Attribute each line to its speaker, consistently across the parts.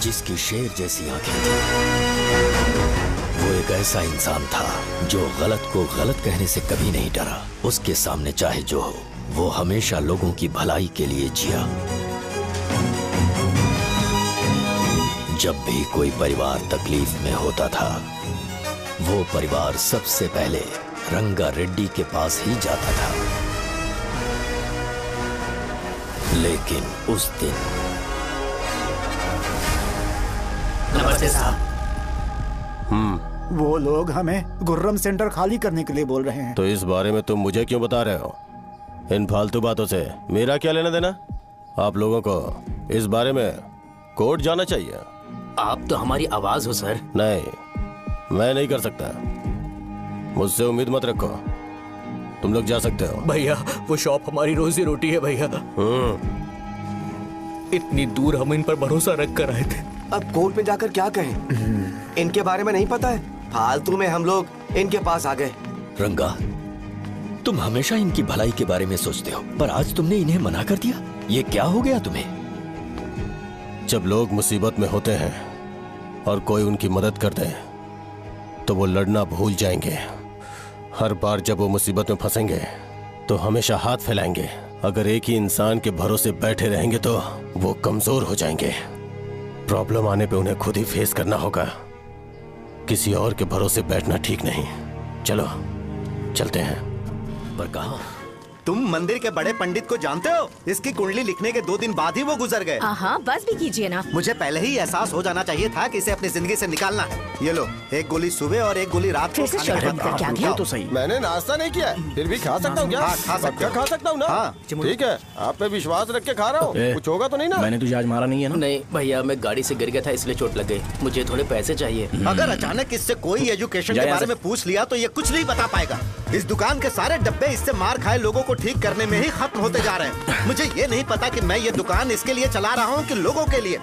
Speaker 1: जिसकी शेर जैसी आंखें थी। वो एक ऐसा इंसान था जो गलत को गलत कहने से कभी नहीं डरा। उसके सामने चाहे जो हो, वो हमेशा लोगों की भलाई के लिए जिया। जब भी कोई परिवार तकलीफ में होता था, वो परिवार सबसे पहले रंगा रेड्डी के पास ही जाता था। लेकिन उस दिन
Speaker 2: नमस्ते साहब।
Speaker 3: वो लोग हमें गुर्रम सेंटर खाली करने के लिए बोल रहे हैं।
Speaker 4: तो इस बारे में तुम मुझे क्यों बता रहे हो? इन फालतू बातों से मेरा क्या लेना देना? आप लोगों को इस बारे में कोर्ट जाना चाहिए।
Speaker 2: आप तो हमारी आवाज हो सर।
Speaker 4: नहीं, मैं नहीं कर सकता। मुझसे उम्मीद मत रखो। तुम लोग जा सकते हो।
Speaker 5: भैया वो शॉप हमारी रोजी रोटी है भैया। इतनी दूर हम इन पर भरोसा रख कर आए थे।
Speaker 6: अब कोर्ट में जाकर क्या कहें? इनके बारे में नहीं पता है। फालतू में हम लोग इनके पास आ गए।
Speaker 1: रंगा, तुम हमेशा इनकी भलाई के बारे में सोचते हो, पर आज तुमने इन्हें मना कर दिया। ये क्या हो गया तुम्हें?
Speaker 4: जब लोग मुसीबत में होते हैं और कोई उनकी मदद कर दे तो वो लड़ना भूल जाएंगे। हर बार जब वो मुसीबत में फंसेंगे तो हमेशा हाथ फैलाएंगे। अगर एक ही इंसान के भरोसे बैठे रहेंगे तो वो कमजोर हो जाएंगे। प्रॉब्लम आने पे उन्हें खुद ही फेस करना होगा। किसी और के भरोसे बैठना ठीक नहीं। चलो चलते हैं।
Speaker 1: पर कहाँ?
Speaker 7: तुम मंदिर के बड़े पंडित को जानते हो? इसकी कुंडली लिखने के 2 दिन बाद ही वो गुजर गए।
Speaker 8: हाँ, बस भी कीजिए ना।
Speaker 7: मुझे पहले ही एहसास हो जाना चाहिए था कि इसे अपनी जिंदगी से निकालना है। ये लो, एक गोली सुबह और एक गोली रात को खाने के बाद।
Speaker 8: क्या गया?
Speaker 4: तो सही। मैंने नाश्ता नहीं किया, फिर भी खा सकता हूँ क्या?
Speaker 7: हाँ, खा सकते हो।
Speaker 4: खा सकता हूँ ना?
Speaker 7: हाँ।
Speaker 4: ठीक है, आप पे विश्वास रख के खा रहा हूँ। कुछ होगा तो नहीं ना?
Speaker 5: मैंने तुझे आज मारा नहीं है ना?
Speaker 2: नहीं भैया, मैं गाड़ी से गिर गया था इसलिए चोट लग गई। मुझे थोड़े पैसे चाहिए।
Speaker 7: अगर अचानक इससे कोई एजुकेशन के बारे में पूछ लिया तो ये कुछ नहीं बता पाएगा। इस दुकान के सारे डब्बे इससे मार खाए लोगों को ठीक करने में ही खत्म होते जा रहे हैं। मुझे ये नहीं पता कि मैं ये दुकान इसके लिए चला रहा हूँ कि लोगों के लिए।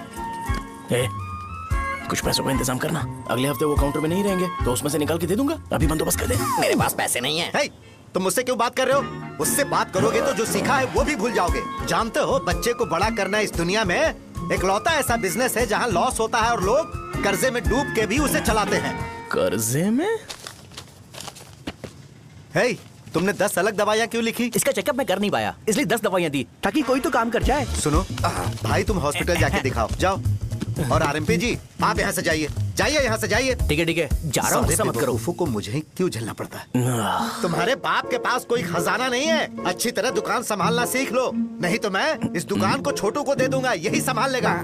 Speaker 5: कुछ पैसों का इंतजाम करना। अगले हफ्ते वो काउंटर में नहीं रहेंगे तो उसमें से निकाल के दे दूंगा। अभी बंदोबस्त कर दे।
Speaker 2: मेरे पास पैसे नहीं है।
Speaker 7: hey, तुम मुझसे क्यों बात कर रहे हो? उससे बात करोगे तो जो सीखा है वो भी भूल जाओगे। जानते हो, बच्चे को बड़ा करना इस दुनिया में एकलौता ऐसा बिजनेस है जहाँ लॉस होता है और लोग कर्जे में डूब के भी उसे चलाते हैं।
Speaker 5: कर्जे में?
Speaker 7: hey, तुमने 10 अलग दवाइयाँ क्यों लिखी?
Speaker 5: इसका चेकअप मैं कर नहीं पाया, इसलिए 10 दवाइयाँ दी ताकि कोई तो काम कर जाए।
Speaker 7: सुनो भाई, तुम हॉस्पिटल जाके दिखाओ, जाओ। और आरएमपी जी, आप यहाँ से जाइए, जाइए यहाँ से जाइए।
Speaker 5: ठीक है, जा रहा हूँ। गुस्सा मत करो।
Speaker 7: उफू को मुझे ही क्यों झेलना पड़ता है? तुम्हारे बाप के पास कोई खजाना नहीं है। अच्छी तरह दुकान संभालना सीख लो, नहीं तो मैं इस दुकान को छोटू को दे दूंगा, यही संभाल लेगा।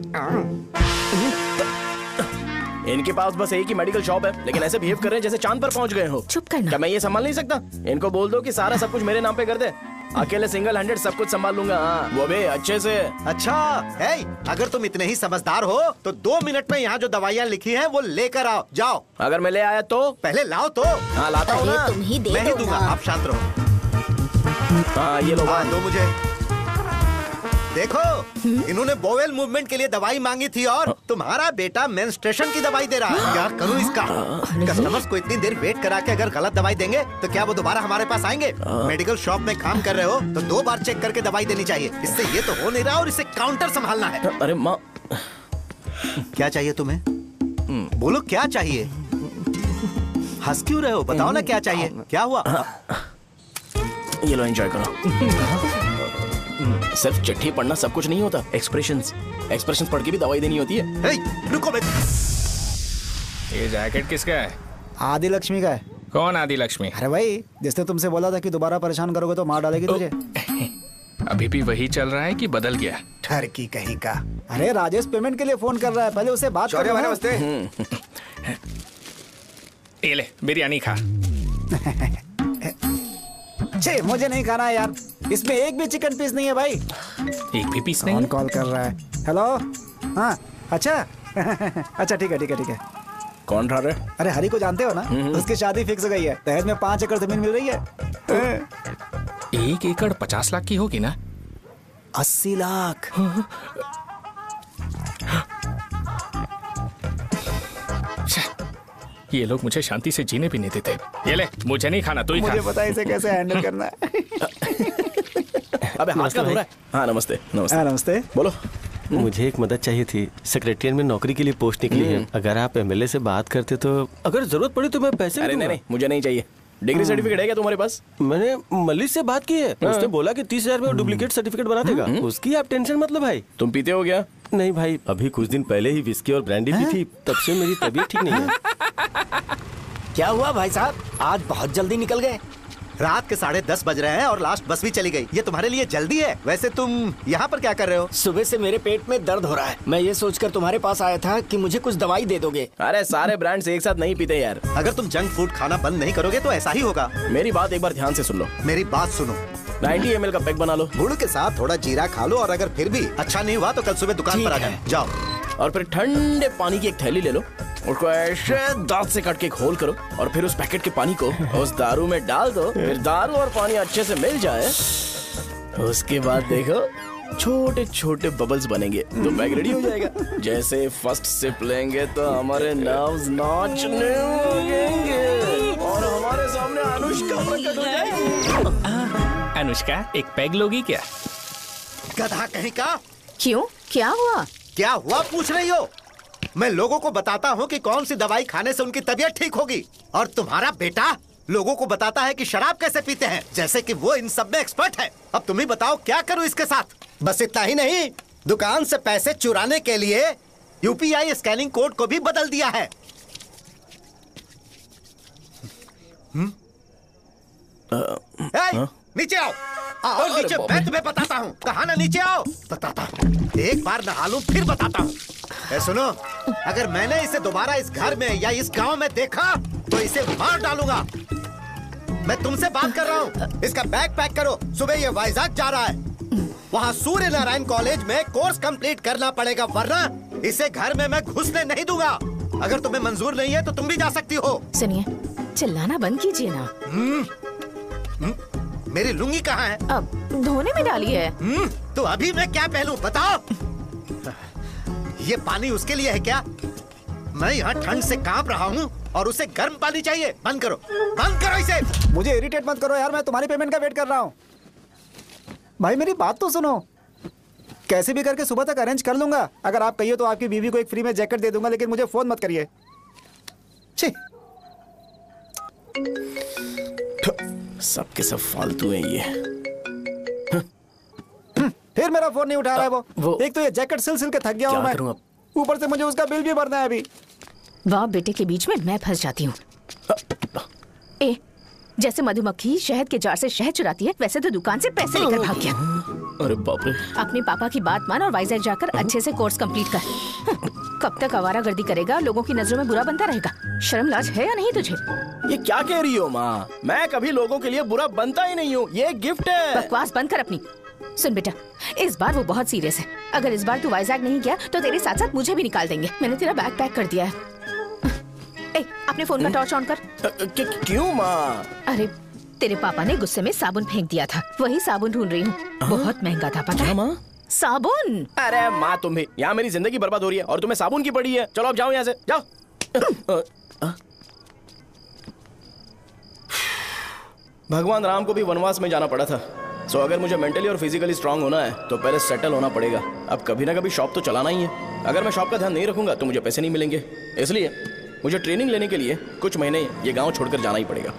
Speaker 5: इनके पास बस एक ही मेडिकल शॉप है, लेकिन ऐसे बिहेव कर रहे हैं जैसे चांद पर पहुंच गए हो।
Speaker 8: चुप करना।
Speaker 5: क्या मैं ये संभाल नहीं सकता? इनको बोल दो कि सारा सब कुछ मेरे नाम पे कर दे। अकेले सिंगल हैंडेड सब कुछ संभाल लूंगा। वो भी अच्छे से।
Speaker 7: अच्छा है, अगर तुम इतने ही समझदार हो तो 2 मिनट में यहाँ जो दवाइयाँ लिखी हैं वो लेकर आओ, जाओ।
Speaker 5: अगर मैं ले आया तो?
Speaker 7: पहले लाओ तो।
Speaker 5: हाँ, लाता हूँ ना।
Speaker 8: तुम ही दे
Speaker 7: मैं ही दूंगा, आप शांत रहो।
Speaker 5: हाँ, ये लो।
Speaker 7: दो मुझे। देखो, इन्होंने बोवेल मूवमेंट के लिए दवाई मांगी थी और तुम्हारा बेटा मेंस्ट्रुएशन की दवाई दे रहा है। क्या करूं इसका? कस्टमर्स को इतनी देर वेट करा के अगर गलत दवाई देंगे तो क्या वो दोबारा हमारे पास आएंगे? मेडिकल शॉप में काम कर रहे हो तो 2 बार चेक करके दवाई देनी चाहिए। इससे ये तो हो नहीं रहा और इसे काउंटर संभालना है।
Speaker 5: अरे माँ,
Speaker 7: क्या चाहिए तुम्हें? बोलो क्या चाहिए? हंस क्यों रहे हो? बताओ ना क्या चाहिए? क्या हुआ?
Speaker 5: ये लो, एंजॉय करो। सिर्फ चिट्ठी पढ़ना सब कुछ नहीं होता। एक्सप्रेशंस पढ़ के भी दवाई देनी होती है।
Speaker 7: hey, रुको बे।
Speaker 9: ये जैकेट किसका है?
Speaker 3: आदि लक्ष्मी का है।
Speaker 9: कौन आदि लक्ष्मी?
Speaker 3: अरे भाई, जिसने तुमसे बोला था कि दोबारा परेशान करोगे तो मार डालेगी तुझे।
Speaker 9: अभी भी वही चल रहा है कि बदल गया?
Speaker 7: ठरकी कहीं का।
Speaker 3: अरे राजेश पेमेंट के लिए फोन कर रहा है, पहले उसे बात करो।
Speaker 6: नमस्ते।
Speaker 9: ये ले बिरयानी खा।
Speaker 3: छे, मुझे नहीं खाना है यार, इसमें एक भी चिकन पीस नहीं है भाई।
Speaker 9: एक भी पीस नहीं?
Speaker 3: कॉल कर रहा है। हेलो, हाँ अच्छा। अच्छा ठीक है।
Speaker 5: कौन रहा रे?
Speaker 3: अरे हरी को जानते हो ना, उसकी शादी फिक्स हो गई है। दहेज में 5 एकड़ जमीन मिल रही है।
Speaker 9: 1 एकड़ 50 लाख की होगी ना?
Speaker 3: 80 लाख।
Speaker 9: ये लोग मुझे शांति से जीने भी नहीं देते। ये ले, मुझे नहीं खाना, तू ही खा।
Speaker 3: मुझे पता है इसे कैसे हैंडल करना है।
Speaker 5: अबे हाथ का धो रहा है। हाँ नमस्ते।
Speaker 3: नमस्ते।
Speaker 5: बोलो।
Speaker 4: मुझे एक मदद चाहिए थी। सेक्रेटरिएट में नौकरी के लिए पोस्ट निकली है। अगर आप एमएलए से बात करते तो अगर जरूरत पड़ी तो मैं पैसे
Speaker 5: अरे नहीं, मुझे नहीं चाहिए। डिग्री सर्टिफिकेट है क्या तुम्हारे पास?
Speaker 4: मैंने मलिक से बात की है। उसने बोला कि 30,000 में डुप्लीकेट सर्टिफिकेट बना देगा। उसकी आप टेंशन मत लो भाई।
Speaker 5: तुम पीते हो क्या?
Speaker 4: नहीं भाई, अभी कुछ दिन पहले ही विस्की और ब्रांडी पी थी, तब से मेरी तबीयत ठीक नहीं है।
Speaker 1: क्या हुआ भाई साहब, आज बहुत जल्दी निकल गए?
Speaker 7: रात के 10:30 बज रहे हैं और लास्ट बस भी चली गई। ये तुम्हारे लिए जल्दी है? वैसे तुम यहाँ पर क्या कर रहे हो?
Speaker 1: सुबह से मेरे पेट में दर्द हो रहा है। मैं ये सोचकर तुम्हारे पास आया था कि मुझे कुछ दवाई दे दोगे।
Speaker 5: अरे सारे ब्रांड्स एक साथ नहीं पीते यार।
Speaker 7: अगर तुम जंक फूड खाना बंद नहीं करोगे तो ऐसा ही होगा।
Speaker 5: मेरी बात एक बार ध्यान से सुन लो।
Speaker 7: मेरी बात सुनो।
Speaker 5: 90 ml का पैक बना लो।
Speaker 7: गुड़ के साथ थोड़ा जीरा खा लो और अगर फिर भी अच्छा नहीं हुआ तो कल सुबह दुकान पर आ जाओ।
Speaker 5: और फिर ठंडे पानी की एक थैली ले लो, उसको ऐसे दांत से काट के होल करो और फिर उस पैकेट के पानी को उस दारू में डाल दो। फिर दारू और पानी अच्छे से मिल जाए, उसके बाद देखो छोटे छोटे बबल्स बनेंगे तो पैक रेडी हो जाएगा। जैसे फर्स्ट सिप लेंगे तो हमारे नर्व्स नाचने लगेंगे और हमारे सामने अनुष्का प्रकट हो जाएगी।
Speaker 9: अनुष्का, एक पैग लोगी क्या?
Speaker 7: गधा कहीं का।
Speaker 8: क्यों, क्या हुआ?
Speaker 7: क्या हुआ पूछ रही हो? मैं लोगों को बताता हूँ कि कौन सी दवाई खाने से उनकी तबीयत ठीक होगी, और तुम्हारा बेटा लोगों को बताता है कि शराब कैसे पीते हैं, जैसे कि वो इन सब में एक्सपर्ट है। अब तुम ही बताओ क्या करूँ इसके साथ? बस इतना ही नहीं, दुकान से पैसे चुराने के लिए यूपीआई स्कैनिंग कोड को भी बदल दिया है। नीचे आओ। आओ नीचे, मैं तुम्हें बताता हूँ। कहा ना नीचे आओ, बताता हूँ। एक बार नहा लूं फिर बताता हूँ। सुनो, अगर मैंने इसे दोबारा इस घर में या इस गांव में देखा तो इसे मार डालूंगा। मैं तुमसे बात कर रहा हूँ। इसका बैग पैक करो, सुबह ये वाइजाग जा रहा है। वहाँ सूर्य नारायण कॉलेज में कोर्स कंप्लीट करना पड़ेगा, वरना इसे घर में मैं घुसने नहीं दूंगा। अगर तुम्हें मंजूर नहीं है तो तुम भी जा सकती हो।
Speaker 8: सुनिए, चिल्लाना बंद कीजिए ना।
Speaker 7: मेरी लुंगी कहाँ है?
Speaker 8: अब धोने में डाली है।
Speaker 7: तो अभी मैं क्या पहनूं बताओ? ये पानी उसके लिए है क्या? मैं यहाँ ठंड से कांप रहा हूँ और उसे गर्म पानी चाहिए। बंद करो, बंद करो इसे।
Speaker 3: मुझे इरिटेट मत करो यार, मैं तुम्हारी पेमेंट का वेट कर रहा हूँ। भाई मेरी बात तो सुनो। कैसे भी करके सुबह तक अरेंज कर लूंगा। अगर आप कहिए तो आपकी बीवी को एक फ्री में जैकेट दे दूंगा, लेकिन मुझे फोन मत करिए। छी,
Speaker 5: सबके सब फालतू है ये।
Speaker 3: फिर मेरा फोन नहीं उठा रहा है वो। एक तो ये जैकेट सिल सिल के थक गया हूँ मैं, ऊपर से मुझे उसका बिल भी भरना है अभी।
Speaker 8: वाह बेटे के बीच में मैं फंस जाती हूँ। ए, जैसे मधुमक्खी शहद के जार से शहद चुराती है, वैसे तो दुकान से पैसे लेकर भाग गया।
Speaker 5: अरे बाप रे।
Speaker 8: अपने पापा की बात मान और वाइजैक जाकर अच्छे से कोर्स कंप्लीट कर। कब तक आवारागर्दी करेगा, लोगों की नजरों में बुरा बनता रहेगा। शर्म लाज है या नहीं तुझे?
Speaker 5: ये क्या कह रही हो माँ? मैं कभी लोगों के लिए बुरा बनता ही नहीं हूँ, ये गिफ्ट है।
Speaker 8: बकवास बंद कर अपनी। सुन बेटा, इस बार वो बहुत सीरियस है। अगर इस बार तू वाइजैक नहीं गया तो तेरे साथ साथ मुझे भी निकाल देंगे। मैंने तेरा बैग पैक कर दिया है। ए, अपने फोन का टॉर्च ऑन कर।
Speaker 5: क्यों माँ?
Speaker 8: अरे तेरे पापा ने गुस्से में साबुन फेंक दिया था, वही साबुन ढूंढ रही हूँ। बहुत महंगा था, पता है?
Speaker 5: माँ?
Speaker 8: साबुन।
Speaker 5: अरे माँ तुम भी, यहाँ मेरी जिंदगी बर्बाद हो रही है और तुम्हें साबुन की पड़ी है। चलो अब जाओ यहाँ से, जाओ। भगवान राम को भी वनवास में जाना पड़ा था। सो अगर मुझे मेंटली और फिजिकली स्ट्रांग होना है तो पहले सेटल होना पड़ेगा। अब कभी ना कभी शॉप तो चलाना ही है। अगर मैं शॉप का ध्यान नहीं रखूंगा तो मुझे पैसे नहीं मिलेंगे। इसलिए मुझे ट्रेनिंग लेने के लिए कुछ महीने ये गांव छोड़कर जाना ही पड़ेगा।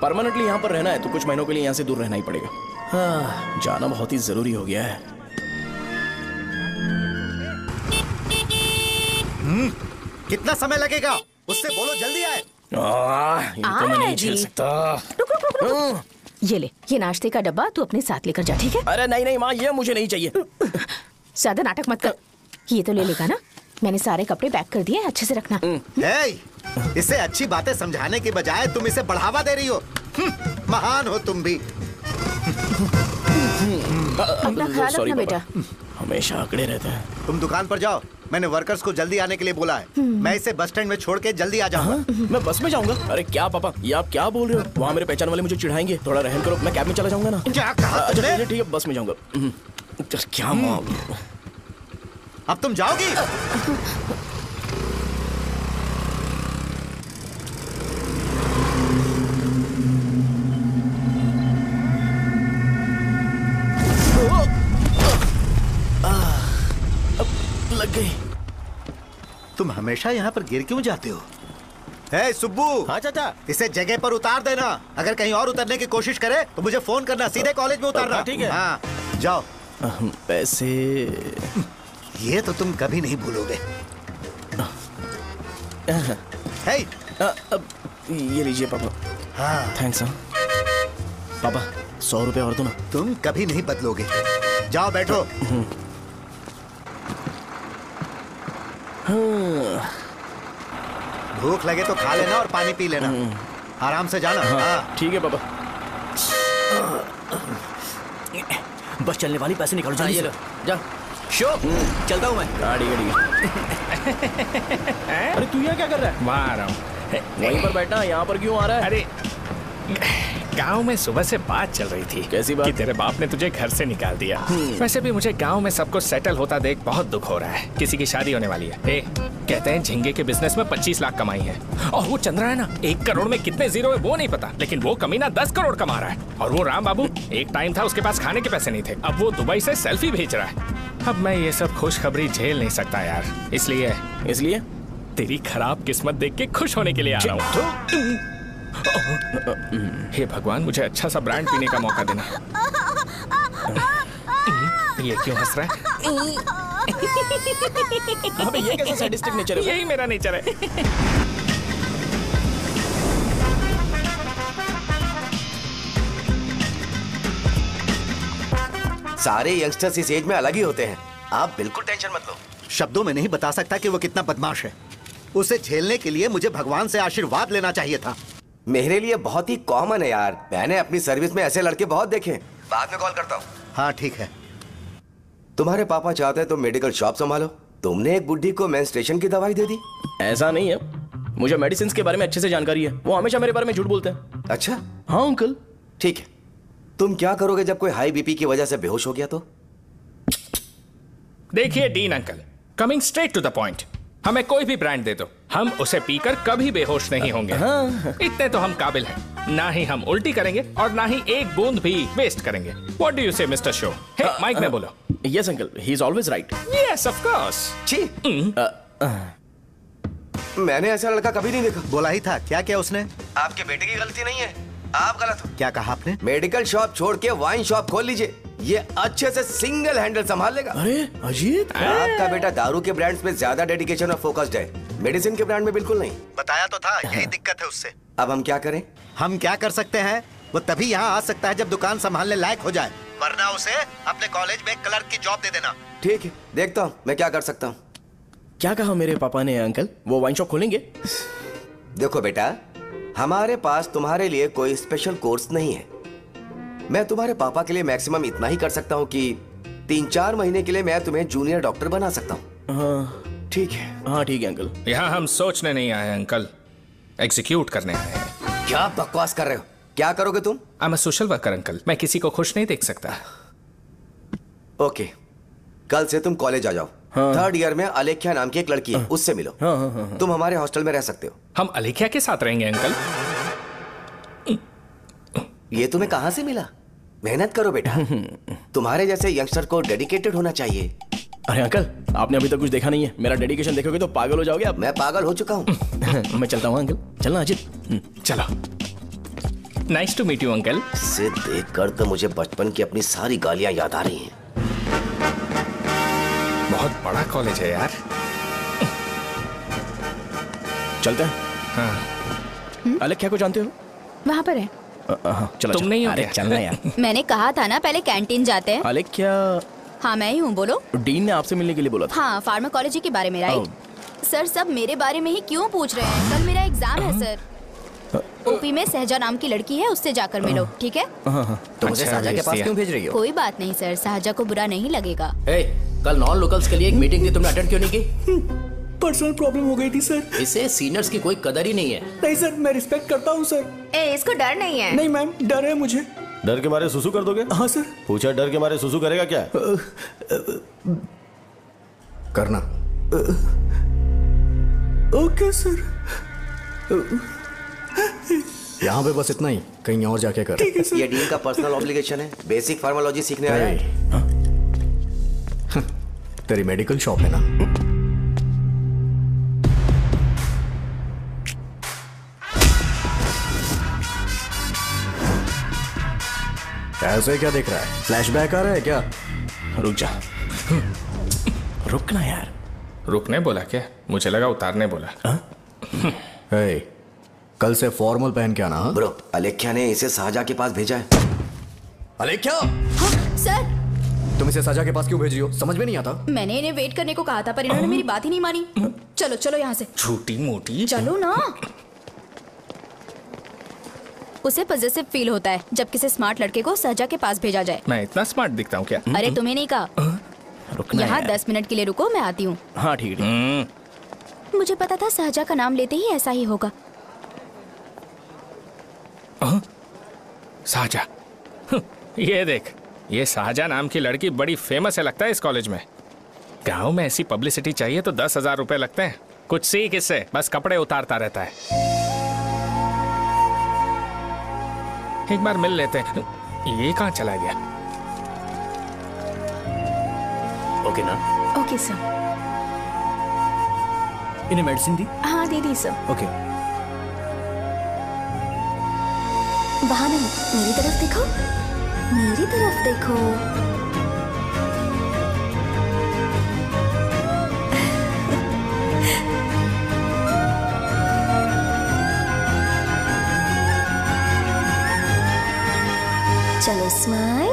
Speaker 5: परमानेंटली यहाँ पर रहना है तो कुछ महीनों के लिए यहाँ से दूर रहना ही पड़ेगा। हाँ, जाना बहुत ही जरूरी हो गया है।
Speaker 7: कितना समय लगेगा? उससे बोलो जल्दी आए।
Speaker 5: इनको मैं नहीं झेल सकता।
Speaker 8: रुक रुक रुक रुक। ये ले, ये नाश्ते का डब्बा तू अपने साथ लेकर जा, ठीक है?
Speaker 5: अरे नहीं नहीं माँ, ये मुझे नहीं चाहिए।
Speaker 8: ज्यादा नाटक मत कर। ये तो ले लेगा ना? मैंने सारे कपड़े पैक कर दिए, अच्छे से रखना।
Speaker 7: इसे अच्छी बातें समझाने के बजाय तुम इसे बढ़ावा दे रही हो। महान हो तुम भी।
Speaker 8: अपना ख्याल रखना बेटा।
Speaker 5: हमेशा अकड़े रहते हैं।
Speaker 7: तुम दुकान पर जाओ, मैंने वर्कर्स को जल्दी आने के लिए बोला है। मैं इसे बस स्टैंड में छोड़ के जल्दी आ जाऊंगा।
Speaker 5: मैं बस में जाऊंगा? अरे क्या पापा, ये आप क्या बोल रहे हो? वहाँ मेरे पहचान वाले मुझे चिढ़ाएंगे। थोड़ा रहम करो, मैं कैब में चला जाऊंगा ना।
Speaker 7: क्या कहा?
Speaker 5: अच्छा ठीक है, बस में जाऊंगा। क्या माँ,
Speaker 7: अब तुम जाओगी? तुम हमेशा यहाँ पर गिर क्यों जाते हो? हे सुब्बू।
Speaker 4: हाँ चाचा।
Speaker 7: इसे जगह पर उतार देना। अगर कहीं और उतरने की कोशिश करे तो मुझे फोन करना, सीधे कॉलेज में उतारना।
Speaker 4: ठीक है।
Speaker 7: हाँ जाओ।
Speaker 5: पैसे
Speaker 7: ये तो तुम कभी नहीं भूलोगे। हे,
Speaker 5: ये लीजिए पापा।
Speaker 7: हाँ
Speaker 5: थैंक्स। पापा 100 रुपए और दो ना।
Speaker 7: तुम कभी नहीं बदलोगे। जाओ बैठो। भूख लगे तो खा लेना और पानी पी लेना। आराम से जाना। हाँ।
Speaker 5: ठीक है पापा।
Speaker 2: बस चलने वाली, पैसे निकालो जल्दी से।
Speaker 5: जा
Speaker 2: शो चलता हूँ मैं।
Speaker 5: गाड़ी गाड़ी। अरे तू यहाँ क्या कर रहा है?
Speaker 9: वहाँ आ रहा हूँ।
Speaker 5: वहीं पर बैठना, यहाँ पर क्यों आ रहा है?
Speaker 9: अरे गांव में सुबह से बात चल रही थी।
Speaker 5: कैसी बात?
Speaker 9: कि तेरे बाप ने तुझे घर से निकाल दिया। वैसे भी मुझे गांव में सब कुछ सेटल होता देख बहुत दुख हो रहा है। किसी की शादी होने वाली है। कहते हैं झींगे के बिजनेस में 25 लाख कमाई है। और वो चंद्रा है ना, 1 करोड़ में कितने जीरो है वो नहीं पता, लेकिन वो कमीना 10 करोड़ कमा रहा है। और वो राम बाबू, एक टाइम था उसके पास खाने के पैसे नहीं थे, अब वो दुबई से सेल्फी भेज रहा है। अब मैं ये सब खुशखबरी झेल नहीं सकता यार, इसलिए तेरी खराब किस्मत देख के खुश होने के लिए आ रहा हूँ। हे भगवान, मुझे अच्छा सा ब्रांड पीने का मौका देना। ये क्यों हंस रहा है?
Speaker 5: अबे ये कैसा सैडिस्टिक नेचर है?
Speaker 9: यही मेरा नेचर है।
Speaker 6: सारे यंगस्टर्स इस एज में अलग ही होते हैं। आप बिल्कुल टेंशन मत लो।
Speaker 7: शब्दों में नहीं बता सकता कि वो कितना बदमाश है। उसे झेलने के लिए मुझे भगवान से आशीर्वाद लेना चाहिए था।
Speaker 6: मेरे लिए बहुत ही कॉमन है यार। मैंने अपनी सर्विस में ऐसे लड़के बहुत देखे। बाद में कॉल करता हूँ।
Speaker 7: हाँ ठीक है।
Speaker 6: तुम्हारे पापा चाहते हैं तुम मेडिकल शॉप संभालो। तुमने एक बुढ़ी को मेंस्ट्रुएशन की दवाई दे दी।
Speaker 5: ऐसा नहीं है, मुझे मेडिसिन के बारे में अच्छे से जानकारी है। वो हमेशा मेरे बारे में झूठ बोलते हैं।
Speaker 6: अच्छा
Speaker 5: हाँ अंकल।
Speaker 6: ठीक है, तुम क्या करोगे जब कोई हाई बीपी की वजह से बेहोश हो गया तो?
Speaker 9: देखिए Dean uncle, coming straight to the point, हमें कोई भी ब्रांड दे दो, हम उसे पीकर कभी बेहोश नहीं होंगे। इतने तो हम काबिल हैं। ना ही हम उल्टी करेंगे और ना ही एक बूंद भी वेस्ट करेंगे। व्हाट डू यू से मिस्टर शो? हे माइक में बोलो।
Speaker 5: Yes uncle, he is always right.
Speaker 9: Yes of course.
Speaker 6: छी, मैंने ऐसा लड़का कभी नहीं देखा।
Speaker 7: बोला ही था। क्या क्या उसने?
Speaker 6: आपके बेटे की गलती नहीं है, आप गलत हो।
Speaker 7: क्या कहा आपने?
Speaker 6: मेडिकल शॉप छोड़ के वाइन शॉप खोल लीजिए, ये अच्छे से सिंगल हैंडल संभाल लेगा।
Speaker 5: अरे अजीत,
Speaker 6: आपका बेटा दारू के ब्रांड्स में ज्यादा डेडिकेशन और फोकस्ड है, मेडिसिन के ब्रांड में बिल्कुल नहीं।
Speaker 7: बताया तो था, यही दिक्कत है उससे।
Speaker 6: अब हम क्या करें?
Speaker 7: हम क्या कर सकते हैं? वो तभी यहाँ आ सकता है जब दुकान संभालने लायक हो जाए, वरना उसे अपने कॉलेज में क्लर्क की जॉब दे देना।
Speaker 6: ठीक है, देखता हूँ मैं क्या कर सकता हूँ।
Speaker 5: क्या कहा मेरे पापा ने अंकल? वो वाइन शॉप खोलेंगे?
Speaker 6: देखो बेटा, हमारे पास तुम्हारे लिए कोई स्पेशल कोर्स नहीं है। मैं तुम्हारे पापा के लिए मैक्सिमम इतना ही कर सकता हूँ कि 3-4 महीने के लिए मैं तुम्हें जूनियर डॉक्टर बना सकता हूँ।
Speaker 5: हाँ
Speaker 6: ठीक है।
Speaker 5: हाँ ठीक है अंकल।
Speaker 9: यहाँ हम सोचने नहीं आए अंकल, एग्जीक्यूट करने आए हैं।
Speaker 6: क्या बकवास कर रहे हो? क्या करोगे तुम?
Speaker 9: I am a social worker uncle, मैं किसी को खुश नहीं देख सकता।
Speaker 6: ओके, कल से तुम कॉलेज आ जाओ।
Speaker 5: हाँ।
Speaker 6: 3rd ईयर में अलेख्या नाम की एक लड़की है, उससे मिलो।
Speaker 5: हाँ।
Speaker 6: तुम हमारे हॉस्टल में रह सकते हो।
Speaker 9: हम अलेख्या के साथ रहेंगे अंकल।
Speaker 6: ये तुम्हें कहां से मिला? मेहनत करो बेटा, तुम्हारे जैसे यंगस्टर को डेडिकेटेड होना चाहिए।
Speaker 5: अरे अंकल, आपने अभी तक कुछ देखा नहीं है। मेरा डेडिकेशन देखोगे तो पागल हो जाओगे आप।
Speaker 6: मैं पागल हो चुका हूँ।
Speaker 5: मैं चलता हूँ अंकल। चलना अजीत।
Speaker 9: चलो, nice to meet you uncle.
Speaker 6: इसे देखकर तो मुझे बचपन की अपनी सारी गालियां याद आ रही हैं।
Speaker 9: बहुत बड़ा कॉलेज है यार।
Speaker 5: चलते हैं।
Speaker 9: हाँ।
Speaker 5: अलेख्या को जानते हो?
Speaker 8: वहाँ पर है।
Speaker 5: चलो
Speaker 9: तुम नहीं हो
Speaker 5: अरे
Speaker 9: क्या?
Speaker 5: चलना यार।
Speaker 10: मैंने कहा था ना पहले कैंटीन जाते हैं।
Speaker 5: अलेख्या,
Speaker 10: हाँ मैं ही हूँ, बोलो।
Speaker 5: डीन ने आपसे मिलने के लिए बोला था।
Speaker 10: हाँ, फार्माकोलॉजी के बारे में, राइट? सर सब मेरे बारे में ही क्यों पूछ रहे हैं? कल मेरा एग्जाम है सर। ओपी में सहजा नाम की लड़की है, उससे जाकर मिलो, ठीक है?
Speaker 2: तुम मुझे साजा के पास क्यों भेज रही हो?
Speaker 10: कोई बात नहीं सर, सहजा को बुरा नहीं लगेगा।
Speaker 2: कल नॉन लोकल्स के लिए एक मीटिंग थी, तुमने अटेंड क्यों नहीं की?
Speaker 11: पर्सनल प्रॉब्लम हो गई थी सर।
Speaker 2: इसे सीनियर्स की कोई कदर ही नहीं है।
Speaker 11: नहीं सर, मैं रिस्पेक्ट करता हूँ सर।
Speaker 8: इसको डर नहीं है?
Speaker 11: नहीं मैम, डर है मुझे।
Speaker 4: डर के मारे सुसु कर दोगे?
Speaker 11: हाँ सर।
Speaker 4: पूछा डर के मारे सुसु करेगा क्या?
Speaker 11: करना। Okay sir. यहाँ पे बस इतना ही, कहीं और जाके कर।
Speaker 6: ये डीन का पर्सनल ऑब्लिगेशन है, बेसिक फार्माकोलॉजी सीखने आया है।
Speaker 11: तेरी मेडिकल शॉप है ना? ऐसे क्या देख रहा है? फ्लैशबैक आ रहा है क्या?
Speaker 5: रुक जा। रुकना यार।
Speaker 9: रुकने बोला क्या? मुझे लगा उतारने बोला।
Speaker 11: हे, कल से फॉर्मल पहन के आना। हाँ?
Speaker 6: ब्रो, अलेख्या ने इसे शाहजहाँ के पास भेजा है।
Speaker 11: अलेख्या!
Speaker 10: हाँ, सर
Speaker 11: तुम इसे शाहजहाँ के पास क्यों भेज रही हो? समझ में नहीं आता।
Speaker 10: मैंने इन्हें वेट करने को कहा था पर इन्होंने मेरी बात ही नहीं मानी। चलो चलो यहाँ से।
Speaker 9: छोटी मोटी
Speaker 10: चलो ना। उसे पॉजिटिव फील होता है जब किसी स्मार्ट लड़के को शाहजहाँ के पास भेजा जाए।
Speaker 9: मैं इतना स्मार्ट दिखता हूँ क्या?
Speaker 10: अरे तुम्हें नहीं कहा।
Speaker 5: रुकना
Speaker 10: यहाँ
Speaker 5: यार।
Speaker 10: 10 मिनट के लिए रुको, मैं आती हूँ।
Speaker 5: हाँ ठीक है।
Speaker 10: मुझे पता था शाहजहाँ का नाम लेते ही ऐसा ही होगा।
Speaker 9: शाहजहाँ, ये देख, ये शाहजहाँ नाम की लड़की बड़ी फेमस है लगता है इस कॉलेज में। गांव में ऐसी पब्लिसिटी चाहिए तो 10,000 रुपए लगते हैं। कुछ सीख इससे, बस कपड़े उतारता रहता है। एक बार मिल लेते हैं। ये कहाँ चला गया?
Speaker 5: ओके ना?
Speaker 10: Okay sir.
Speaker 11: इन्हें मेडिसिन दी?
Speaker 10: हाँ दे दी सर।
Speaker 11: ओके।
Speaker 10: वहाँ नहीं, मेरी तरफ देखो, मेरी तरफ देखो। चलो स्माइल,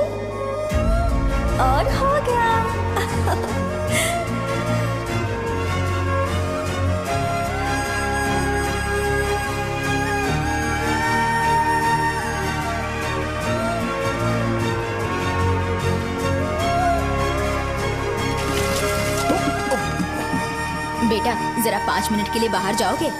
Speaker 10: और हो गया। बेटा जरा 5 मिनट के लिए बाहर जाओगे?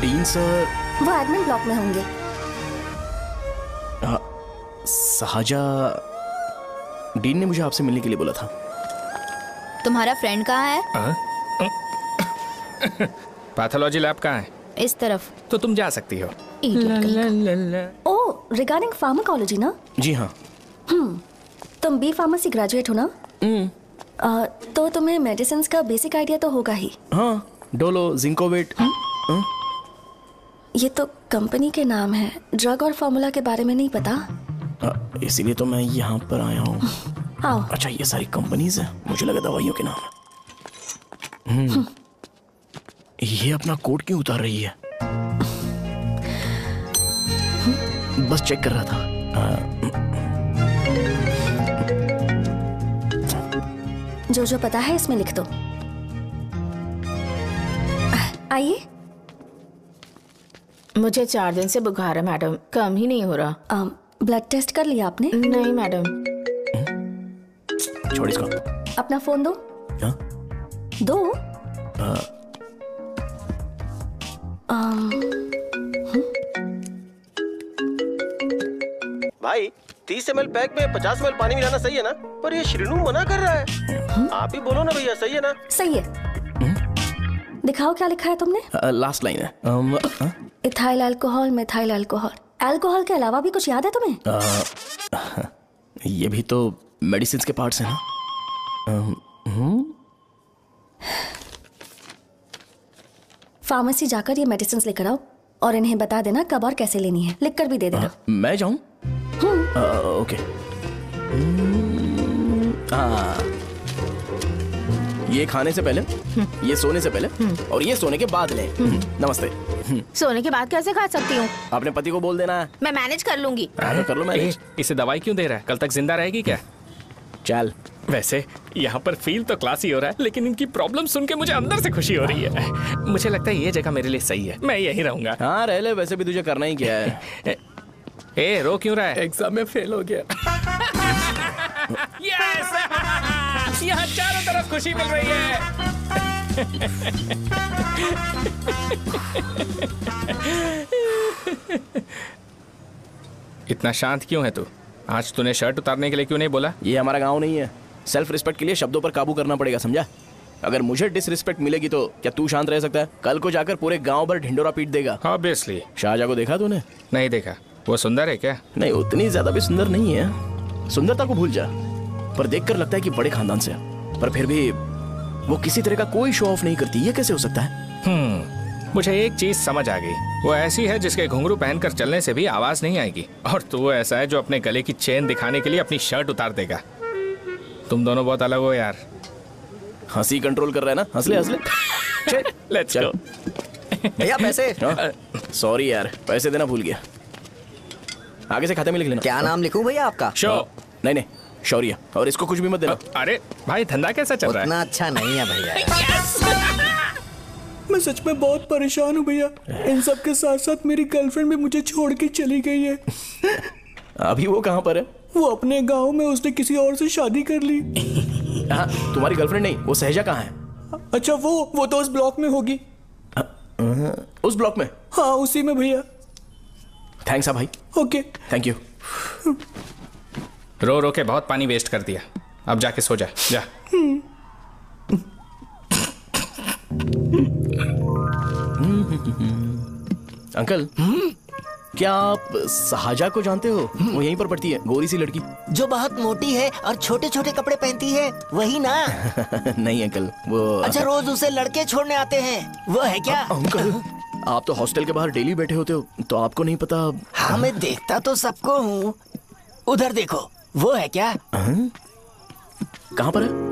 Speaker 5: Dean sir.
Speaker 10: वो एडमिन ब्लॉक में होंगे।
Speaker 5: शाहजहाँ, डीन ने मुझे आपसे मिलने के लिए बोला था।
Speaker 10: तुम्हारा फ्रेंड कहाँ है?
Speaker 9: पैथोलॉजी लैब कहाँ है?
Speaker 10: इस तरफ।
Speaker 9: तो तुम जा सकती हो।
Speaker 12: ओ, रिगार्डिंग फार्माकोलॉजी ना?
Speaker 5: जी हाँ।
Speaker 12: तुम बी फार्मेसी ग्रेजुएट हो ना? तो तुम्हें मेडिसिन का बेसिक आइडिया तो होगा ही।
Speaker 5: हाँ, डोलो, जिंकोवेट।
Speaker 12: ये तो कंपनी के नाम है, ड्रग और फॉर्मूला के बारे में नहीं पता।
Speaker 5: इसीलिए तो मैं यहाँ पर आया हूँ।
Speaker 12: आओ।
Speaker 5: अच्छा, ये सारी कंपनीज है, मुझे लगा दवाइयों के नाम है। ये अपना कोट क्यों उतार रही है? बस चेक कर रहा था।
Speaker 12: जो जो पता है इसमें लिख दो। आइए।
Speaker 8: मुझे 4 दिन से बुखार है मैडम, कम ही नहीं हो रहा।
Speaker 12: ब्लड टेस्ट कर लिया आपने?
Speaker 8: नहीं मैडम।
Speaker 5: छोड़ इसको।
Speaker 12: अपना फोन दो।
Speaker 5: हाँ?
Speaker 12: दो।
Speaker 4: भाई 30 ml पैक में 50 ml पानी मिलाना सही है ना? पर ये श्रीनू मना कर रहा है। आप ही बोलो ना भैया, सही है ना?
Speaker 12: सही है। दिखाओ क्या लिखा है तुमने?
Speaker 5: लास्ट लाइन है।
Speaker 12: Ethyl alcohol, methyl alcohol. Alcohol के अलावा भी कुछ याद है तुम्हें?
Speaker 5: ये भी तो मेडिसिन के पार्ट्स हैं ना?
Speaker 12: फार्मेसी जाकर ये मेडिसिन लेकर आओ और इन्हें बता देना कब और कैसे लेनी है। लिख कर भी दे देना।
Speaker 5: मैं जाऊं? ओके। ये खाने से पहले, ये सोने से पहले और ये सोने के बाद ले। नमस्ते।
Speaker 8: सोने के बाद कैसे खा सकती हूँ?
Speaker 5: अपने पति को बोल देना।
Speaker 8: मैं मैनेज कर लूंगी।
Speaker 5: कर लो मैनेज।
Speaker 9: इसे दवाई क्यों दे रहा है? कल तक जिंदा रहेगी क्या?
Speaker 5: चल।
Speaker 9: वैसे यहाँ पर फील तो क्लासी हो रहा है, लेकिन इनकी प्रॉब्लम सुन के मुझे अंदर से खुशी हो रही है। मुझे लगता है ये जगह मेरे लिए सही है, मैं यहीं रहूंगा।
Speaker 5: हाँ रह ले, वैसे भी तुझे करना ही क्या है।
Speaker 9: ए, रो क्यों रहा है?
Speaker 11: एग्जाम में फेल हो गया।
Speaker 9: यहाँ चारों तरफ खुशी मिल रही है। इतना शांत क्यों है तू? आज तूने शर्ट उतारने के लिए क्यों नहीं बोला?
Speaker 5: ये हमारा गांव नहीं है। सेल्फ रिस्पेक्ट के लिए शब्दों पर काबू करना पड़ेगा, समझा? अगर मुझे डिसरिस्पेक्ट मिलेगी तो क्या तू शांत रह सकता है? कल को जाकर पूरे गांव भर ढिंडोरा पीट देगा।
Speaker 9: ऑब्वियसली।
Speaker 5: शाहजहां को देखा तूने?
Speaker 9: नहीं देखा। वो सुंदर है क्या?
Speaker 5: नहीं, उतनी ज्यादा भी सुंदर नहीं है। सुंदरता को भूल जा, पर देखकर लगता है कि बड़े खानदान से है। पर फिर भी वो किसी तरह का कोई शो ऑफ नहीं करती। ये कैसे हो सकता है?
Speaker 9: मुझे एक चीज समझ आ गई। वो ऐसी है जिसके घुंघरू पहनकर चलने से भी आवाज नहीं आएगी, और तू ऐसा है जो अपने गले की चेन दिखाने के लिए अपनी शर्ट उतार देगा। तुम दोनों बहुत अलग हो यार।
Speaker 5: हंसी कंट्रोल कर रहा है ना? हंस ले हंस ले।
Speaker 9: Let's go.
Speaker 7: भैया पैसे।
Speaker 5: सॉरी यार, पैसे देना भूल गया। आगे से खाते में लिख लेना।
Speaker 7: क्या नाम लिखूं भैया आपका?
Speaker 9: शो।
Speaker 5: नहीं, शौर्य। और इसको कुछ भी मत देना।
Speaker 9: अरे भाई, धंधा कैसा चल रहा है?
Speaker 7: उतना अच्छा नहीं है भैया।
Speaker 13: मैं सच में बहुत परेशान हूँ भैया। इन सब के साथ साथ मेरी गर्लफ्रेंड भी मुझे छोड़ के चली गई है।
Speaker 5: अभी वो कहाँ पर है?
Speaker 13: वो अपने गांव में, उसने किसी और से शादी कर ली।
Speaker 5: हाँ, तुम्हारी गर्लफ्रेंड नहीं, वो सहजा कहाँ है?
Speaker 13: अच्छा, वो तो उस ब्लॉक में होगी।
Speaker 5: उस ब्लॉक में?
Speaker 13: हाँ, उसी में भैया।
Speaker 5: थैंक्स भाई।
Speaker 13: Okay,
Speaker 5: thank you.
Speaker 9: रो रो के बहुत पानी वेस्ट कर दिया। अब जाके सो जा। जा।
Speaker 5: अंकल, क्या आप शाहजहा को जानते हो? वो यहीं पर पढ़ती है, गोरी सी लड़की
Speaker 14: जो बहुत मोटी है और छोटे छोटे कपड़े पहनती है, वही ना?
Speaker 5: नहीं अंकल, वो
Speaker 14: अच्छा, रोज उसे लड़के छोड़ने आते हैं, वो है क्या?
Speaker 5: अंकल, आप तो हॉस्टल के बाहर डेली बैठे होते हो, तो आपको नहीं पता?
Speaker 14: हाँ, मैं देखता तो सबको हूँ। उधर देखो, वो है क्या?
Speaker 5: कहाँ पर है?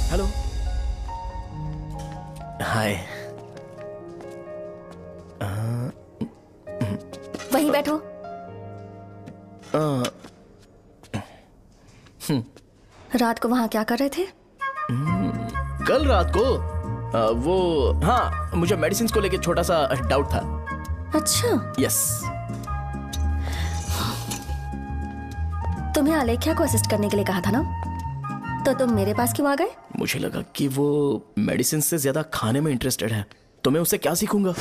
Speaker 5: हेलो, हाय।
Speaker 12: वहीं बैठो। रात को वहां क्या कर रहे थे?
Speaker 5: कल रात को वो, हाँ, मुझे मेडिसिन को लेके छोटा सा डाउट था।
Speaker 12: अच्छा।
Speaker 5: यस।
Speaker 12: तुम्हें आलेख्या को असिस्ट करने के लिए कहा था ना, तो तुम मेरे पास क्यों आ गए?
Speaker 5: मुझे लगा कि वो मेडिसिन से ज्यादा खाने में इंटरेस्टेड है, तो मैं उससे क्या सीखूंगा।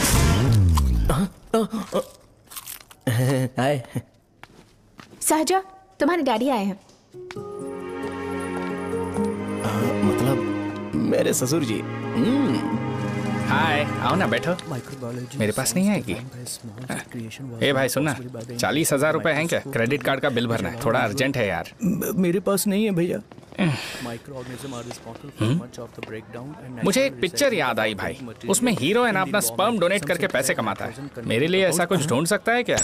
Speaker 5: हाय।
Speaker 8: शाहजहां, तुम्हारे डैडी आए हैं।
Speaker 5: मतलब मेरे ससुर जी।
Speaker 9: हाय, आओ ना, बैठो। मेरे पास नहीं आएगी। ए भाई सुनना, 40,000 रुपए हैं क्या? क्रेडिट कार्ड का बिल भरना है, थोड़ा अर्जेंट है यार।
Speaker 13: मेरे पास नहीं है भैया।
Speaker 9: मुझे एक पिक्चर याद आई भाई, उसमें हीरो है ना अपना स्पर्म डोनेट करके पैसे कमाता है। मेरे लिए ऐसा कुछ ढूंढ सकता है क्या?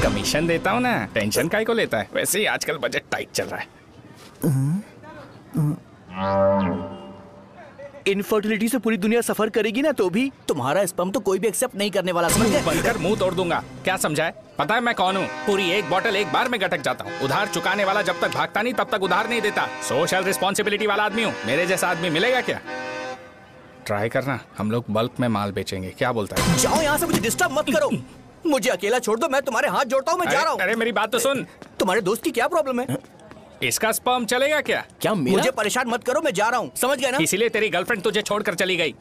Speaker 9: कमीशन देता हूँ ना, टेंशन काहे को लेता है? वैसे ही आजकल बजट टाइट चल रहा है।
Speaker 14: इनफर्टिलिटी से पूरी दुनिया सफर करेगी ना, तो भी तुम्हारा स्पर्म तो कोई भी एक्सेप्ट नहीं करने वाला, समझ गए?
Speaker 9: बनकर मुंह तोड़ दूंगा। क्या समझा है? पता है मैं कौन हूँ? पूरी एक बोतल एक बार में गटक जाता हूँ। उधार चुकाने वाला जब तक भागता नहीं तब तक उधार नहीं देता। सोशल रिस्पॉन्सिबिलिटी वाला आदमी हूँ। मेरे जैसा आदमी मिलेगा क्या? ट्राई करना, हम लोग बल्क में माल बेचेंगे। क्या बोलता है?
Speaker 14: जाओ यहाँ से, मुझे डिस्टर्ब मत करो। मुझे अकेला छोड़ दो, मैं तुम्हारे हाथ जोड़ता हूँ, मैं जा रहा हूँ।
Speaker 9: अरे मेरी बात तो सुन।
Speaker 14: तुम्हारे दोस्त की क्या प्रॉब्लम है?
Speaker 9: इसका स्पर्म चलेगा क्या?
Speaker 5: क्या मेरा?
Speaker 14: मुझे परेशान मत करो, मैं जा रहा हूँ, समझ गए ना?
Speaker 9: इसीलिए तेरी गर्लफ्रेंड तुझे छोड़कर चली गई।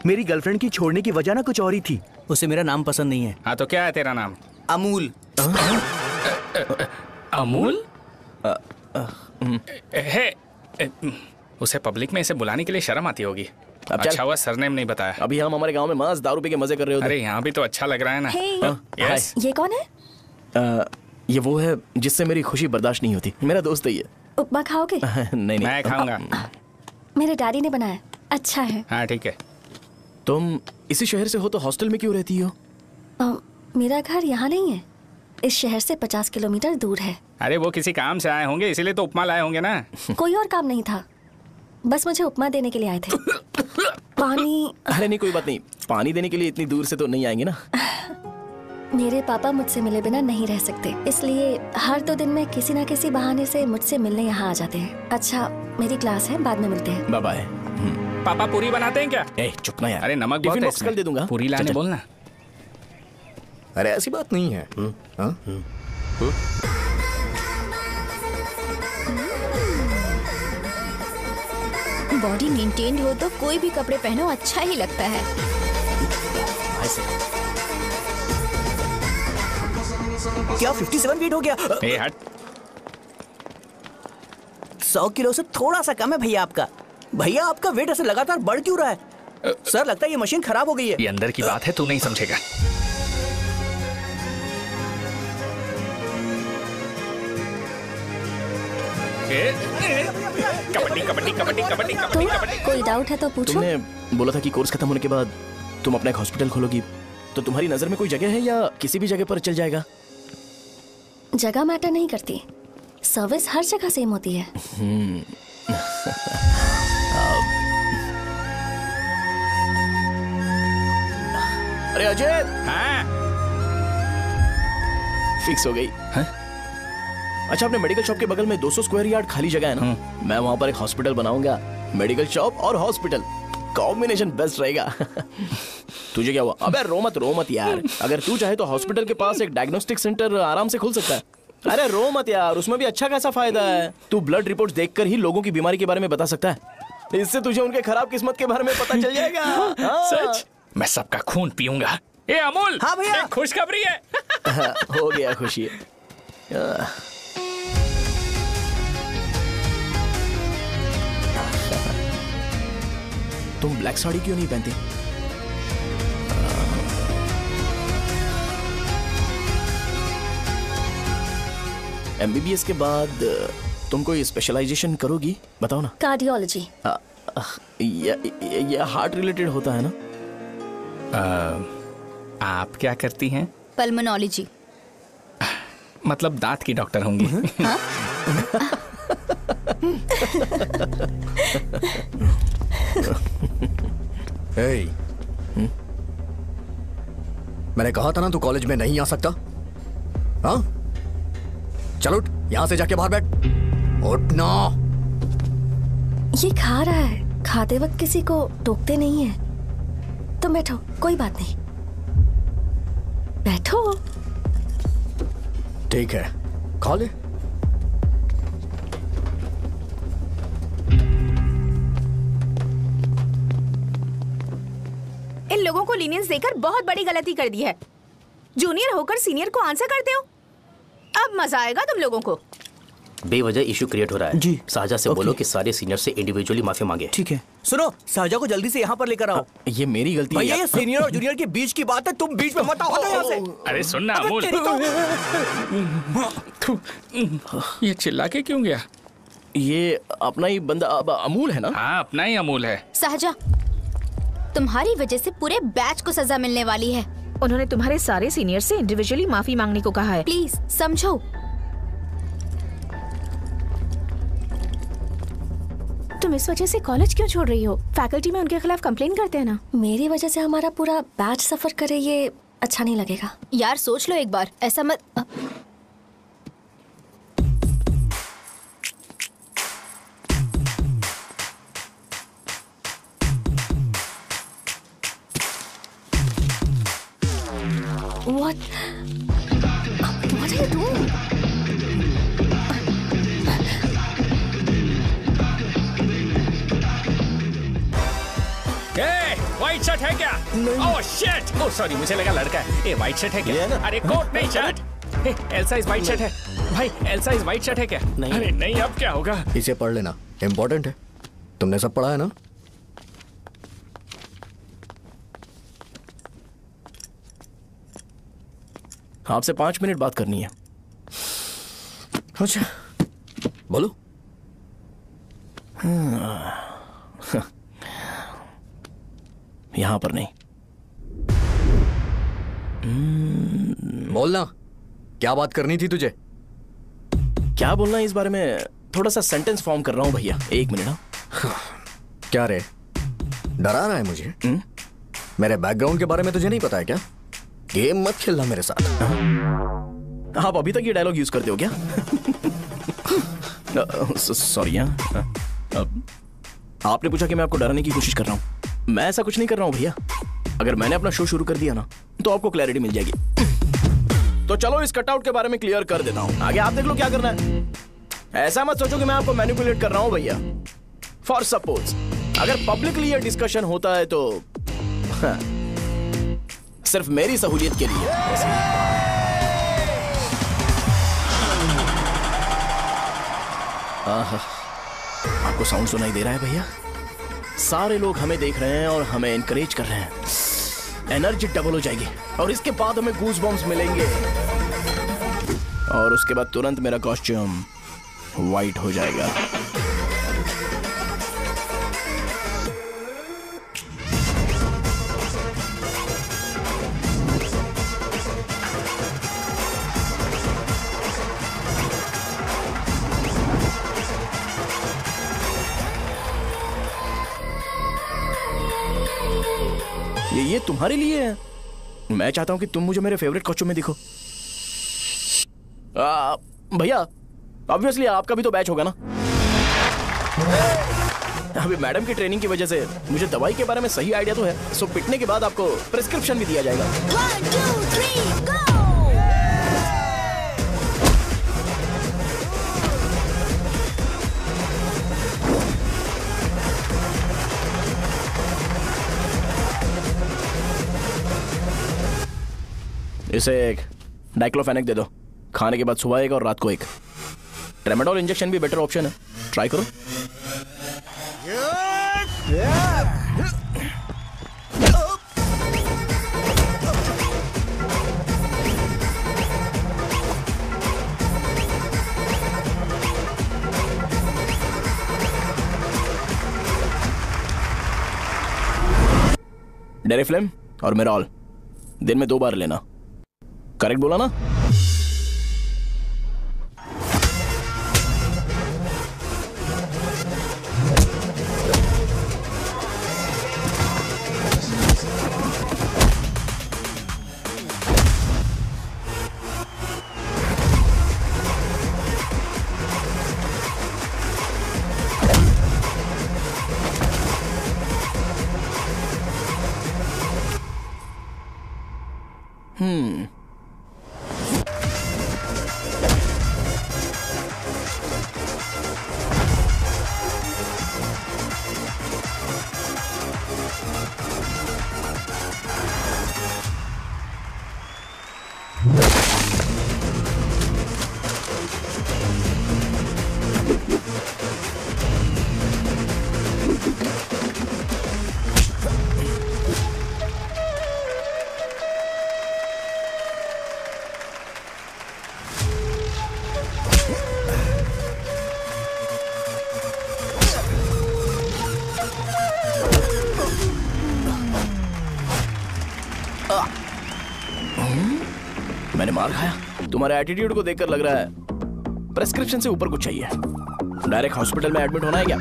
Speaker 14: मेरी गर्लफ्रेंड की छोड़ने की वजह ना कुछ और ही थी। उसे मेरा नाम पसंद नहीं है।
Speaker 9: हाँ तो क्या है तेरा नाम?
Speaker 14: अमूल।
Speaker 9: अमूल? उसे पब्लिक में इसे बुलाने के लिए शर्म आती होगी। अच्छा हुआ सरनेम नहीं बताया।
Speaker 5: अभी हम हमारे गांव में मस्त दारू पी के मजे कर रहे होते।
Speaker 9: अरे यहाँ भी तो अच्छा लग रहा है ना।
Speaker 12: यस। ये कौन है?
Speaker 5: ये वो है जिससे मेरी खुशी बर्दाश्त नहीं होती। मेरा दोस्त ही है।
Speaker 12: उपमा खाओगे?
Speaker 5: नहीं,
Speaker 9: मैं खाऊंगा।
Speaker 12: मेरे डैडी ने बनाया, अच्छा है।
Speaker 9: हाँ ठीक है।
Speaker 5: तुम इसी शहर से हो तो हॉस्टल में क्यों रहती हो?
Speaker 12: मेरा घर यहाँ नहीं है, इस शहर से 50 किलोमीटर दूर है।
Speaker 9: अरे वो किसी काम से आए होंगे, इसीलिए तो उपमा लाए होंगे ना।
Speaker 12: कोई और काम नहीं था, बस मुझे उपमा देने के लिए आए थे। पानी?
Speaker 5: अरे नहीं, कोई बात नहीं, पानी देने के लिए इतनी दूर से तो नहीं आएंगे ना।
Speaker 12: मेरे पापा मुझसे मिले बिना नहीं रह सकते, इसलिए हर 2 दिन में किसी न किसी बहाने से मुझसे मिलने यहाँ आ जाते हैं। अच्छा, मेरी क्लास है, बाद में मिलते हैं।
Speaker 5: Bye bye.
Speaker 9: पापा पूरी बनाते हैं क्या?
Speaker 5: ए चुप ना यार।
Speaker 9: अरे नमक
Speaker 5: टिफिन
Speaker 9: बहुत है
Speaker 5: बॉक्स कल दे दूंगा।
Speaker 9: पूरी लाने बोलना।
Speaker 11: अरे ऐसी बात नहीं है। हाँ?
Speaker 10: बॉडी मेंटेन्ड हो तो कोई भी कपड़े पहनो अच्छा ही लगता है।
Speaker 14: क्या 57 फीट हो गया?
Speaker 9: ए हट।
Speaker 14: 100 किलो से थोड़ा सा कम है भैया आपका। भैया आपका वेट ऐसे लगातार बढ़ क्यों रहा है? सर लगता है ये मशीन खराब हो गई है।
Speaker 9: ये अंदर की बात है, तू नहीं समझेगा। कबड्डी कबड्डी कबड्डी कबड्डी कबड्डी कबड्डी।
Speaker 12: कोई डाउट है तो पूछो।
Speaker 5: तुमने बोला था कि कोर्स खत्म होने के बाद तुम अपना एक हॉस्पिटल खोलोगी, तो तुम्हारी नजर में कोई जगह है या किसी भी जगह पर चल जाएगा?
Speaker 12: जगह मैटर नहीं करती, सर्विस हर जगह सेम होती है।
Speaker 5: अरे अजय,
Speaker 9: हाँ?
Speaker 5: फिक्स हो गई। अच्छा, अपने मेडिकल शॉप के बगल में 200 स्क्वायर यार्ड खाली जगह है ना, मैं वहां पर एक हॉस्पिटल बनाऊंगा। मेडिकल शॉप और हॉस्पिटल कॉम्बिनेशन बेस्ट रहेगा। तुझे क्या हुआ? अबे रो मत यार। अगर तू चाहे तो हॉस्पिटल के पास एक डायग्नोस्टिक सेंटर आराम से खुल सकता है। अरे रो मत यार, उसमें भी अच्छा खासा फायदा है। तू ब्लड रिपोर्ट्स देखकर ही लोगों की बीमारी के बारे में बता सकता है। इससे तुझे उनके खराब किस्मत के बारे में पता चल जाएगा।
Speaker 9: सच? मैं सबका खून पीऊंगा। ए अमूल,
Speaker 14: हाँ भैया,
Speaker 9: एक खुशखबरी है।
Speaker 5: हो गया खुशी। तुम ब्लैक साड़ी क्यों नहीं पहनती? एमबीबीएस के बाद तुम कोई स्पेशलाइजेशन करोगी? बताओ ना।
Speaker 12: कार्डियोलॉजी।
Speaker 5: ये हार्ट रिलेटेड होता है ना?
Speaker 9: आप क्या करती हैं?
Speaker 10: पल्मोनोलॉजी।
Speaker 9: मतलब दांत की डॉक्टर होंगी।
Speaker 10: हाँ?
Speaker 11: hey, मैंने कहा था ना तू कॉलेज में नहीं आ सकता। हाँ, चलो उठ, यहां से जाके बाहर बैठ। उठ ना।
Speaker 12: ये खा रहा है, खाते वक्त किसी को टोकते नहीं है। तुम बैठो, कोई बात नहीं, बैठो।
Speaker 11: ठीक है, खा ले।
Speaker 8: इन लोगों को लीनियंस देकर बहुत बड़ी गलती कर दी है। जूनियर होकर सीनियर को आंसर करते हो। अब मजा आएगा तुम लोगों को।
Speaker 2: बेवजह इशू क्रिएट हो रहा है जी। साजा से बोलो कि सारे सीनियर से इंडिविजुअली माफी मांगे।
Speaker 14: ठीक है। सुनो, साजा को जल्दी से यहाँ पर लेकर आओ।
Speaker 5: ये मेरी गलती है।
Speaker 14: भैया ये सीनियर और जूनियर के बीच की बात है, तुम बीच में मत आओ यहाँ से।
Speaker 9: अरे सुन ना अमूल, ये चिल्ला के क्यों गया?
Speaker 5: ये अपना ही बंदा अमूल है ना?
Speaker 9: हाँ, अपना ही अमूल है।
Speaker 10: साजा, तुम्हारी वजह से पूरे बैच को सजा मिलने वाली है।
Speaker 8: उन्होंने तुम्हारे सारे सीनियर से इंडिविजुअली माफी मांगने को कहा है।
Speaker 10: प्लीज समझो।
Speaker 8: तुम इस वजह से कॉलेज क्यों छोड़ रही हो? फैकल्टी में उनके खिलाफ कंप्लेन करते हैं ना।
Speaker 12: मेरी वजह से हमारा पूरा बैच सफर करे, ये अच्छा नहीं लगेगा।
Speaker 10: यार सोच लो एक बार, ऐसा मत।
Speaker 12: What are you doing?
Speaker 9: White shirt है क्या? Oh shit! ओह सॉरी, मुझे लगा लड़का है। ए व्हाइट शर्ट है क्या? अरे कोट नहीं shirt. L size white shirt है भाई। एल साइज व्हाइट शर्ट है क्या? नहीं। अरे नहीं, अब क्या होगा?
Speaker 11: इसे पढ़ लेना, इम्पोर्टेंट है। तुमने सब पढ़ा है ना?
Speaker 5: आपसे 5 मिनट बात करनी है।
Speaker 11: अच्छा, बोलो।
Speaker 5: यहां पर नहीं।
Speaker 11: बोलना, क्या बात करनी थी तुझे?
Speaker 5: क्या बोलना है इस बारे में? थोड़ा सा सेंटेंस फॉर्म कर रहा हूं भैया, 1 मिनट।
Speaker 11: क्या रे, डरा रहा है मुझे? मेरे बैकग्राउंड के बारे में तुझे नहीं पता है क्या? गेम मत खेलना मेरे साथ।
Speaker 5: आप अभी तक ये डायलॉग यूज करते हो क्या? सॉरी। आपने पूछा कि मैं आपको डराने की कोशिश कर रहा हूँ। मैं ऐसा कुछ नहीं कर रहा हूँ भैया। अगर मैंने अपना शो शुरू कर दिया ना तो आपको क्लैरिटी मिल जाएगी। तो चलो इस कटआउट के बारे में क्लियर कर देता हूँ, आगे आप देख लो क्या करना है। ऐसा मत सोचो कि मैं आपको मैनिपुलेट कर रहा हूँ भैया। फॉर सपोज अगर पब्लिकली ये डिस्कशन होता है तो हाँ, सिर्फ मेरी सहूलियत के लिए। आपको साउंड सुनाई दे रहा है भैया? सारे लोग हमें देख रहे हैं और हमें एनकरेज कर रहे हैं। एनर्जी डबल हो जाएगी और इसके बाद हमें गूज बम्स मिलेंगे और उसके बाद तुरंत मेरा कॉस्ट्यूम वाइट हो जाएगा। ये तुम्हारे लिए है। मैं चाहता हूं कि तुम मुझे मेरे फेवरेट कॉस्ट्यूम में दिखो। भैया ऑब्वियसली आपका भी तो बैच होगा ना। अभी मैडम की ट्रेनिंग की वजह से मुझे दवाई के बारे में सही आइडिया तो है। सो पिटने के बाद आपको प्रिस्क्रिप्शन भी दिया जाएगा।
Speaker 10: 1 2 3 गो।
Speaker 5: इसे एक डाइक्लोफेनेक दे दो। खाने के बाद सुबह एक और रात को एक। ट्रेमाडोल इंजेक्शन भी बेटर ऑप्शन है, ट्राई करो। डेरिफ्लेम और मेरॉल दिन में 2 बार लेना। करेक्ट बोला ना? मैंने मार खाया। तुम्हारे एटीट्यूड को देखकर लग रहा है प्रेस्क्रिप्शन से ऊपर कुछ चाहिए। डायरेक्ट हॉस्पिटल में एडमिट होना है क्या?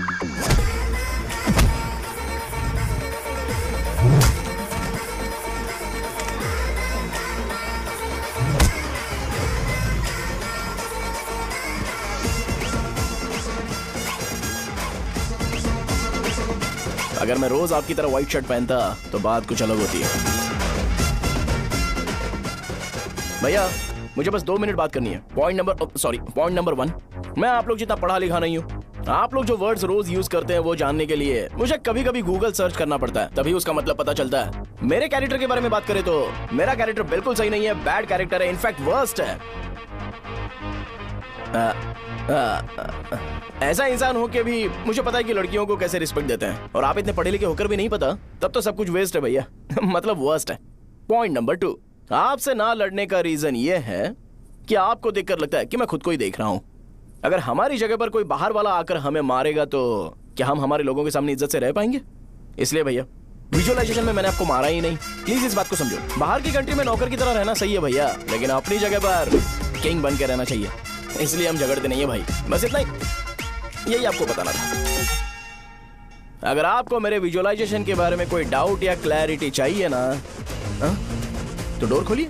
Speaker 5: अगर मैं रोज आपकी तरह व्हाइट शर्ट पहनता तो बात कुछ अलग होती है। भैया मुझे बस 2 मिनट बात करनी है। पॉइंट नंबर 1, मैं आप लोग जितना पढ़ा लिखा नहीं हूँ। आप लोग जो वर्ड्स रोज यूज करते हैं वो जानने के लिए मुझे कभी कभी गूगल सर्च करना पड़ता है, तभी उसका मतलब पता चलता है। मेरे कैरेक्टर के बारे में बात करें तो मेरा कैरेक्टर बिल्कुल सही नहीं है, बैड कैरेक्टर है, इनफैक्ट वर्स्ट है। ऐसा इंसान हो के भी मुझे पता है कि लड़कियों को कैसे रिस्पेक्ट देते हैं, और आप इतने पढ़े लिखे होकर भी नहीं पता, तब तो सब कुछ वेस्ट है भैया। मतलब वर्स्ट है। पॉइंट नंबर 2, आपसे ना लड़ने का रीजन ये है कि आपको देखकर लगता है कि मैं खुद को ही देख रहा हूं। अगर हमारी जगह पर कोई बाहर वाला आकर हमें मारेगा तो क्या हम हमारे लोगों के सामने इज्जत से रह पाएंगे? इसलिए भैया विजुअलाइजेशन में मैंने आपको मारा ही नहीं। प्लीज इस बात को समझो। बाहर की कंट्री में नौकर की तरह रहना सही है भैया, लेकिन अपनी जगह पर किंग बन के रहना चाहिए। इसलिए हम झगड़ते नहीं है भाई, बस इतना ही, यही आपको बताना था। अगर आपको मेरे विजुअलाइजेशन के बारे में कोई डाउट या क्लैरिटी चाहिए ना, तो डोर खोलिए।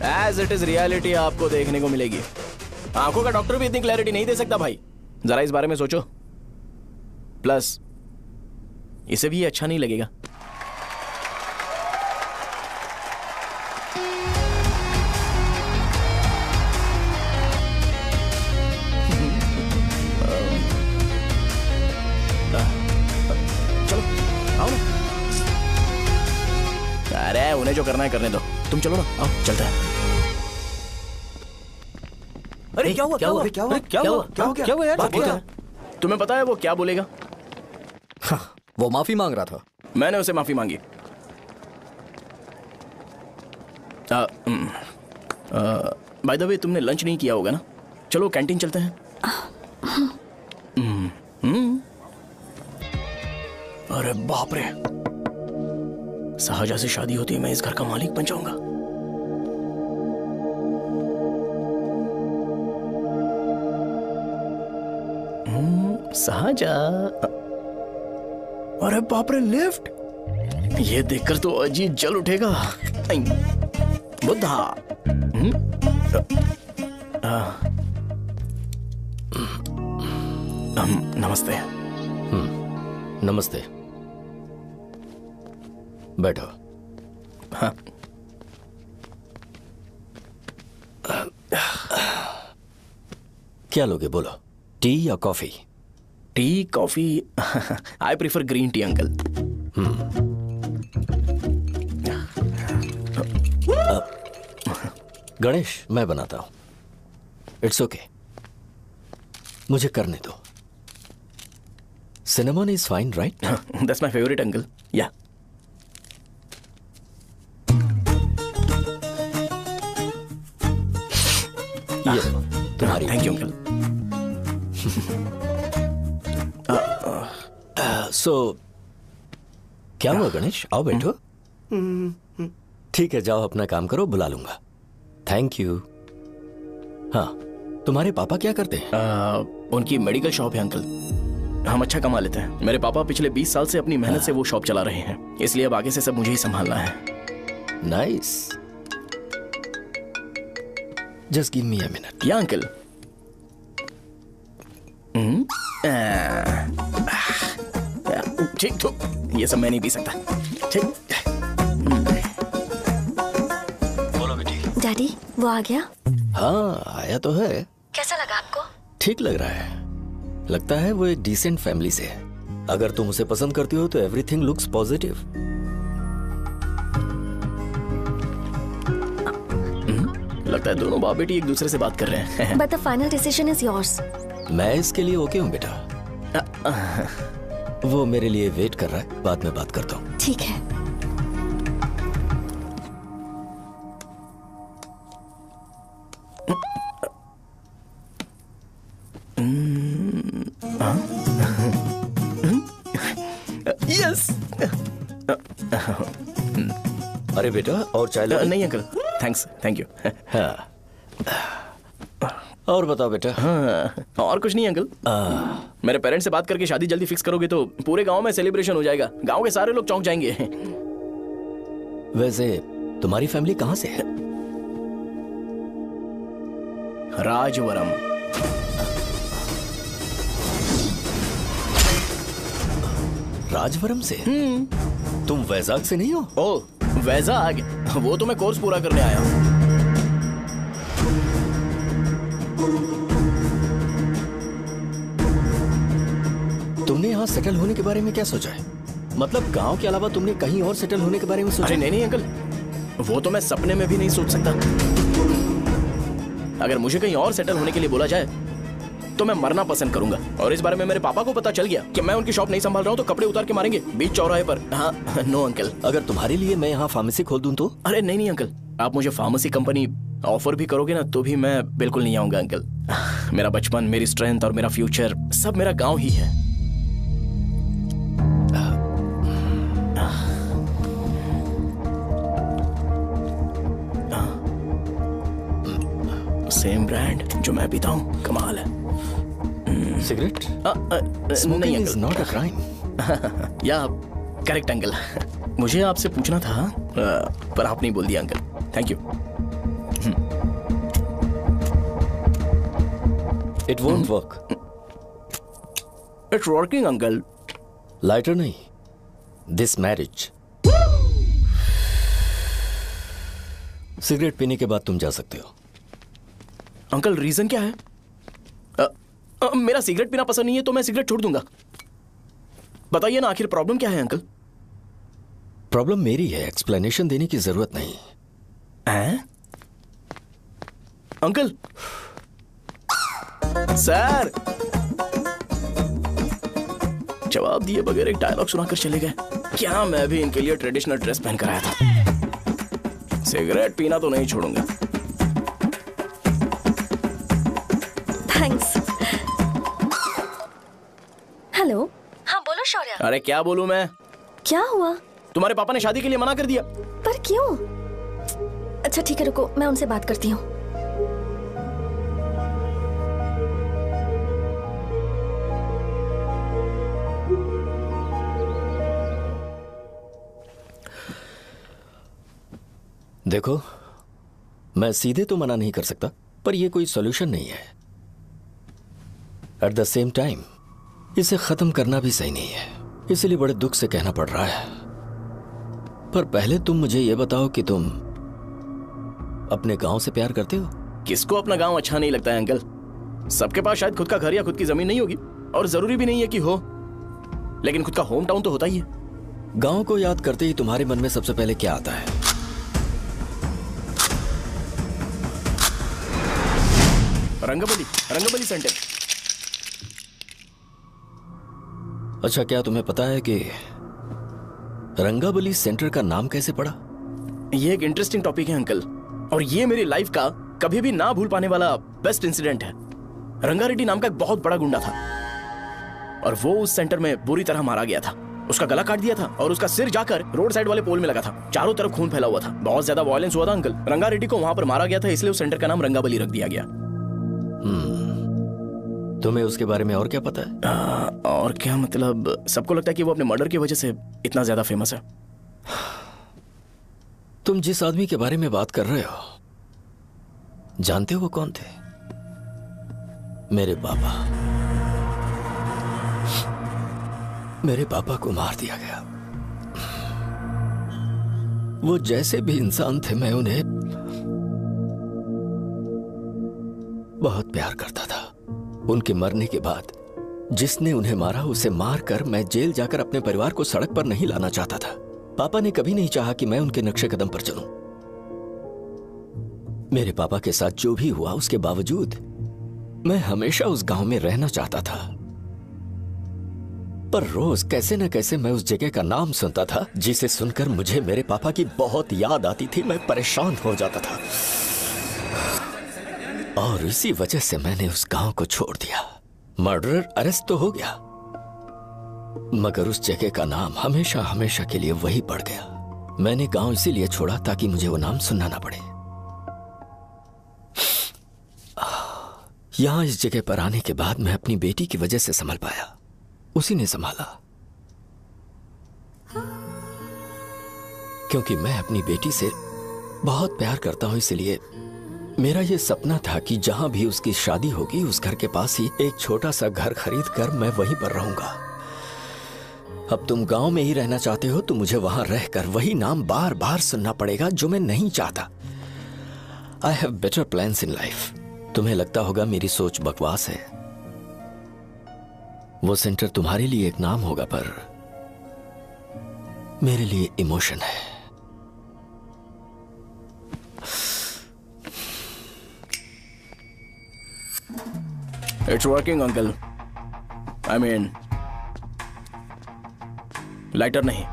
Speaker 5: एज इट इज रियलिटी आपको देखने को मिलेगी। आंखों का डॉक्टर भी इतनी क्लैरिटी नहीं दे सकता भाई, जरा इस बारे में सोचो। प्लस इसे भी ये अच्छा नहीं लगेगा। चलो आओ ना। अरे उन्हें जो करना है करने दो, तुम चलो ना, आओ चलते हैं।
Speaker 14: अरे क्या हुआ क्या हुआ
Speaker 5: क्या हुआ क्या हुआ
Speaker 14: क्या हुआ यार?
Speaker 5: बात क्या? तुम्हें पता है वो क्या बोलेगा?
Speaker 11: वो माफी मांग रहा था।
Speaker 5: मैंने उसे माफी मांगी। बाय द वे तुमने लंच नहीं किया होगा ना? चलो कैंटीन चलते हैं। अरे बाप रे, शाहजहां से शादी होती है मैं इस घर का मालिक बन जाऊंगा। शाहजहां, अरे बाप रे लिफ्ट, ये देखकर तो अजीत जल उठेगा। बुद्धा। नमस्ते।
Speaker 1: नमस्ते, बैठो।
Speaker 5: हाँ।
Speaker 1: क्या लोगे बोलो, टी या coffee?
Speaker 5: Tea coffee? I prefer green tea uncle.
Speaker 1: Ganesh, मैं बनाता हूं। इट्स ओके, मुझे करने दो। Cinnamon is fine right?
Speaker 5: That's my favourite uncle. या
Speaker 1: ये तुम्हारी।
Speaker 5: Thank you uncle.
Speaker 1: सो क्या हुआ गणेश? आओ बैठो। ठीक है, जाओ अपना काम करो, बुला लूंगा। Thank you. हाँ, तुम्हारे पापा क्या करते हैं?
Speaker 5: उनकी मेडिकल शॉप है अंकल। हम अच्छा कमा लेते हैं। मेरे पापा पिछले 20 साल से अपनी मेहनत से वो शॉप चला रहे हैं, इसलिए अब आगे से सब मुझे ही संभालना है।
Speaker 1: Nice. Just give me a minute.
Speaker 5: या अंकल। ठीक तो ये सब मैं नहीं पी सकता। ठीक।
Speaker 1: बोलो बेटी।
Speaker 12: डैडी, वो आ गया?
Speaker 1: हाँ, आया तो है।
Speaker 12: कैसा लगा आपको?
Speaker 1: ठीक लग रहा है। लगता है वो एक डिसेंट फैमिली से है। अगर तुम उसे पसंद करती हो तो एवरीथिंग लुक्स पॉजिटिव।
Speaker 5: लगता है दोनों बाप बेटी एक दूसरे से बात कर रहे हैं।
Speaker 12: But the final decision is yours.
Speaker 1: मैं इसके लिए ओके हूँ बेटा। वो मेरे लिए वेट कर रहा है, बाद में बात करता हूँ।
Speaker 12: ठीक है।
Speaker 5: यस।
Speaker 1: अरे बेटा, और चाय लो?
Speaker 5: नहीं अंकल, थैंक्स, थैंक यू।
Speaker 1: हाँ। और बताओ बेटा।
Speaker 5: हाँ, और कुछ नहीं अंकल। मेरे पेरेंट्स से बात करके शादी जल्दी फिक्स करोगे तो पूरे गांव में सेलिब्रेशन हो जाएगा। गांव के सारे लोग चौंक जाएंगे।
Speaker 1: वैसे तुम्हारी फैमिली कहाँ से है?
Speaker 5: राजवरम।
Speaker 1: राजवरम से? तुम वैजाग से नहीं हो?
Speaker 5: ओ, वैजाग? वो तो मैं कोर्स पूरा करने आया हूँ।
Speaker 1: तुमने यहाँ सेटल होने के बारे में क्या सोचा है? मतलब गांव के अलावा तुमने कहीं और सेटल होने के बारे में सोचा?
Speaker 5: अरे नहीं अंकल, वो तो मैं सपने में भी नहीं सोच सकता। अगर मुझे कहीं और सेटल होने के लिए बोला जाए तो मैं मरना पसंद करूंगा। और इस बारे में मेरे पापा को पता चल गया कि मैं उनकी शॉप नहीं संभाल रहा हूँ तो कपड़े उतार के मारेंगे बीच चौराहे पर। हाँ, नो अंकल।
Speaker 1: अगर तुम्हारे लिए मैं यहाँ फार्मेसी खोल दूं तो?
Speaker 5: अरे नहीं अंकल, आप मुझे फार्मेसी कंपनी ऑफर भी करोगे ना तो भी मैं बिल्कुल नहीं आऊंगा अंकल। मेरा बचपन, मेरी स्ट्रेंथ और मेरा फ्यूचर सब मेरा गांव ही है। सेम ब्रांड जो मैं पीता हूँ, कमाल है।
Speaker 1: सिगरेट?
Speaker 5: नहीं
Speaker 1: इज नॉट अ क्राइम।
Speaker 5: या करेक्ट अंकल। मुझे आपसे पूछना था पर आप नहीं बोल दिया uncle. Thank you.
Speaker 1: It won't work.
Speaker 5: It's working uncle.
Speaker 1: Lighter नहीं, दिस मैरिज। सिगरेट पीने के बाद तुम जा सकते हो।
Speaker 5: अंकल रीजन क्या है? मेरा सिगरेट पीना पसंद नहीं है तो मैं सिगरेट छोड़ दूंगा। बताइए ना आखिर प्रॉब्लम क्या है अंकल?
Speaker 1: प्रॉब्लम मेरी है, एक्सप्लेनेशन देने की जरूरत नहीं।
Speaker 5: अंकल सर जवाब दिए बगैर एक डायलॉग सुनाकर चले गए। क्या मैं भी इनके लिए ट्रेडिशनल ड्रेस पहन कर आया था। सिगरेट पीना तो नहीं छोड़ूंगा।
Speaker 12: थैंक्स। हेलो। हाँ बोलो शौर्य।
Speaker 5: अरे क्या बोलूं मैं?
Speaker 12: क्या हुआ?
Speaker 5: तुम्हारे पापा ने शादी के लिए मना कर दिया।
Speaker 12: पर क्यों? अच्छा ठीक है रुको, मैं उनसे बात करती हूँ।
Speaker 1: देखो, मैं सीधे तो मना नहीं कर सकता, पर यह कोई सॉल्यूशन नहीं है। एट द सेम टाइम इसे खत्म करना भी सही नहीं है, इसलिए बड़े दुख से कहना पड़ रहा है। पर पहले तुम मुझे यह बताओ कि तुम अपने गांव से प्यार करते हो?
Speaker 5: किसको अपना गांव अच्छा नहीं लगता है अंकल? सबके पास शायद खुद का घर या खुद की जमीन नहीं होगी, और जरूरी भी नहीं है कि हो, लेकिन खुद का होम टाउन तो होता ही है।
Speaker 1: गांव को याद करते ही तुम्हारे मन में सबसे पहले क्या आता है?
Speaker 5: रंगबली सेंटर।
Speaker 1: अच्छा, क्या तुम्हें पता है कि रंगाबली सेंटर का नाम कैसे पड़ा?
Speaker 5: ये एक इंटरेस्टिंग टॉपिक है अंकल, और ये मेरी लाइफ का कभी भी ना भूल पाने वाला बेस्ट इंसिडेंट है। रंगारेड्डी नाम का एक बहुत बड़ा गुंडा था, और वो उस सेंटर में बुरी तरह मारा गया था। उसका गला काट दिया था और उसका सिर जाकर रोड साइड वाले पोल में लगा था। चारों तरफ खून फैला हुआ था, बहुत ज्यादा वायलेंस हुआ था अंकल। रंगारेड्डी को वहां पर मारा गया था, इसलिए उस सेंटर का नाम रंगाबली रख दिया गया।
Speaker 1: तुम्हें उसके बारे में और क्या पता है?
Speaker 5: और क्या मतलब, सबको लगता है कि वो अपने मर्डर की वजह से इतना ज्यादा फेमस है।
Speaker 1: तुम जिस आदमी के बारे में बात कर रहे हो, जानते हो वो कौन थे? मेरे पापा। मेरे पापा को मार दिया गया। वो जैसे भी इंसान थे, मैं उन्हें बहुत प्यार करता था। उनके मरने के बाद जिसने उन्हें मारा उसे मारकर मैं जेल जाकर अपने परिवार को सड़क पर नहीं लाना चाहता था। पापा ने कभी नहीं चाहा कि मैं उनके नक्शे कदम पर चलूं। मेरे पापा के साथ जो भी हुआ उसके बावजूद मैं हमेशा उस गांव में रहना चाहता था। पर रोज कैसे न कैसे मैं उस जगह का नाम सुनता था, जिसे सुनकर मुझे मेरे पापा की बहुत याद आती थी। मैं परेशान हो जाता था, और इसी वजह से मैंने उस गांव को छोड़ दिया। मर्डरर अरेस्ट तो हो गया, मगर उस जगह का नाम हमेशा हमेशा के लिए वही पड़ गया। मैंने गांव इसीलिए छोड़ा ताकि मुझे वो नाम सुनना ना पड़े। यहां इस जगह पर आने के बाद मैं अपनी बेटी की वजह से संभल पाया, उसी ने संभाला। क्योंकि मैं अपनी बेटी से बहुत प्यार करता हूं, इसलिए मेरा यह सपना था कि जहां भी उसकी शादी होगी उस घर के पास ही एक छोटा सा घर खरीद कर मैं वहीं पर रहूंगा। अब तुम गांव में ही रहना चाहते हो तो मुझे वहां रहकर वही नाम बार बार सुनना पड़ेगा, जो मैं नहीं चाहता। I have better plans in life. तुम्हें लगता होगा मेरी सोच बकवास है। वो सेंटर तुम्हारे लिए एक नाम होगा, पर मेरे लिए इमोशन है।
Speaker 5: It's working, uncle. I mean, lighter नहीं,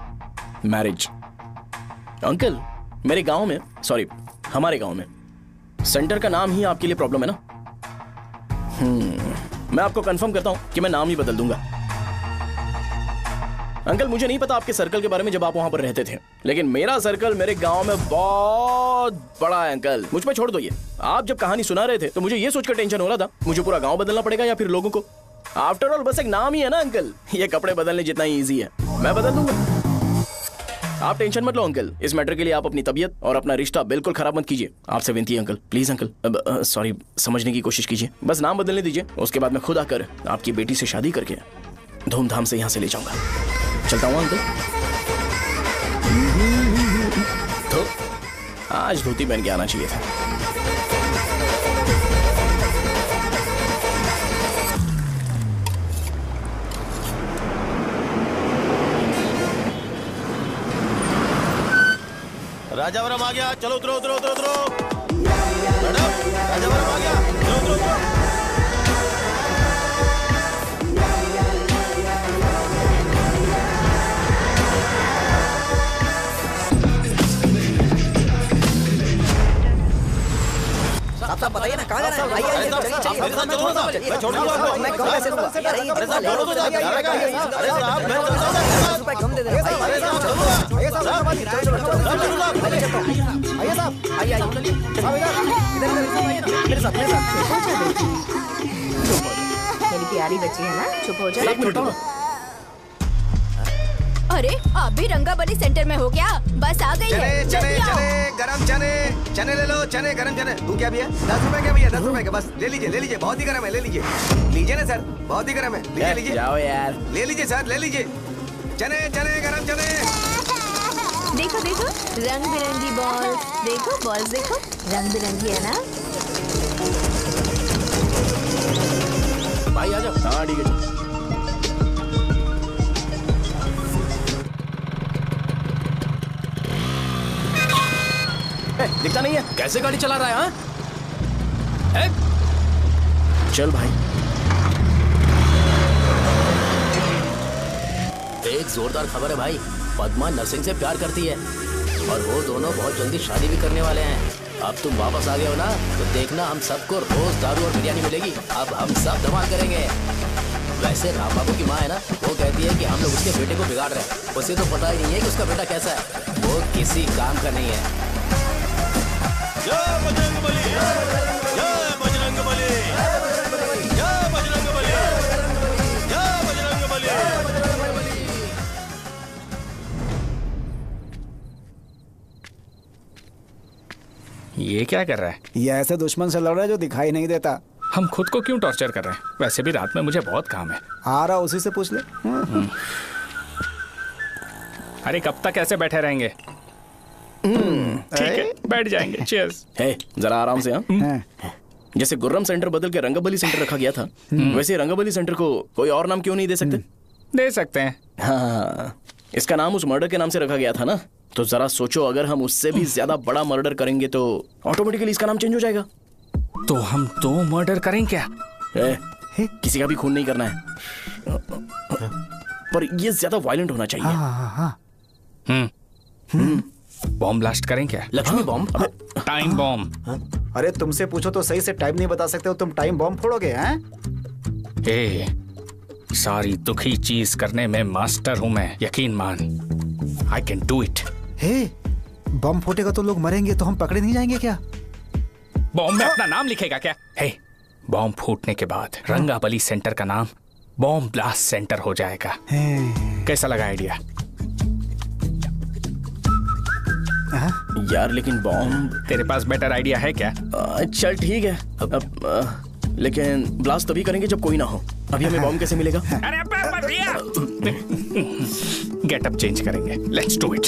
Speaker 5: मैरिज। अंकल, मेरे गांव में, सॉरी हमारे गांव में सेंटर का नाम ही आपके लिए प्रॉब्लम है ना? मैं आपको कंफर्म करता हूं कि मैं नाम ही बदल दूंगा। अंकल, मुझे नहीं पता आपके सर्कल के बारे में जब आप वहां पर रहते थे, लेकिन मेरा सर्कल मेरे गांव में बहुत बड़ा है अंकल। मुझ पे छोड़ दो ये। आप जब कहानी सुना रहे थे तो मुझे ये सोचकर टेंशन हो रहा था मुझे पूरा गांव बदलना पड़ेगा या फिर लोगों को। आफ्टर ऑल बस एक नाम ही है ना अंकल, ये कपड़े बदलने जितना ही ईजी है, मैं बदल दूंगा। आप टेंशन मत लो अंकल, इस मैटर के लिए आप अपनी तबीयत और अपना रिश्ता बिल्कुल खराब मत कीजिए। आपसे विनती है अंकल, प्लीज अंकल। सॉरी, समझने की कोशिश कीजिए, बस नाम बदलने दीजिए। उसके बाद मैं खुद आकर आपकी बेटी से शादी करके धूमधाम से यहाँ से ले जाऊंगा। चलता हूँ अंकल। तो आज धोती पहन के आना चाहिए था।
Speaker 4: राजावरम आ गया, चलो उतरो उतरो उतरो उतरो। मैडम, राजावरम आ गया, चलो उतरो उतरो।
Speaker 14: साहब बताइए ना कहाँ जाना है? आइए आइए चलिए चलिए।
Speaker 4: मैं छोड़ दूंगा आपको।
Speaker 14: मैं कम कैसे दूंगा?
Speaker 4: अरे साहब बोलो तो जाके। अरे साहब मैं
Speaker 14: ₹10 कम दे देना।
Speaker 3: आइए साहब
Speaker 14: आइए साहब आइए आइए मेरे साथ
Speaker 8: मेरी प्यारी बच्ची है ना, चुप हो जा।
Speaker 5: एक मिनट रुको।
Speaker 10: अरे आप भी रंगाबली सेंटर में हो क्या? बस आ गई है,
Speaker 6: चने
Speaker 10: जल्दी आओ।
Speaker 6: गरम चने, चने ले लो, चने गरम चने। तू क्या भैया? 10 रुपए का भैया, 10 रुपए का बस। ले लीजिए, बहुत ही गरम है, ले लीजिए। लीजिए ना सर, बहुत ही गरम है, लीजिए लीजिए।
Speaker 5: जाओ यार।
Speaker 6: ले लीजिए सर, ले लीजिए। चने चने गरम चने।
Speaker 8: देखो देखो रंग बिरंगी बॉल, देखो बॉल्स देखो रंग बिरंगी है ना।
Speaker 5: भाई आ जाओ। हाँ ठीक है। दिखता नहीं है, कैसे गाड़ी चला रहा है? हाँ? चल भाई।
Speaker 2: एक जोरदार खबर है भाई, पद्मा नरसिंह से प्यार करती है और वो दोनों बहुत जल्दी शादी भी करने वाले हैं। अब तुम वापस आ गए हो ना, तो देखना हम सबको रोज दारू और बिरयानी मिलेगी। अब हम सब धमाल करेंगे। वैसे राम बाबू की माँ है ना, वो कहती है कि हम लोग उसके बेटे को बिगाड़ रहे हैं। उसे तो पता ही नहीं है कि उसका बेटा कैसा है, वो किसी काम का नहीं है।
Speaker 4: जय बजरंगबली, जय बजरंगबली, जय बजरंगबली, जय बजरंगबली।
Speaker 9: ये क्या कर रहा है?
Speaker 3: ये ऐसे दुश्मन से लड़ रहा है जो दिखाई नहीं देता।
Speaker 9: हम खुद को क्यों टॉर्चर कर रहे हैं? वैसे भी रात में मुझे बहुत काम है।
Speaker 3: आ रहा उसी से पूछ ले।
Speaker 9: अरे कब तक ऐसे बैठे रहेंगे? ठीक है, बैठ जाएंगे। चीयर्स।
Speaker 5: हे, जरा आराम से। हाँ। जैसे गुर्रम सेंटर बदल के रंगाबली सेंटर रखा गया था, वैसे रंगाबली सेंटर को कोई और नाम क्यों नहीं दे सकते?
Speaker 9: दे सकते हैं।
Speaker 5: हाँ, इसका नाम उस मर्डर के नाम से रखा गया था ना, तो जरा सोचो अगर हम उससे भी ज्यादा बड़ा मर्डर करेंगे तो ऑटोमेटिकली इसका नाम चेंज हो जाएगा।
Speaker 9: तो हम 2 मर्डर करेंगे क्या?
Speaker 5: किसी का भी खून नहीं करना है, पर ये ज्यादा वायलेंट होना चाहिए।
Speaker 9: बॉम्ब ब्लास्ट करें क्या?
Speaker 2: लक्ष्मी बॉम्ब?
Speaker 9: Time bomb.
Speaker 3: अरे तुमसे पूछो तो सही से टाइम नहीं बता सकते हो, तुम टाइम बॉम्ब फोड़ोगे? हैं?
Speaker 9: ए, सारी दुखी चीज करने में मास्टर हूं मैं, यकीन मान। I can do it.
Speaker 3: Hey, bomb फूटेगा तो लोग मरेंगे, तो हम पकड़े नहीं जाएंगे क्या?
Speaker 9: बॉम्ब में अपना नाम लिखेगा क्या? हे, बॉम्ब फूटने के बाद रंगाबली सेंटर का नाम बॉम्ब ब्लास्ट सेंटर हो जाएगा। कैसा लगा आइडिया?
Speaker 5: यार लेकिन बॉम्ब,
Speaker 9: तेरे पास बेटर आइडिया है क्या?
Speaker 5: चल ठीक है, लेकिन ब्लास्ट तभी करेंगे जब कोई ना हो। अभी हमें बॉम्ब कैसे मिलेगा?
Speaker 9: अरे भैया, गेटअप चेंज करेंगे। Let's do it.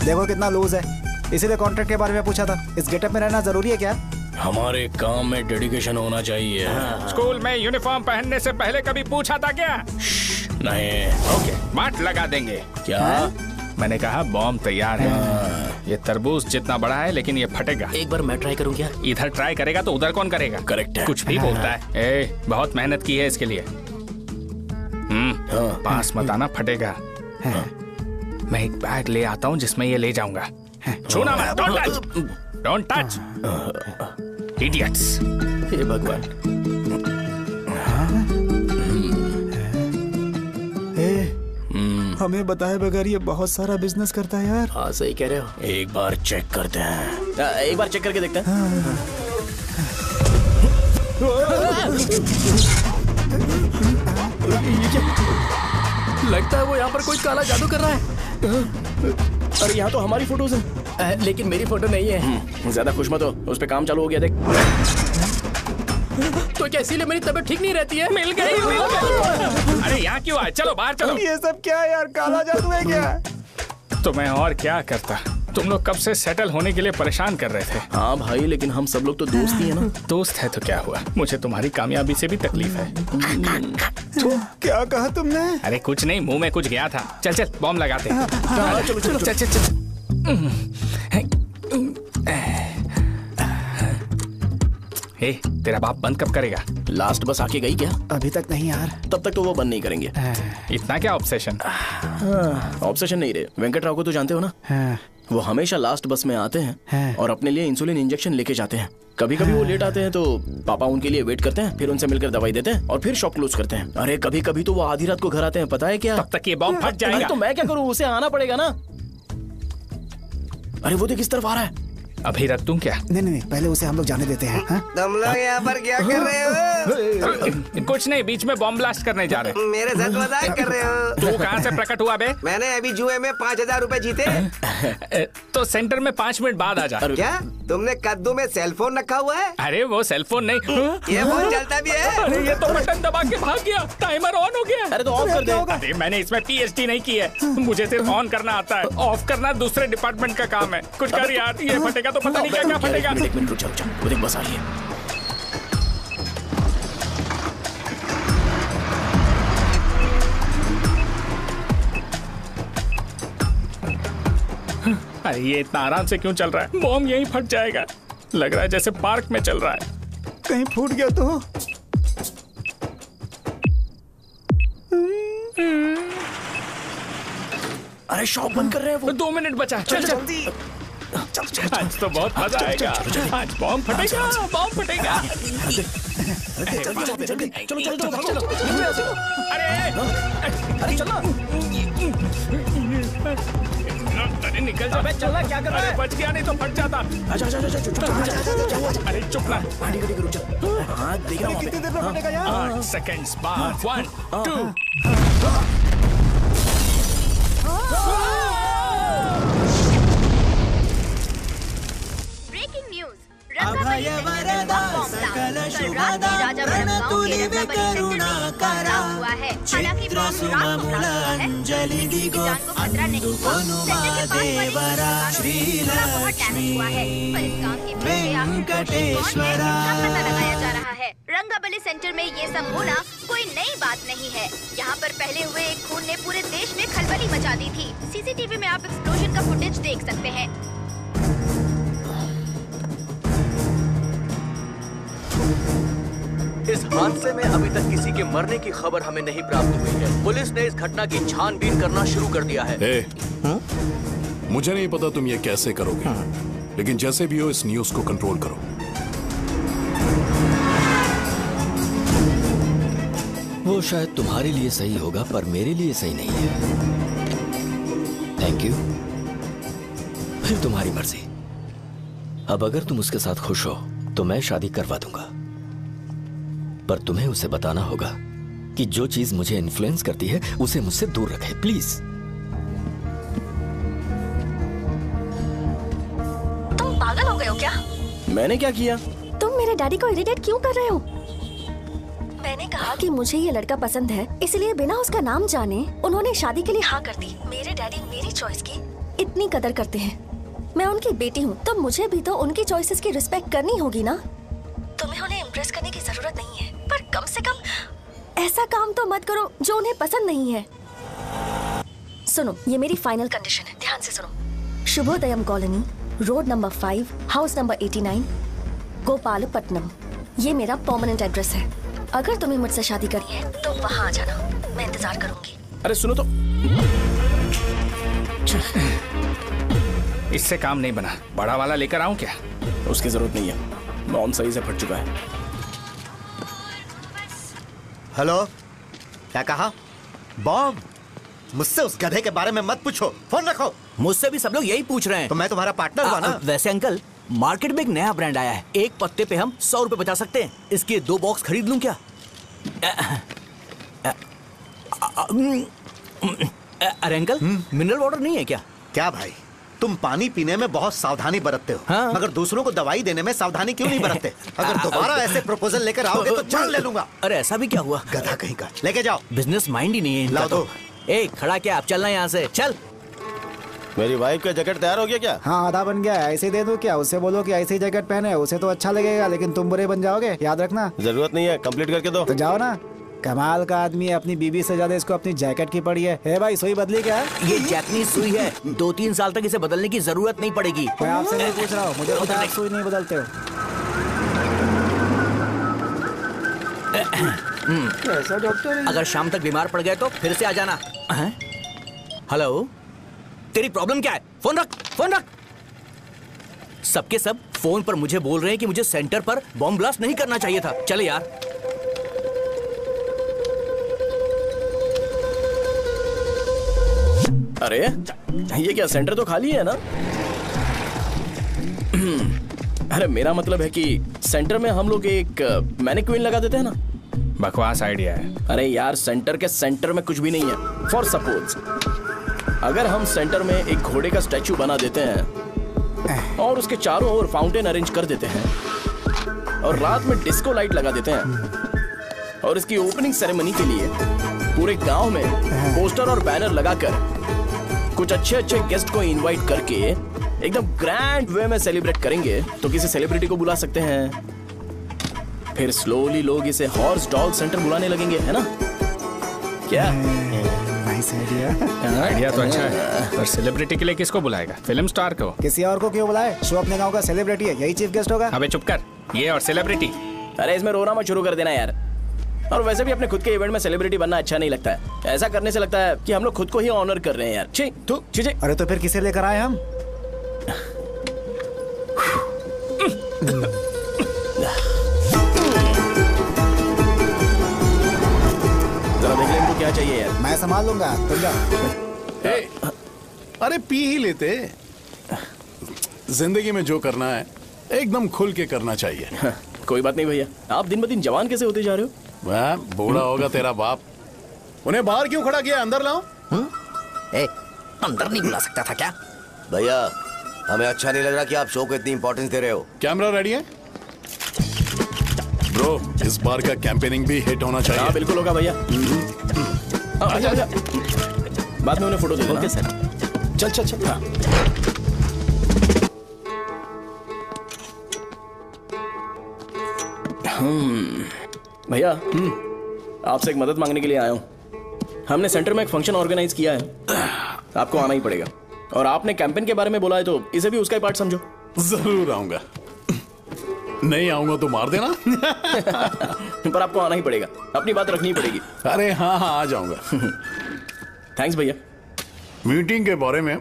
Speaker 3: देखो कितना लूज है, इसीलिए कॉन्ट्रैक्ट के बारे में पूछा था। इस गेटअप में रहना जरूरी है क्या?
Speaker 1: हमारे काम में डेडिकेशन होना चाहिए।
Speaker 9: स्कूल में यूनिफॉर्म पहनने से पहले कभी पूछा था क्या?
Speaker 1: नहीं।
Speaker 9: ओके, बांट लगा देंगे।
Speaker 1: क्या?
Speaker 9: मैंने कहा बॉम्ब तैयार है। ये तरबूज जितना बड़ा है, लेकिन ये फटेगा।
Speaker 2: एक बार मैं ट्राई करूं क्या?
Speaker 9: इधर ट्राई करेगा तो उधर कौन करेगा?
Speaker 1: करेक्ट है।
Speaker 9: कुछ भी बोलता है। ए, बहुत मेहनत की है इसके लिए। पास मत आना, फटेगा। मैं एक बैग ले आता हूँ जिसमें ये ले जाऊंगा। छूना मत, don't touch, don't touch, idiots.
Speaker 2: हे भगवान।
Speaker 3: हमें बताए बगैर ये बहुत सारा बिजनेस करता है यार।
Speaker 2: हाँ सही कह रहे हो।
Speaker 1: एक बार चेक करते हैं।
Speaker 5: एक बार चेक करके देखते हैं।
Speaker 2: लगता है वो यहाँ पर कोई काला जादू कर रहा है।
Speaker 5: अरे यहाँ तो हमारी फोटोज हैं।
Speaker 2: लेकिन मेरी फोटो नहीं है।
Speaker 5: ज्यादा खुश मत हो, उस पे काम चालू हो गया देख।
Speaker 2: तो क्या इसीलिए मेरी तबीयत ठीक नहीं रहती है? मिल गई।
Speaker 9: अरे यहाँ क्यों आए? चलो बाहर चलो।
Speaker 3: ये सब क्या है यार? काला जादू है क्या?
Speaker 9: तो मैं और क्या करता। तुम लोग कब से सेटल होने के लिए परेशान कर रहे थे।
Speaker 5: हाँ भाई, लेकिन हम सब लोग तो दोस्त ही है ना।
Speaker 9: दोस्त है तो क्या हुआ, मुझे तुम्हारी कामयाबी से भी तकलीफ है।
Speaker 3: तो क्या कहा तुमने?
Speaker 9: अरे कुछ नहीं, मुंह में कुछ गया था। चल चल बॉम्ब लगाते हैं। चलो चलो चल चल चल। ए, तेरा बाप बंद कब करेगा?
Speaker 5: लास्ट बस आके गई क्या?
Speaker 3: अभी तक नहीं यार।
Speaker 5: तब तक तो वो बंद नहीं करेंगे।
Speaker 9: इतना क्या ऑब्सेशन?
Speaker 5: ऑब्सेशन नहीं रे, वेंकट राव को तो जानते हो ना? वो हमेशा लास्ट बस में आते हैं और अपने लिए इंसुलिन इंजेक्शन लेके जाते हैं। कभी कभी वो लेट आते हैं तो पापा उनके लिए वेट करते हैं, फिर उनसे मिलकर दवाई देते हैं और फिर शॉप क्लोज करते हैं। अरे कभी कभी तो वो आधी रात को घर आते हैं, पता है क्या?
Speaker 9: तब तक ये बॉम्ब फट जाएगा।
Speaker 5: तो मैं क्या करूँ, उसे आना पड़ेगा ना। अरे वो देख किस तरफ आ रहा है।
Speaker 9: अभी रख दूं क्या?
Speaker 3: नहीं, पहले उसे हम लोग जाने देते हैं।
Speaker 6: तुम लोग यहाँ पर क्या कर रहे हो?
Speaker 9: कुछ नहीं, बीच में बॉम्ब ब्लास्ट करने जा रहे हैं।
Speaker 6: मेरे साथ मजाक कर रहे हो?
Speaker 9: तू कहाँ से प्रकट हुआ बे?
Speaker 6: मैंने अभी जुए में 5000 रुपए जीते।
Speaker 9: तो सेंटर में 5 मिनट बाद आ जा।
Speaker 6: क्या तुमने कद्दू में सेलफोन रखा हुआ है?
Speaker 9: अरे वो सेलफोन नहीं,
Speaker 6: ये फोन चलता भी है।
Speaker 9: अरे ये तो बटन दबा के भाग गया, टाइमर ऑन हो गया।
Speaker 5: अरे तो ऑफ कर दे।
Speaker 9: अरे मैंने इसमें PhD नहीं की है, मुझे सिर्फ ऑन करना आता है, ऑफ करना दूसरे डिपार्टमेंट का काम है। कुछ कर यार, ये फटेगा तो पता नहीं क्या फटेगा।
Speaker 5: एक मिनट रुक जा, वो देख बस आ रही है।
Speaker 9: अरे ये इतना आराम से क्यों चल रहा है? बॉम्ब यहीं फट जाएगा। लग रहा है जैसे पार्क में चल रहा है।
Speaker 3: कहीं फूट गया तो?
Speaker 5: अरे शॉप बंद कर रहे हैं वो।
Speaker 9: 2 मिनट बचा, चल जल्दी। आज तो बहुत मजा आएगा। आज बॉम्ब फटेगा, बॉम्ब फटेगा।
Speaker 5: चलो। अरे चलो।
Speaker 9: अरे निकल जा।
Speaker 5: चलना क्या कर रहा है?
Speaker 9: बच गया, नहीं तो फट जाता। अरे चुप ना।
Speaker 5: रुक जा। हाँ देख रहा हूँ।
Speaker 3: कितनी देर में फटेगा यार?
Speaker 9: 8 सेकंड्स बाद 1 2।
Speaker 10: Breaking news. अभय वरदा सकल शुभदा प्रणतुलिवे करुणा करा चित्र सुममूल अंजलि दिगो अंदुकोनुमा देवरा श्री लक्ष्मी वेंकटेश्वरा। पता लगाया जा रहा है। रंगाबली सेंटर में ये सब होना कोई नई बात नहीं है। यहाँ पर पहले हुए एक खून ने पूरे देश में खलबली मचा दी थी। सीसीटीवी में आप एक्सप्लोजन का फुटेज देख सकते हैं।
Speaker 15: इस हादसे में अभी तक किसी के मरने की खबर हमें नहीं प्राप्त हुई है। पुलिस ने इस घटना की छानबीन करना शुरू कर दिया है।
Speaker 16: मुझे नहीं पता तुम ये कैसे करोगे, लेकिन जैसे भी हो इस न्यूज को कंट्रोल करो।
Speaker 1: वो शायद तुम्हारे लिए सही होगा पर मेरे लिए सही नहीं है। Thank you. फिर तुम्हारी मर्जी। अब अगर तुम उसके साथ खुश हो तो मैं शादी करवा दूंगा, पर तुम्हें उसे बताना होगा कि जो चीज मुझे इन्फ्लुएंस करती है उसे मुझसे दूर रखे, प्लीज।
Speaker 12: तुम पागल हो गए हो क्या?
Speaker 5: मैंने क्या किया?
Speaker 12: तुम मेरे डैडी को इरिटेट क्यों कर रहे हो? मैंने कहा कि मुझे ये लड़का पसंद है, इसलिए बिना उसका नाम जाने उन्होंने शादी के लिए हाँ कर दी। मेरे डैडी मेरी चॉइस की इतनी कदर करते हैं। मैं उनकी बेटी हूँ तो मुझे भी तो उनकी चॉइसेस की रिस्पेक्ट करनी होगी ना। तुम्हें उन्हें इम्प्रेस करने की जरूरत नहीं है, पर कम से कम ऐसा काम तो मत करो जो उन्हें पसंद नहीं है। सुनो, ये मेरी फाइनल कंडीशन है, ध्यान से सुनो। Shubhodayam colony, road number 5, house number 89, Gopalapatnam. ये मेरा परमानेंट एड्रेस है। अगर तुम्हें मुझसे शादी करनी है तो वहाँ आ जाना, मैं इंतजार करूंगी।
Speaker 5: अरे सुनो तो।
Speaker 9: इससे काम नहीं बना, बड़ा वाला लेकर आऊं क्या?
Speaker 5: उसकी जरूरत नहीं है, बॉम्ब सही से फट चुका है।
Speaker 7: हेलो, क्या कहा? बॉम्ब? मुझसे उस गधे के बारे में मत पूछो, फोन रखो।
Speaker 14: मुझसे भी सब लोग यही पूछ रहे हैं।
Speaker 7: तो मैं तुम्हारा पार्टनर हुआ ना।
Speaker 14: वैसे अंकल, मार्केट में एक नया ब्रांड आया है, एक पत्ते पे हम 100 रुपए बचा सकते हैं। इसके 2 बॉक्स खरीद लूं क्या? अरे अंकल, मिनरल वाटर नहीं है क्या?
Speaker 7: क्या भाई, तुम पानी पीने में बहुत सावधानी बरतते हो, हाँ? मगर दूसरों को दवाई देने में सावधानी क्यों नहीं बरतते? अगर दोबारा ऐसे प्रपोजल लेकर आओगे तो जान ले लूंगा।
Speaker 14: अरे ऐसा भी क्या हुआ?
Speaker 7: गधा कहीं का, लेके जाओ।
Speaker 14: बिजनेस माइंड ही नहीं है इनका।
Speaker 7: लाओ दो।
Speaker 14: खड़ा क्या, आप चलना यहाँ से, चल।
Speaker 4: मेरी वाइफ का जैकेट तैयार हो गया क्या?
Speaker 3: हाँ, आधा बन गया है। ऐसे दे दो क्या? उससे बोलो कि ऐसे ही जैकेट पहने, उसे तो अच्छा लगेगा, लेकिन तुम बुरे बन जाओगे, याद रखना।
Speaker 4: जरूरत नहीं है, कंप्लीट करके दो।
Speaker 3: तो जाओ ना। कमाल का आदमी है, अपनी बीबी से ज्यादा इसको अपनी जैकेट की पड़ी है। हे भाई, सुई बदली क्या?
Speaker 14: ये जैपनीज सुई है, 2-3 साल तक इसे बदलने की जरूरत नहीं पड़ेगी।
Speaker 3: मैं आपसे नहीं पूछ रहा हूँ, मुझे पता है आप सुई नहीं बदलते हो।
Speaker 14: ऐसा डॉक्टर, अगर शाम तक बीमार पड़ गए तो फिर से आ जाना। हेलो, तेरी प्रॉब्लम क्या है? फोन रख, फोन रख। सबके सब फोन पर मुझे बोल रहे हैं कि मुझे सेंटर पर बॉम्ब ब्लास्ट नहीं करना चाहिए था। चले यार।
Speaker 5: अरे ये क्या, सेंटर तो खाली है ना? अरे मेरा मतलब है कि सेंटर में हम लोग एक मैनिक्विन लगा देते हैं ना।
Speaker 9: बकवास आइडिया है।
Speaker 5: अरे यार, सेंटर के सेंटर में कुछ भी नहीं है। फॉर सपोज अगर हम सेंटर में एक घोड़े का स्टैचू बना देते हैं और उसके चारों ओर फाउंटेन अरेंज कर देते हैं और रात में डिस्को लाइट लगा देते हैं और इसकी ओपनिंग सेरेमनी के लिए पूरे गांव में पोस्टर और बैनर लगाकर कुछ अच्छे अच्छे गेस्ट को इनवाइट करके एकदम ग्रैंड वे में सेलिब्रेट करेंगे, तो किसी सेलिब्रिटी को बुला सकते हैं। फिर स्लोली लोग इसे हॉर्स डॉग सेंटर बुलाने लगेंगे, है ना? क्या
Speaker 3: नाइस आइडिया।
Speaker 9: आइडिया तो अच्छा है, पर सेलिब्रिटी के लिए किसको बुलाएगा? फिल्म स्टार को।
Speaker 3: किसी और को क्यों बुलाए? शो अपने गांव का सेलिब्रिटी है, यही चीफ गेस्ट होगा।
Speaker 9: अबे चुप कर, ये और सेलिब्रिटी।
Speaker 5: अरे इसमें रोना मत शुरू कर देना यार। और वैसे भी अपने खुद के इवेंट में सेलिब्रिटी बनना अच्छा नहीं लगता है। ऐसा करने से लगता है कि हम लोग खुद को ही ऑनर कर रहे हैं यार। छी तू छी।
Speaker 3: अरे तो फिर किसे लेकर आए हम?
Speaker 5: जरा देख ले इनको क्या चाहिए यार।
Speaker 3: मैं संभाल लूंगा, तुम जाओ।
Speaker 16: अरे पी ही लेते। जिंदगी में जो करना है एकदम खुल के करना चाहिए।
Speaker 5: कोई बात नहीं भैया, आप दिन ब दिन जवान कैसे होते जा रहे हो?
Speaker 16: वह बूढ़ा होगा तेरा बाप। उन्हें बाहर क्यों खड़ा किया? अंदर लाओ।
Speaker 11: अंदर नहीं बुला सकता था क्या?
Speaker 6: भैया, हमें अच्छा नहीं लग रहा कि आप शो को इतनी इंपॉर्टेंस दे रहे हो।
Speaker 16: कैमरा रेडी है? ब्रो, इस बार का कैंपेनिंग भी हिट होना चाहिए।
Speaker 5: हाँ बिल्कुल होगा भैया। आजा आजा, बाद में उन्हें फोटो दे देना।
Speaker 4: Okay sir.
Speaker 5: चल चल चल। हाँ। भैया, आपसे एक मदद मांगने के लिए आया हूँ। हमने सेंटर में एक फंक्शन ऑर्गेनाइज किया है, आपको आना ही पड़ेगा। और आपने कैंपेन के बारे में बोला है तो इसे भी उसका ही पार्ट समझो।
Speaker 16: जरूर आऊंगा। नहीं आऊंगा तो मार देना।
Speaker 5: पर आपको आना ही पड़ेगा, अपनी बात रखनी पड़ेगी।
Speaker 16: अरे हाँ हाँ, आ जाऊंगा।
Speaker 5: थैंक्स भैया।
Speaker 16: मीटिंग के बारे में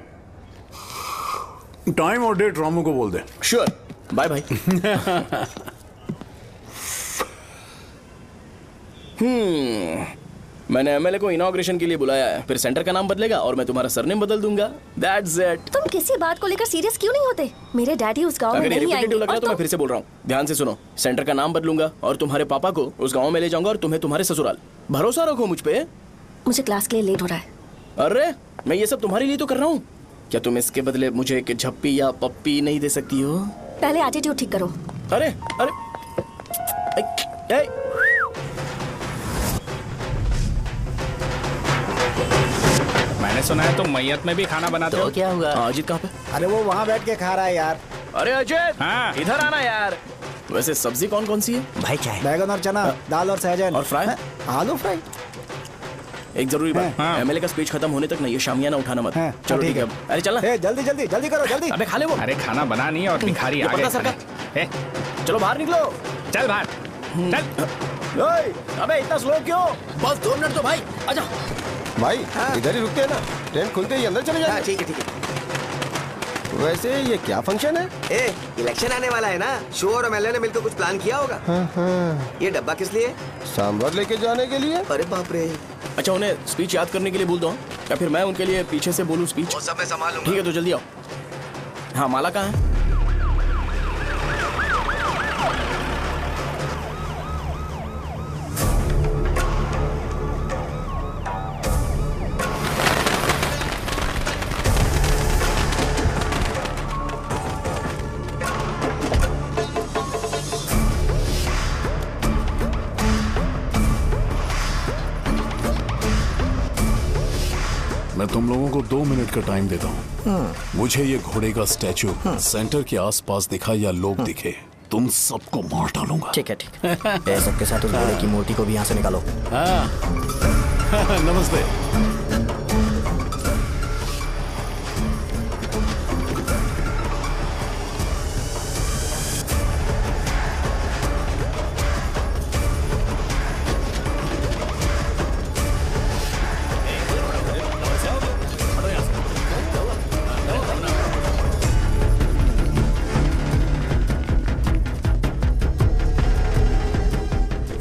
Speaker 16: टाइम और डेट रामू को बोल दे।
Speaker 5: Sure, bye bye. मैंने एमएलए को इनॉग्रेशन के लिए बुलाया है, फिर सेंटर का नाम बदलेगा और मैं तुम्हारा सरनेम बदल दूंगा। That's it।
Speaker 12: तुम किसी बात को लेकर सीरियस क्यों नहीं होते? मेरे डैडी उस गांव में
Speaker 5: अगर
Speaker 12: नहीं आएंगे।
Speaker 5: रिपीटेटिव लग रहा है तो मैं फिर से बोल रहा हूँ, ध्यान से सुनो। सेंटर का नाम बदलूंगा और तुम्हारे पापा को उस गाँव में ले जाऊंगा और तुम्हें तुम्हारे ससुराल। भरोसा रखो मुझ पे।
Speaker 12: मुझे क्लास के लिए लेट हो रहा है।
Speaker 5: अरे मैं ये सब तुम्हारे लिए तो कर रहा हूँ। क्या तुम इसके बदले मुझे एक झप्पी या पप्पी नहीं दे सकती हो?
Speaker 12: पहले एटीट्यूड ठीक करो।
Speaker 5: अरे अरे
Speaker 9: मैंने सुना है तुम मैयत में भी खाना बनाते हो।
Speaker 2: क्या हुआ?
Speaker 5: अजीत कहाँ पे?
Speaker 3: अरे वो वहाँ बैठ के खा रहा है यार।
Speaker 5: अरे अजय,
Speaker 9: हाँ।
Speaker 5: इधर आना यार। वैसे सब्जी कौन कौन सी है?
Speaker 14: भाई क्या है?
Speaker 3: बैगन और चना, दाल और सहजन
Speaker 5: और फ्राई?
Speaker 3: आलू फ्राई।
Speaker 5: एक जरूरी बात,
Speaker 9: हाँ।
Speaker 5: एमएलए का स्पीच खत्म होने तक ना ये शामियाना उठाना मत।
Speaker 3: हाँ,
Speaker 5: चलो
Speaker 3: ठीक
Speaker 5: ठीक है।
Speaker 3: है।
Speaker 5: अरे चलना।
Speaker 3: ए, जल्दी जल्दी जल्दी करो, जल्दी।
Speaker 5: अबे खा ले वो।
Speaker 9: अरे खाना बना नहीं है और भिखारी
Speaker 5: ये
Speaker 9: आ गए।
Speaker 5: पर्दा सरका।
Speaker 9: ए,
Speaker 5: चलो बाहर निकलो।
Speaker 9: चल बाहर चल।
Speaker 5: ओए, अबे इतना स्लो क्यों? बस 2 मिनट तो भाई, आजा।
Speaker 4: भाई इधर ही रुकते हैं ना, ट्रेन खुलते ही अंदर चले जाएंगे।
Speaker 6: ठीक है ठीक है।
Speaker 4: वैसे ये क्या फंक्शन है?
Speaker 6: ए, इलेक्शन आने वाला है ना, शो और एमएलए ने मिलकर कुछ प्लान किया होगा। ये डब्बा किस लिए?
Speaker 4: सांभर लेके जाने के लिए।
Speaker 6: अरे बाप रे।
Speaker 5: अच्छा, उन्हें स्पीच याद करने के लिए बोल दो या फिर मैं उनके लिए पीछे से बोलूं स्पीच?
Speaker 6: वो सब मैं संभालूंगा।
Speaker 5: ठीक है, तो जल्दी आओ। हाँ, माला कहाँ है?
Speaker 16: मैं तुम लोगों को 2 मिनट का टाइम देता हूँ। मुझे ये घोड़े का स्टैचू सेंटर के आसपास दिखा या लोग दिखे, तुम सबको मार डालूंगा।
Speaker 11: ठीक है ठीक है। सबके साथ उस घोड़े की मूर्ति को भी यहाँ से निकालो।
Speaker 16: नमस्ते।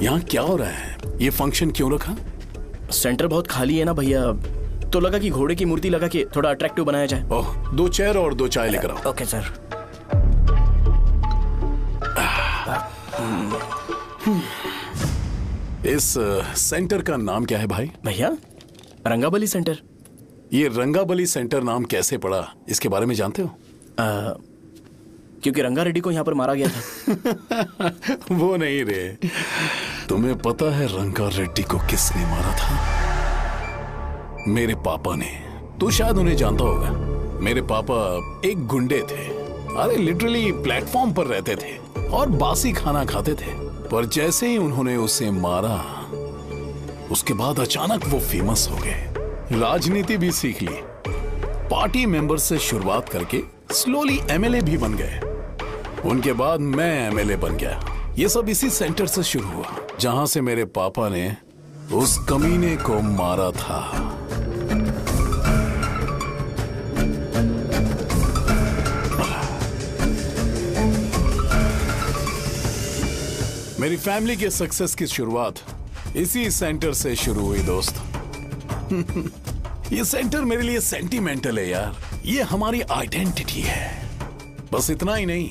Speaker 16: यहाँ क्या हो रहा है? ये फंक्शन क्यों रखा?
Speaker 5: सेंटर बहुत खाली है ना भैया, तो लगा कि घोड़े की मूर्ति लगा के थोड़ा अट्रैक्टिव बनाया जाए।
Speaker 16: ओह, 2 चेयर और 2 चाय लेकर आओ।
Speaker 11: Okay sir.
Speaker 16: इस सेंटर का नाम क्या है भाई?
Speaker 5: भैया रंगाबली सेंटर।
Speaker 16: ये रंगाबली सेंटर नाम कैसे पड़ा, इसके बारे में जानते हो?
Speaker 5: क्योंकि रंगा रेड्डी को यहाँ पर मारा गया था।
Speaker 16: वो नहीं रे, तुम्हें पता है रंगा रेड्डी को किसने मारा था? मेरे पापा ने। तू शायद उन्हें जानता होगा। मेरे पापा एक गुंडे थे। अरे लिटरली प्लेटफॉर्म पर रहते थे और बासी खाना खाते थे। पर जैसे ही उन्होंने उसे मारा, उसके बाद अचानक वो फेमस हो गए। राजनीति भी सीख ली, पार्टी मेंबर से शुरुआत करके स्लोली एमएलए भी बन गए। उनके बाद मैं एमएलए बन गया। ये सब इसी सेंटर से शुरू हुआ, जहां से मेरे पापा ने उस कमीने को मारा था। मेरी फैमिली के सक्सेस की शुरुआत इसी सेंटर से शुरू हुई दोस्त। ये सेंटर मेरे लिए सेंटिमेंटल है यार। ये हमारी आइडेंटिटी है। बस इतना ही नहीं,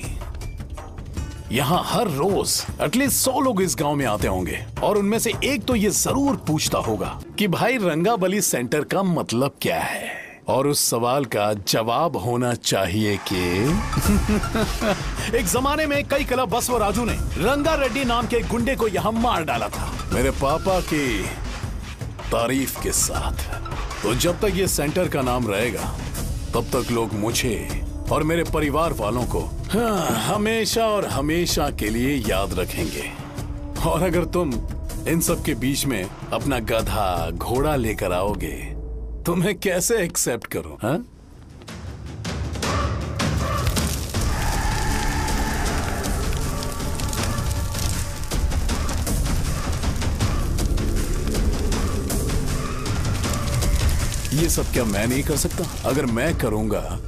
Speaker 16: यहाँ हर रोज एटलीस्ट 100 लोग इस गांव में आते होंगे और उनमें से एक तो ये जरूर पूछता होगा कि भाई रंगाबली सेंटर का मतलब क्या है, और उस सवाल का जवाब होना चाहिए कि एक जमाने में कई क्लब बस व राजू ने रंगा रेड्डी नाम के गुंडे को यहाँ मार डाला था, मेरे पापा की तारीफ के साथ। तो जब तक ये सेंटर का नाम रहेगा, तब तक लोग मुझे और मेरे परिवार वालों को हमेशा और हमेशा के लिए याद रखेंगे। और अगर तुम इन सब के बीच में अपना गधा घोड़ा लेकर आओगे तो मैं कैसे एक्सेप्ट करूं? हाँ? ये सब क्या मैं नहीं कर सकता? अगर मैं करूंगा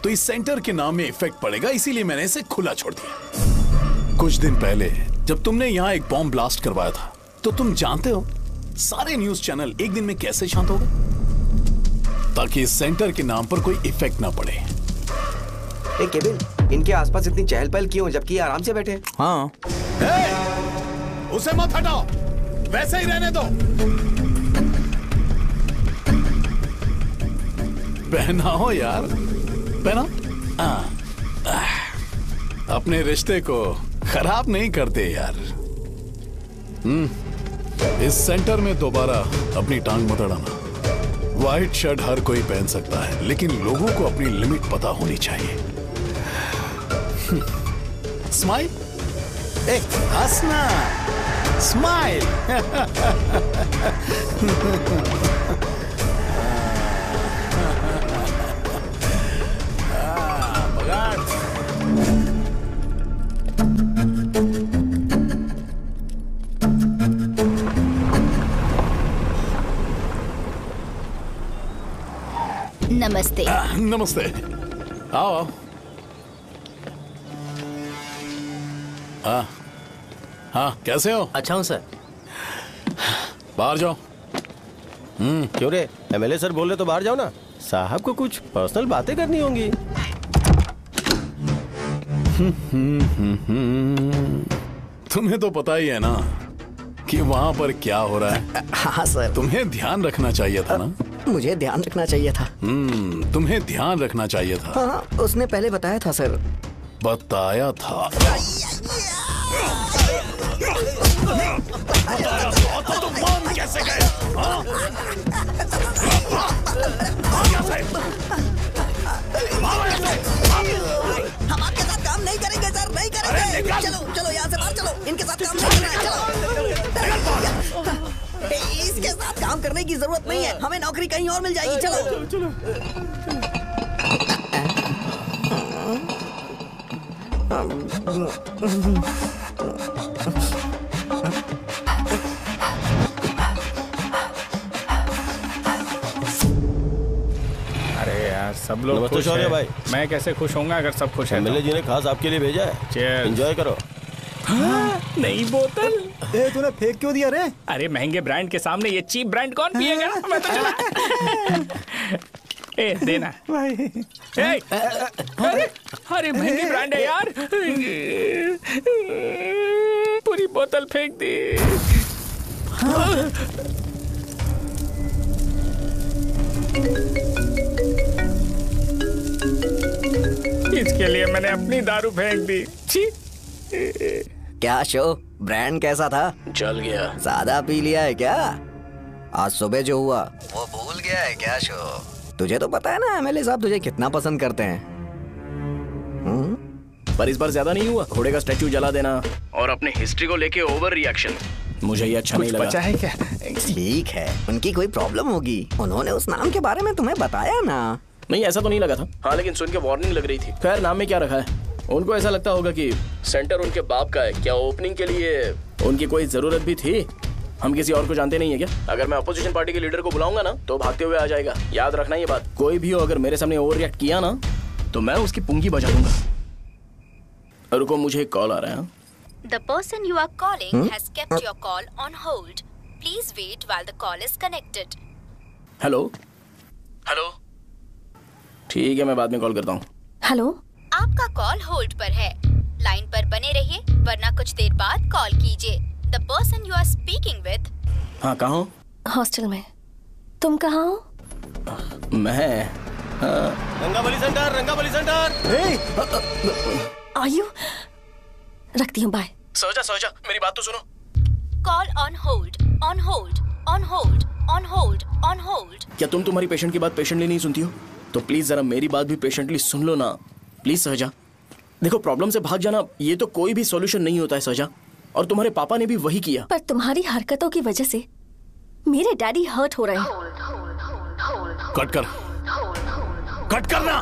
Speaker 16: तो इस सेंटर के नाम में इफेक्ट पड़ेगा, इसीलिए मैंने इसे खुला छोड़ दिया। कुछ दिन पहले जब तुमने यहाँ एक बॉम्ब ब्लास्ट करवाया था, तो तुम जानते हो सारे न्यूज चैनल एक दिन में कैसे शांत हो गए? ताकि इस सेंटर के नाम पर कोई इफेक्ट ना पड़े।
Speaker 6: केविन, इनके आसपास इतनी चहल पहल क्यों, जबकि आराम से बैठे?
Speaker 14: हाँ।
Speaker 16: उसे मत हटाओ, वैसे ही रहने दो। पहनाओ यार, पहना। अपने रिश्ते को खराब नहीं करते यार। इस सेंटर में दोबारा अपनी टांग मत अड़ाना। व्हाइट शर्ट हर कोई पहन सकता है, लेकिन लोगों को अपनी लिमिट पता होनी चाहिए। स्माइल, हंसना, स्माइल।
Speaker 17: नमस्ते।
Speaker 16: नमस्ते, आओ। हाँ, कैसे हो?
Speaker 2: अच्छा हूँ सर।
Speaker 16: बाहर जाओ।
Speaker 4: क्यों रे, एमएलए सर बोल रहे तो बाहर जाओ ना। साहब को कुछ पर्सनल बातें करनी होंगी।
Speaker 16: तुम्हें तो पता ही है ना कि वहाँ पर क्या हो रहा है।
Speaker 11: हाँ सर।
Speaker 16: तुम्हें ध्यान रखना चाहिए था ना।
Speaker 11: मुझे ध्यान रखना चाहिए था।
Speaker 16: तुम्हें ध्यान रखना चाहिए था।
Speaker 11: हाँ, उसने पहले बताया था सर।
Speaker 16: बताया था। तो मान कैसे गए?
Speaker 17: हम आपके साथ काम नहीं करेंगे सर, नहीं करेंगे। चलो चलो यहाँ से बाहर चलो, इनके साथ काम नहीं करना है। चलो इसके साथ काम करने की जरूरत नहीं है, हमें नौकरी कहीं और मिल जाएगी। चलो चलो
Speaker 9: अरे यार सब लोग
Speaker 4: नमस्ते
Speaker 9: खुश
Speaker 4: शौर्य
Speaker 9: हैं।
Speaker 4: भाई।
Speaker 9: मैं कैसे खुश होऊंगा अगर सब खुश हैं?
Speaker 4: एमएलए जी ने खास आपके लिए भेजा है।
Speaker 9: Cheers।
Speaker 4: एंजॉय करो।
Speaker 9: नई बोतल।
Speaker 3: तूने फेंक क्यों दिया रे?
Speaker 9: अरे महंगे ब्रांड के सामने ये चीप ब्रांड कौन पिएगा? मैं तो चला। ए देना
Speaker 3: भाई।
Speaker 9: अरे महंगी ब्रांड है यार। पूरी बोतल फेंक दी। इसके लिए मैंने अपनी दारू फेंक दी। छी।
Speaker 11: क्या शो, ब्रांड कैसा था?
Speaker 2: चल गया।
Speaker 11: ज्यादा पी लिया है क्या? आज सुबह जो हुआ वो भूल गया है क्या शो? तुझे तो पता है ना एमएलए साहब तुझे कितना पसंद करते हैं।
Speaker 5: पर इस बार ज्यादा नहीं हुआ। घोड़े का स्टैचू जला देना और अपने हिस्ट्री को लेके ओवर रिएक्शन, मुझे ये अच्छा नहीं लगा।
Speaker 9: बचा है क्या?
Speaker 11: ठीक है, उनकी कोई प्रॉब्लम होगी, उन्होंने उस नाम के बारे में तुम्हें बताया ना?
Speaker 5: नहीं ऐसा तो नहीं लगा था। हाँ लेकिन सुन के वार्निंग लग रही थी। खैर नाम में क्या रखा है? उनको ऐसा लगता होगा कि सेंटर उनके बाप का है। क्या ओपनिंग के लिए उनकी कोई जरूरत भी थी? हम किसी और को जानते नहीं है क्या? अगर मैं अपोजिशन पार्टी के लीडर को बुलाऊंगा ना तो भागते हुए आ जाएगा। याद रखना ये बात। कोई भी हो अगर मेरे सामने ओवर रिएक्ट किया ना तो मैं उसकी पुंगी बजा दूंगा। रुको मुझे एक कॉल आ रहा है।
Speaker 10: The person you are calling has kept your call on hold. Please wait while the call is connected.
Speaker 5: Hello hello. ठीक है मैं बाद में कॉल करता हूँ।
Speaker 12: हेलो,
Speaker 10: आपका कॉल होल्ड पर है, लाइन पर बने रहिए वरना कुछ देर बाद कॉल कीजिए। The person you are speaking with।
Speaker 5: हाँ कहाँ हो?
Speaker 12: हॉस्टल में। तुम कहाँ हो?
Speaker 5: मैं
Speaker 4: रंगाबली सेंटर, रंगाबली सेंटर।
Speaker 12: आयु रखती हूँ, बाय।
Speaker 5: सोचा मेरी बात तो सुनो।
Speaker 10: Call on hold, on hold, on hold, on hold, on hold।
Speaker 5: क्या तुम तुम्हारी पेशेंट की बात पेशेंटली नहीं सुनती हो? तो प्लीज जरा मेरी बात भी पेशेंटली सुन लो ना प्लीज सहजा। देखो प्रॉब्लम से भाग जाना ये तो कोई भी सॉल्यूशन नहीं होता है सहजा, और तुम्हारे पापा ने भी वही किया।
Speaker 12: पर तुम्हारी हरकतों की वजह से मेरे डैडी हर्ट हो रहे हैं।
Speaker 16: कट करना।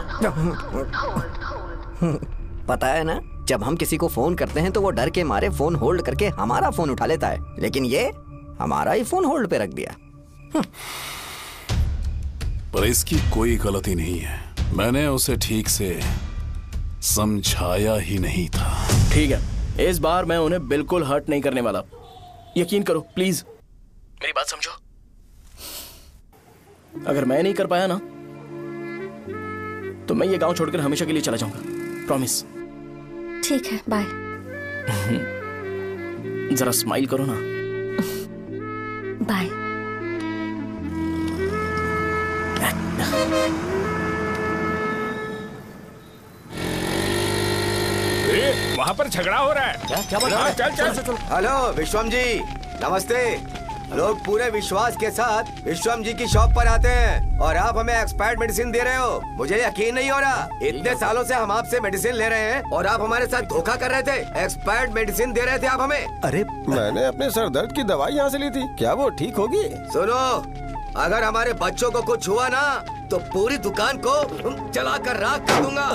Speaker 11: पता है ना, जब हम किसी को फोन करते हैं तो वो डर के मारे फोन होल्ड करके हमारा फोन उठा लेता है, लेकिन ये हमारा ही फोन होल्ड पे रख दिया।
Speaker 16: पर इसकी कोई गलती नहीं है, मैंने उसे ठीक से समझाया ही नहीं था।
Speaker 5: ठीक है, इस बार मैं उन्हें बिल्कुल हर्ट नहीं करने वाला, यकीन करो प्लीज। मेरी बात समझो। अगर मैं नहीं कर पाया ना तो मैं ये गांव छोड़कर हमेशा के लिए चला जाऊंगा, प्रॉमिस।
Speaker 12: ठीक है, बाय।
Speaker 5: जरा स्माइल करो ना।
Speaker 12: बाय।
Speaker 9: वहाँ पर झगड़ा हो रहा है।
Speaker 6: क्या बात है?
Speaker 9: चल।
Speaker 6: हेलो विश्वम जी, नमस्ते। लोग पूरे विश्वास के साथ विश्वम जी की शॉप पर आते हैं और आप हमें एक्सपायर्ड मेडिसिन दे रहे हो। मुझे यकीन नहीं हो रहा, इतने सालों से हम आपसे मेडिसिन ले रहे हैं और आप हमारे साथ धोखा कर रहे थे। एक्सपायर्ड मेडिसिन दे रहे थे आप हमें।
Speaker 4: अरे मैंने अपने सर दर्द की दवाई यहाँ से ली थी, क्या वो ठीक होगी?
Speaker 6: सुनो, अगर हमारे बच्चों को कुछ हुआ ना तो पूरी दुकान को जला कर राख कर दूंगा।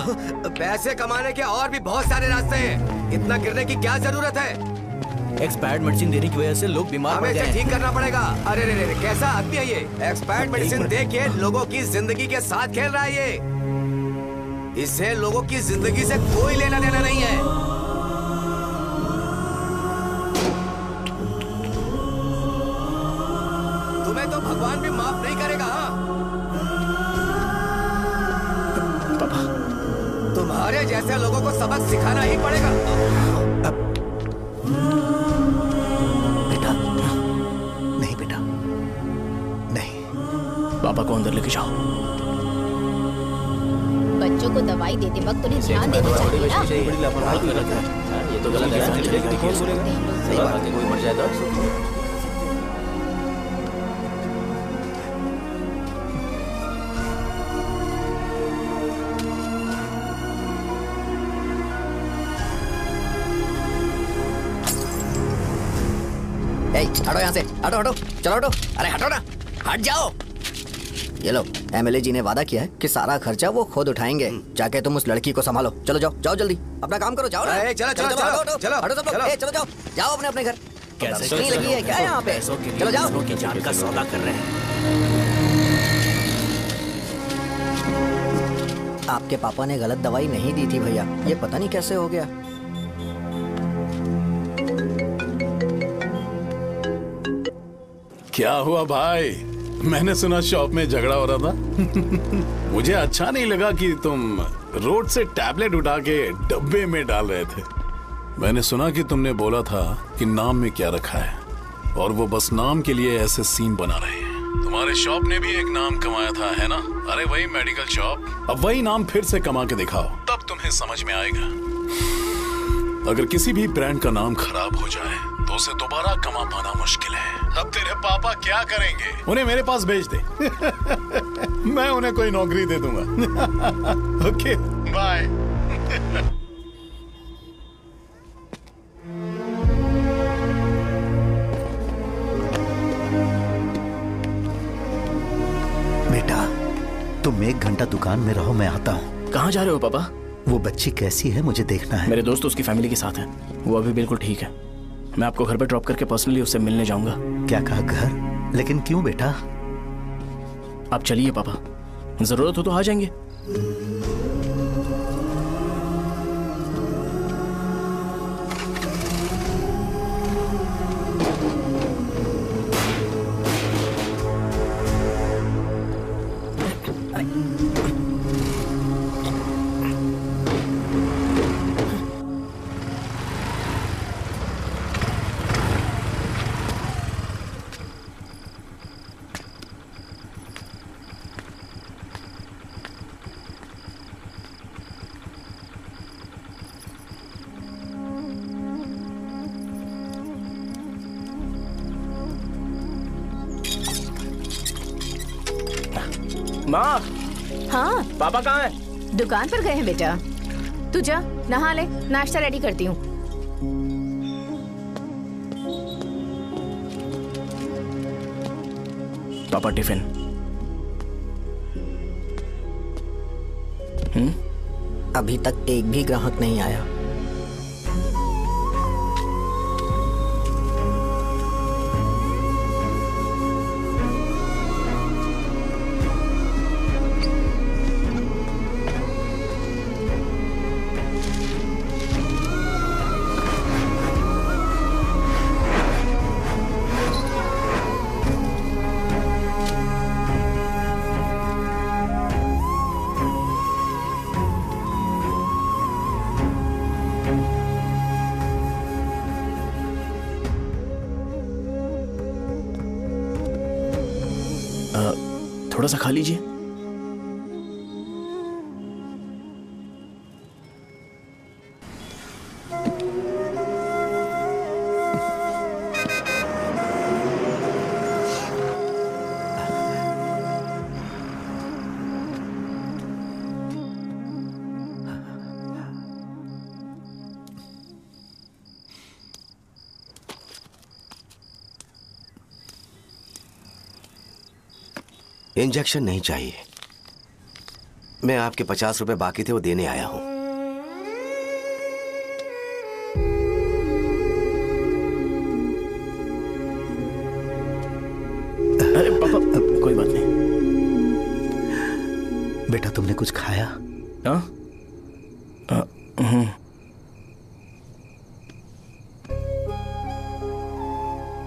Speaker 6: पैसे कमाने के और भी बहुत सारे रास्ते हैं, इतना गिरने की क्या जरूरत है?
Speaker 14: एक्सपायर्ड मेडिसिन देने की वजह से लोग बीमार पड़
Speaker 6: हमें
Speaker 14: गए
Speaker 6: इसे
Speaker 14: हैं।
Speaker 6: ठीक करना पड़ेगा। अरे रे रे, कैसा आदमी है ये? एक्सपायर्ड मेडिसिन दे के लोगों की जिंदगी के साथ खेल रहा है ये। इससे लोगों की जिंदगी से कोई लेना देना नहीं है। तुम्हें तो भगवान भी माफ नहीं करेगा। तुम्हारे जैसे लोगों को सबक सिखाना ही पड़ेगा।
Speaker 5: पापा को अंदर लेके जाओ।
Speaker 8: बच्चों को दवाई देते वक्त उन्हें ध्यान देना चाहिए ना।
Speaker 2: ये तो गलत है। सही बात है, कोई मर जाए तो
Speaker 11: हटो यहाँ से, हटो हटो, चलो हटो, अरे हटो ना, हट जाओ। ये लो, एमएलए जी ने वादा किया है कि सारा खर्चा वो खुद उठाएंगे। जाके तुम उस लड़की को संभालो। चलो जाओ, जाओ जल्दी, अपना काम करो, जाओ ना।
Speaker 6: चलो चलो चलो
Speaker 11: हटो सब लोग, चलो जाओ, जाओ अपने अपने घर।
Speaker 14: कैसे
Speaker 11: नहीं लगी है क्या यहाँ पे? चलो जाओ,
Speaker 14: की जान का सौदा कर रहे हैं।
Speaker 11: आपके पापा ने गलत दवाई नहीं दी थी भैया, ये पता नहीं कैसे हो गया।
Speaker 16: क्या हुआ भाई? मैंने सुना शॉप में झगड़ा हो रहा था। मुझे अच्छा नहीं लगा कि तुम रोड से टैबलेट उठा के डब्बे में डाल रहे थे। मैंने सुना कि तुमने बोला था कि नाम में क्या रखा है, और वो बस नाम के लिए ऐसे सीन बना रहे हैं। तुम्हारे शॉप ने भी एक नाम कमाया था, है ना? अरे वही मेडिकल शॉप। अब वही नाम फिर से कमा के दिखाओ, तब तुम्हें समझ में आएगा। अगर किसी भी ब्रांड का नाम खराब हो जाए तो उसे दोबारा कमा पाना मुश्किल है। अब तेरे पापा क्या करेंगे? उन्हें मेरे पास भेज दे। मैं उन्हें कोई नौकरी दे दूंगा। Okay, bye.
Speaker 7: बेटा, तुम 1 घंटा दुकान में रहो, मैं आता हूँ।
Speaker 5: कहाँ जा रहे हो पापा?
Speaker 7: वो बच्ची कैसी है मुझे देखना है।
Speaker 5: मेरे दोस्त उसकी फैमिली के साथ हैं, वो अभी बिल्कुल ठीक है। मैं आपको घर पे ड्रॉप करके पर्सनली उससे मिलने जाऊंगा।
Speaker 7: क्या कहा घर? लेकिन क्यों बेटा?
Speaker 5: आप चलिए पापा, जरूरत हो तो आ जाएंगे। माँ।
Speaker 8: हाँ
Speaker 5: पापा कहाँ हैं?
Speaker 8: दुकान पर गए हैं बेटा। तू जा नहा ले, नाश्ता रेडी करती हूँ।
Speaker 5: पापा टिफिन।
Speaker 11: अभी तक एक भी ग्राहक नहीं आया।
Speaker 5: थोड़ा सा खा लीजिए।
Speaker 6: इंजेक्शन नहीं चाहिए। मैं आपके 50 रुपए बाकी थे, वो देने आया हूं।
Speaker 5: अरे पापा, कोई बात नहीं।
Speaker 7: बेटा तुमने कुछ खाया?
Speaker 5: हाँ?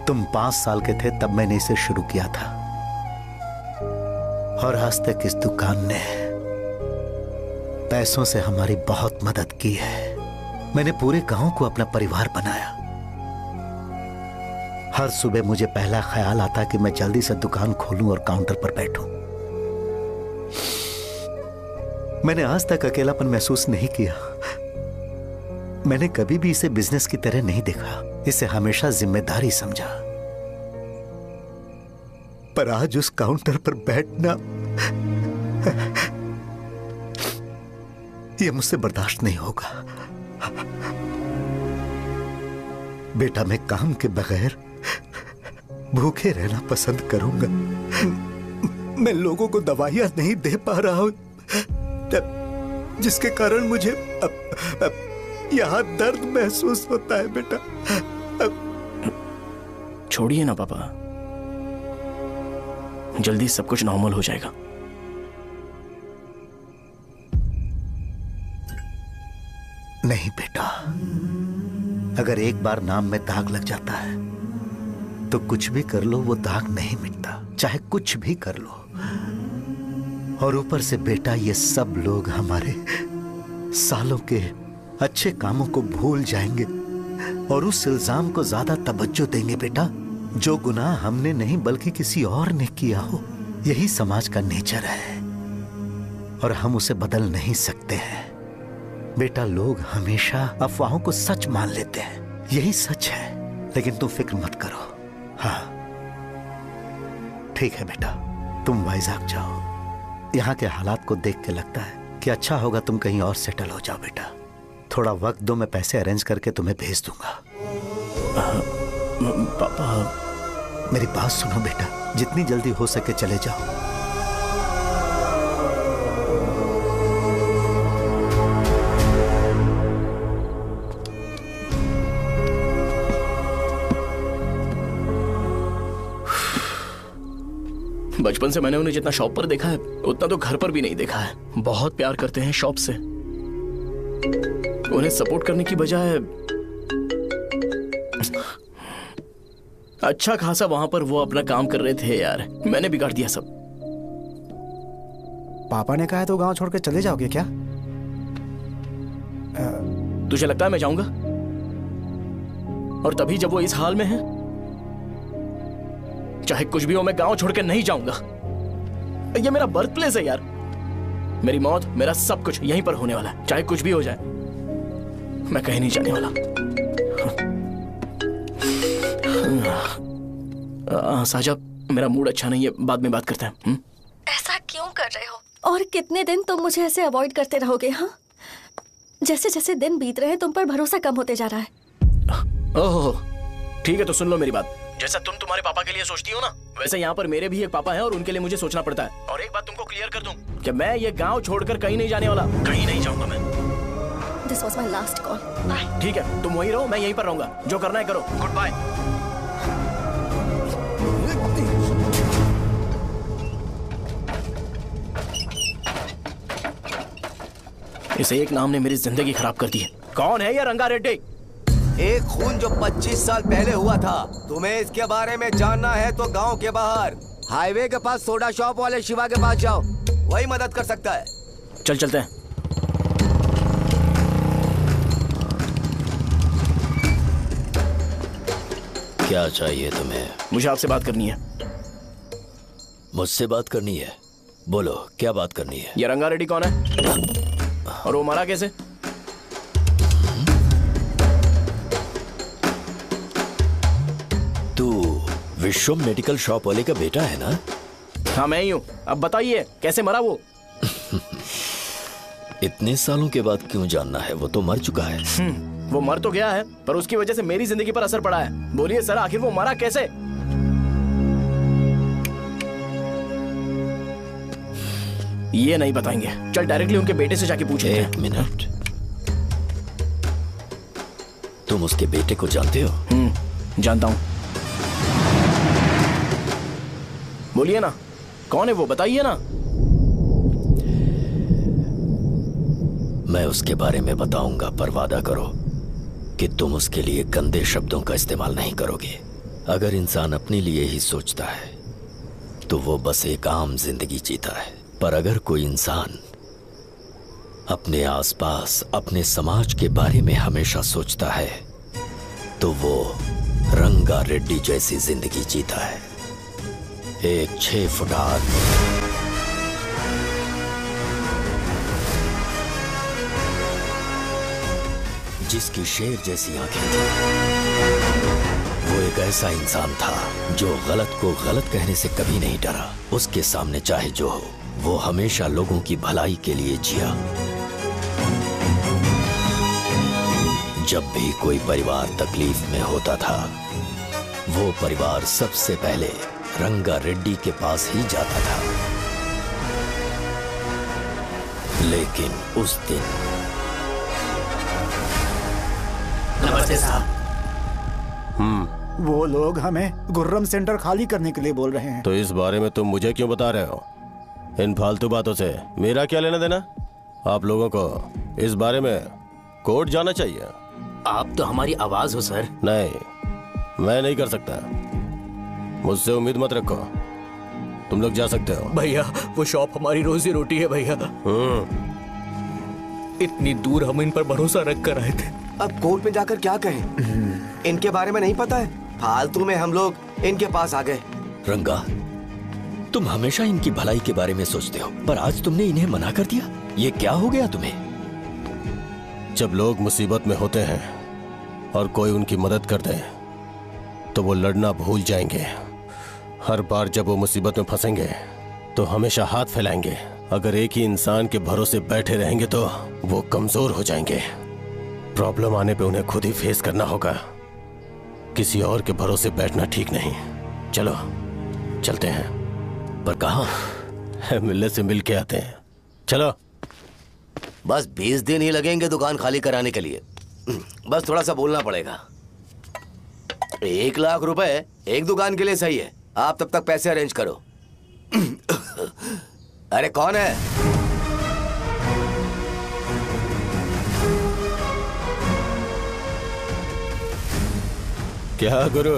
Speaker 7: तुम 5 साल के थे तब मैंने इसे शुरू किया था, और आज तक इस दुकान ने पैसों से हमारी बहुत मदद की है। मैंने पूरे गांव को अपना परिवार बनाया। हर सुबह मुझे पहला ख्याल आता कि मैं जल्दी से दुकान खोलूं और काउंटर पर बैठूं। मैंने आज तक अकेलापन महसूस नहीं किया। मैंने कभी भी इसे बिजनेस की तरह नहीं देखा, इसे हमेशा जिम्मेदारी समझा। पर आज उस काउंटर पर बैठना यह मुझसे बर्दाश्त नहीं होगा। बेटा, मैं काम के बगैर भूखे रहना पसंद करूंगा। मैं लोगों को दवाइयां नहीं दे पा रहा हूं, जिसके कारण मुझे यहां दर्द महसूस होता है। बेटा,
Speaker 5: छोड़िए ना पापा, जल्दी सब कुछ नॉर्मल हो जाएगा।
Speaker 7: नहीं बेटा, अगर एक बार नाम में दाग लग जाता है तो कुछ भी कर लो वो दाग नहीं मिटता, चाहे कुछ भी कर लो। और ऊपर से बेटा, ये सब लोग हमारे सालों के अच्छे कामों को भूल जाएंगे और उस इल्जाम को ज्यादा तवज्जो देंगे बेटा, जो गुनाह हमने नहीं बल्कि किसी और ने किया हो। यही समाज का नेचर है और हम उसे बदल नहीं सकते हैं। बेटा, लोग हमेशा अफवाहों को सच मान लेते हैं, यही सच है। लेकिन तुम फिक्र मत करो। हाँ ठीक है बेटा, तुम वाइजैक जाओ। यहाँ के हालात को देख के लगता है कि अच्छा होगा तुम कहीं और सेटल हो जाओ। बेटा, थोड़ा वक्त दो, मैं पैसे अरेंज करके तुम्हें भेज दूंगा।
Speaker 5: पापा,
Speaker 7: मेरी बात सुनो बेटा, जितनी जल्दी हो सके चले जाओ।
Speaker 5: बचपन से मैंने उन्हें जितना शॉप पर देखा है उतना तो घर पर भी नहीं देखा है। बहुत प्यार करते हैं शॉप से। उन्हें सपोर्ट करने की बजाय अच्छा खासा वहां पर वो अपना काम कर रहे थे। यार, मैंने बिगाड़ दिया सब।
Speaker 3: पापा ने कहा है तो गांव छोड़कर चले जाओगे क्या?
Speaker 5: तुझे लगता है मैं जाऊंगा? और तभी जब वो इस हाल में है, चाहे कुछ भी हो मैं गांव छोड़कर नहीं जाऊंगा। ये मेरा बर्थ प्लेस है यार। मेरी मौत, मेरा सब कुछ यहीं पर होने वाला है। चाहे कुछ भी हो जाए, मैं कहीं नहीं जाने वाला। साजा, मेरा मूड अच्छा नहीं है, बाद में बात करते हैं।
Speaker 12: ऐसा क्यों कर रहे हो? और कितने दिन तुम मुझे ऐसे अवॉइड करते रहोगे? हाँ, जैसे जैसे दिन बीत रहे हैं तुम पर भरोसा कम होते जा रहा है।
Speaker 5: ओह, ठीक है तो सुन लो मेरी बात। जैसा तुम तुम्हारे पापा के लिए सोचती हो ना, वैसे यहाँ पर मेरे भी एक पापा हैं और उनके लिए मुझे सोचना पड़ता है। और एक बात तुमको क्लियर कर दूं कि मैं ये गांव छोड़कर कहीं नहीं जाने वाला, कहीं नहीं जाऊंगा मैं।
Speaker 12: This was my last call. Bye.
Speaker 5: ठीक है, तुम वहीं रहो, मैं यहीं पर रहूंगा। जो करना है करो। Goodbye. इस एक नाम ने मेरी जिंदगी खराब कर दी है। कौन है ये रंगा रेड्डी?
Speaker 6: एक खून जो 25 साल पहले हुआ था। तुम्हें इसके बारे में जानना है तो गांव के बाहर हाईवे के पास सोडा शॉप वाले शिवा के पास जाओ, वही मदद कर सकता है।
Speaker 5: चल चलते हैं।
Speaker 1: क्या चाहिए तुम्हें?
Speaker 5: मुझे आपसे बात करनी है।
Speaker 1: मुझसे बात करनी है? बोलो, क्या बात करनी है?
Speaker 5: ये रंगा रेड्डी कौन है और वो मरा कैसे?
Speaker 1: तू विश्वम मेडिकल शॉप वाले का बेटा है ना?
Speaker 5: हाँ, मैं ही हूँ। अब बताइए कैसे मरा वो?
Speaker 1: इतने सालों के बाद क्यों जानना है? वो तो मर चुका है।
Speaker 5: वो मर तो गया है, पर उसकी वजह से मेरी जिंदगी पर असर पड़ा है। बोलिए सर, आखिर वो मरा कैसे? ये नहीं बताएंगे। चल डायरेक्टली उनके बेटे से जाके पूछे।
Speaker 1: एक मिनट, तुम उसके बेटे को जानते हो?
Speaker 5: जानता हूं। बोलिए ना, कौन है वो? बताइए ना।
Speaker 1: मैं उसके बारे में बताऊंगा, पर वादा करो कि तुम उसके लिए गंदे शब्दों का इस्तेमाल नहीं करोगे। अगर इंसान अपने लिए ही सोचता है तो वो बस एक आम जिंदगी जीता है, पर अगर कोई इंसान अपने आसपास, अपने समाज के बारे में हमेशा सोचता है तो वो रंगा रेड्डी जैसी जिंदगी जीता है। एक 6 फुट आदमी जिसकी शेर जैसी आंखें थी। वो एक ऐसा इंसान था जो गलत को गलत कहने से कभी नहीं डरा। उसके सामने चाहे जो हो, वो हमेशा लोगों की भलाई के लिए जिया। जब भी कोई परिवार तकलीफ में होता था, वो परिवार सबसे पहले रंगा रेड्डी के पास ही जाता था। लेकिन उस दिन
Speaker 2: नमस्ते साहब।
Speaker 3: वो लोग हमें गुर्रम सेंटर खाली करने के लिए बोल रहे हैं।
Speaker 4: तो इस बारे में तुम मुझे क्यों बता रहे हो? इन फालतू बातों से मेरा क्या लेना देना? आप लोगों को इस बारे में कोर्ट जाना चाहिए।
Speaker 2: आप तो हमारी आवाज हो सर।
Speaker 4: नहीं, मैं नहीं कर सकता। मुझसे उम्मीद मत रखो। तुम लोग जा सकते हो।
Speaker 14: भैया वो शॉप हमारी रोजी रोटी है भैया। इतनी दूर हम इन पर भरोसा रख कर आए थे।
Speaker 6: अब कोर्ट में जाकर क्या कहें? इनके बारे में नहीं पता है। फालतू में हम लोग इनके पास आ गए।
Speaker 1: रंगा, तुम हमेशा इनकी भलाई के बारे में सोचते हो, पर आज तुमने इन्हें मना कर दिया। ये क्या हो गया तुम्हें?
Speaker 4: जब लोग मुसीबत में होते हैं और कोई उनकी मदद कर दे तो वो लड़ना भूल जाएंगे। हर बार जब वो मुसीबत में फंसेंगे तो हमेशा हाथ फैलाएंगे। अगर एक ही इंसान के भरोसे बैठे रहेंगे तो वो कमजोर हो जाएंगे। प्रॉब्लम आने पे उन्हें खुद ही फेस करना होगा। किसी और के भरोसे बैठना ठीक नहीं। चलो चलते हैं।
Speaker 1: पर कहाँ?
Speaker 4: मिलने से मिल के आते हैं। चलो।
Speaker 2: बस 20 दिन ही लगेंगे दुकान खाली कराने के लिए। बस थोड़ा सा बोलना पड़ेगा।
Speaker 6: 1 लाख रुपए एक दुकान के लिए सही है। आप तब तक पैसे अरेंज करो। अरे कौन है?
Speaker 4: क्या गुरु,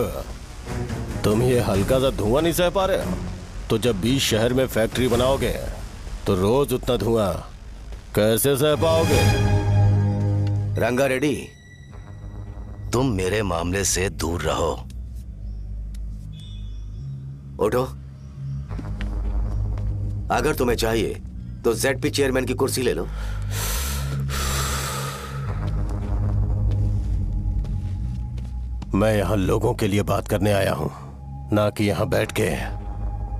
Speaker 4: तुम ये हल्का सा धुआं नहीं सह पा रहे हो? तो जब 20 शहर में फैक्ट्री बनाओगे तो रोज उतना धुआं कैसे सह पाओगे?
Speaker 6: रंगा रेड्डी, तुम मेरे मामले से दूर रहो। उठो। अगर तुम्हें चाहिए तो ZP चेयरमैन की कुर्सी ले लो।
Speaker 4: मैं यहां लोगों के लिए बात करने आया हूं, ना कि यहां बैठ के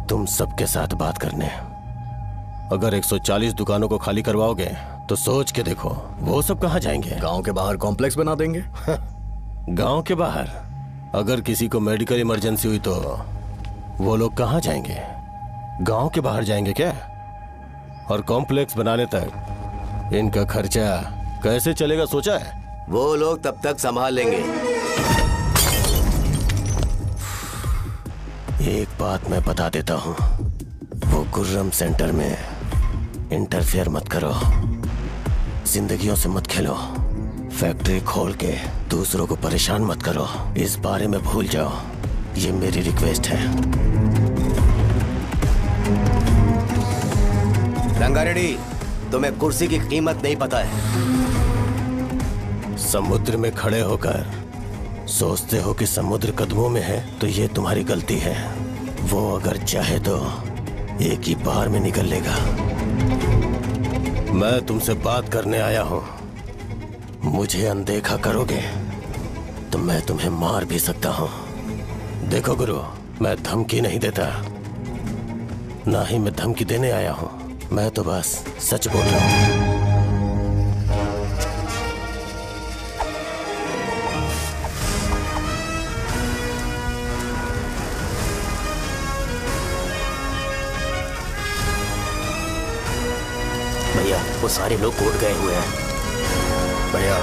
Speaker 4: तुम सबके साथ बात करने। अगर 140 दुकानों को खाली करवाओगे तो सोच के देखो वो सब कहां जाएंगे?
Speaker 11: गांव के बाहर कॉम्प्लेक्स बना देंगे।
Speaker 4: गांव के बाहर? अगर किसी को मेडिकल इमरजेंसी हुई तो वो लोग कहां जाएंगे? गांव के बाहर जाएंगे क्या? और कॉम्प्लेक्स बनाने तक इनका खर्चा कैसे चलेगा सोचा है?
Speaker 6: वो लोग तब तक संभाल लेंगे।
Speaker 4: एक बात मैं बता देता हूं, वो गुर्रम सेंटर में इंटरफेयर मत करो। जिंदगियों से मत खेलो। फैक्ट्री खोल के दूसरों को परेशान मत करो। इस बारे में भूल जाओ। ये मेरी रिक्वेस्ट है।
Speaker 6: रंगा रेड्डी, तुम्हें कुर्सी की कीमत नहीं पता है।
Speaker 4: समुद्र में खड़े होकर सोचते हो कि समुद्र कदमों में है तो ये तुम्हारी गलती है। वो अगर चाहे तो एक ही बार में निकल लेगा। मैं तुमसे बात करने आया हूं। मुझे अनदेखा करोगे तो मैं तुम्हें मार भी सकता हूं। देखो गुरु, मैं धमकी नहीं देता, ना ही मैं धमकी देने आया हूं। मैं तो बस सच बोल रहा हूं।
Speaker 2: भैया वो सारे लोग कोर्ट गए हुए हैं।
Speaker 11: भैया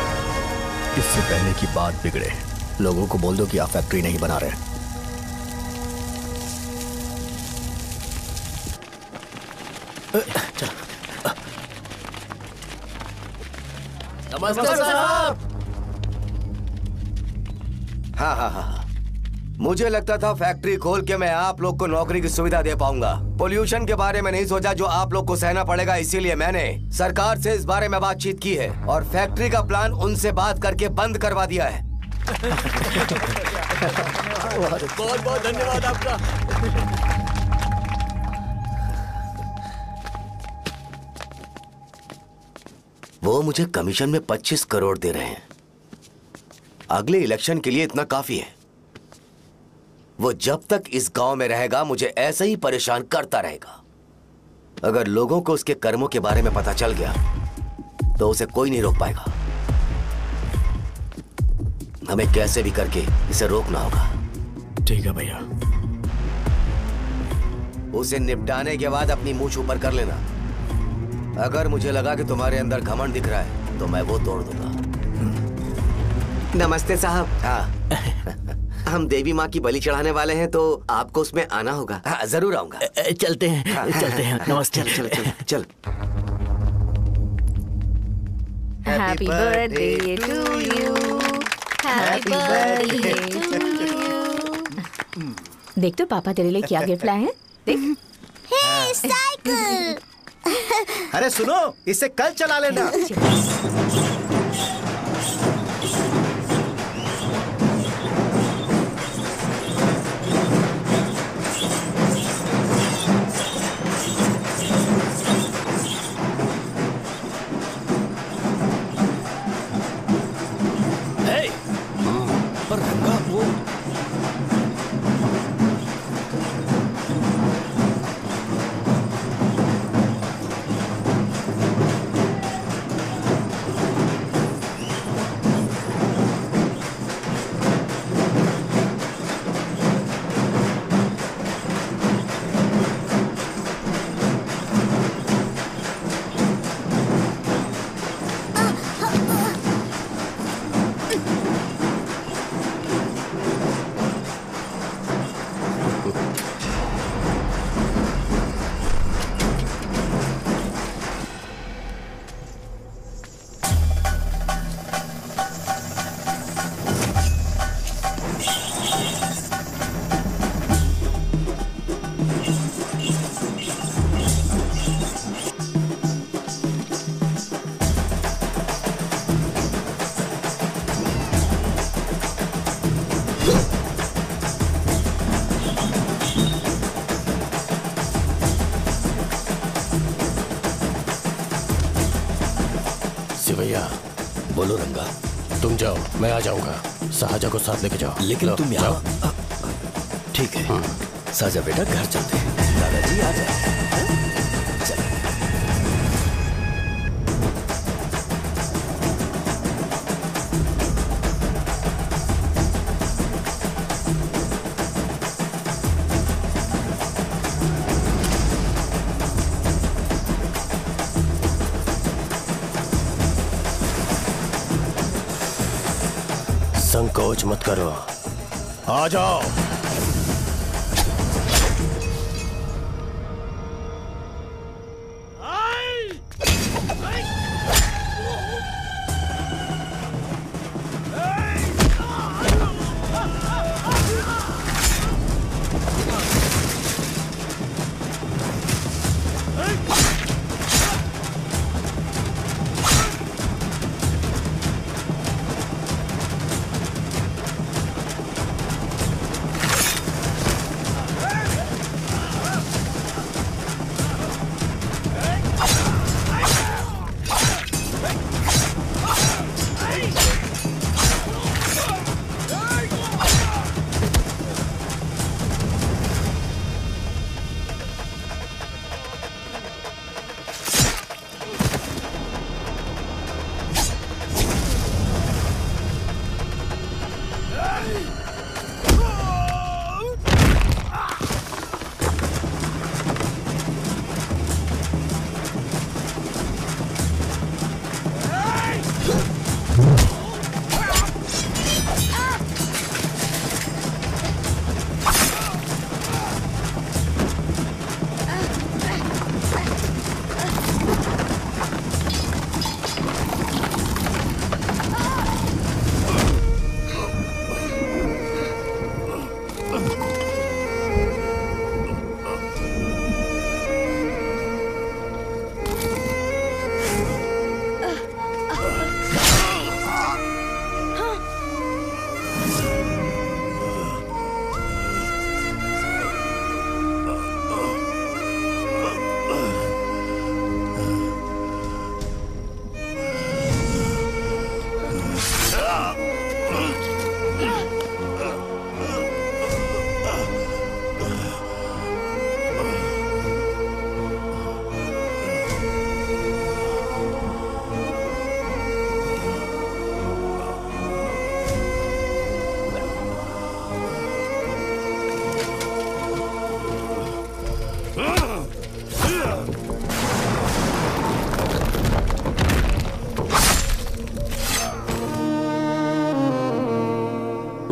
Speaker 11: इससे पहले की बात बिगड़े, लोगों को बोल दो कि आप फैक्ट्री नहीं बना रहे।
Speaker 2: नमस्ते साहब।
Speaker 6: हाँ, मुझे लगता था फैक्ट्री खोल के मैं आप लोग को नौकरी की सुविधा दे पाऊंगा। पोल्यूशन के बारे में नहीं सोचा जो आप लोग को सहना पड़ेगा, इसीलिए मैंने सरकार से इस बारे में बातचीत की है और फैक्ट्री का प्लान उनसे बात करके बंद करवा दिया है।
Speaker 14: बहुत बहुत धन्यवाद आपका।
Speaker 6: वो मुझे कमीशन में 25 करोड़ दे रहे हैं। अगले इलेक्शन के लिए इतना काफी है। वो जब तक इस गांव में रहेगा मुझे ऐसे ही परेशान करता रहेगा। अगर लोगों को उसके कर्मों के बारे में पता चल गया तो उसे कोई नहीं रोक पाएगा। हमें कैसे भी करके इसे रोकना होगा।
Speaker 5: ठीक है भैया।
Speaker 6: उसे निपटाने के बाद अपनी मूंछ ऊपर कर लेना। अगर मुझे लगा कि तुम्हारे अंदर घमंड दिख रहा है तो मैं वो तोड़ दूंगा। नमस्ते साहब। हाँ हम देवी माँ की बलि चढ़ाने वाले हैं तो आपको उसमें आना होगा। हाँ जरूर आऊंगा।
Speaker 14: चलते हैं।
Speaker 6: हाँ,
Speaker 14: चलते हैं। नमस्ते।
Speaker 6: चल चल चल चल।
Speaker 8: Happy birthday to you, happy birthday to you. देख तो पापा तेरे लिए क्या गिफ्ट लाए हैं। देख।
Speaker 18: हे साइकिल।
Speaker 7: अरे सुनो, इसे कल चला लेना।
Speaker 1: पर रंगा वो
Speaker 4: सिवैया।
Speaker 1: बोलो रंगा।
Speaker 4: तुम जाओ, मैं आ जाऊंगा। साहजा को साथ लेके जाओ।
Speaker 1: लेकिन
Speaker 4: लो,
Speaker 1: तुम
Speaker 4: जाओ।
Speaker 1: यहाँ। ठीक है साजा बेटा, घर चलते हैं। दादाजी आ जाओ। चलो।
Speaker 4: संकोच मत करो, आ जाओ।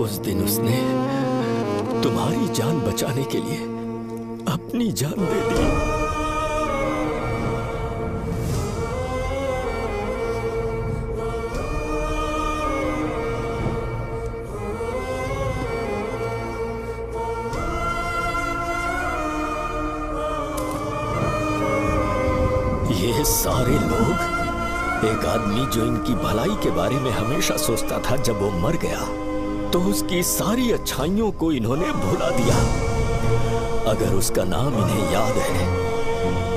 Speaker 1: उस दिन उसने तुम्हारी जान बचाने के लिए अपनी जान दे दी। ये सारे लोग, एक आदमी जो इनकी भलाई के बारे में हमेशा सोचता था, जब वो मर गया तो उसकी सारी अच्छाइयों को इन्होंने भुला दिया। अगर उसका नाम इन्हें याद है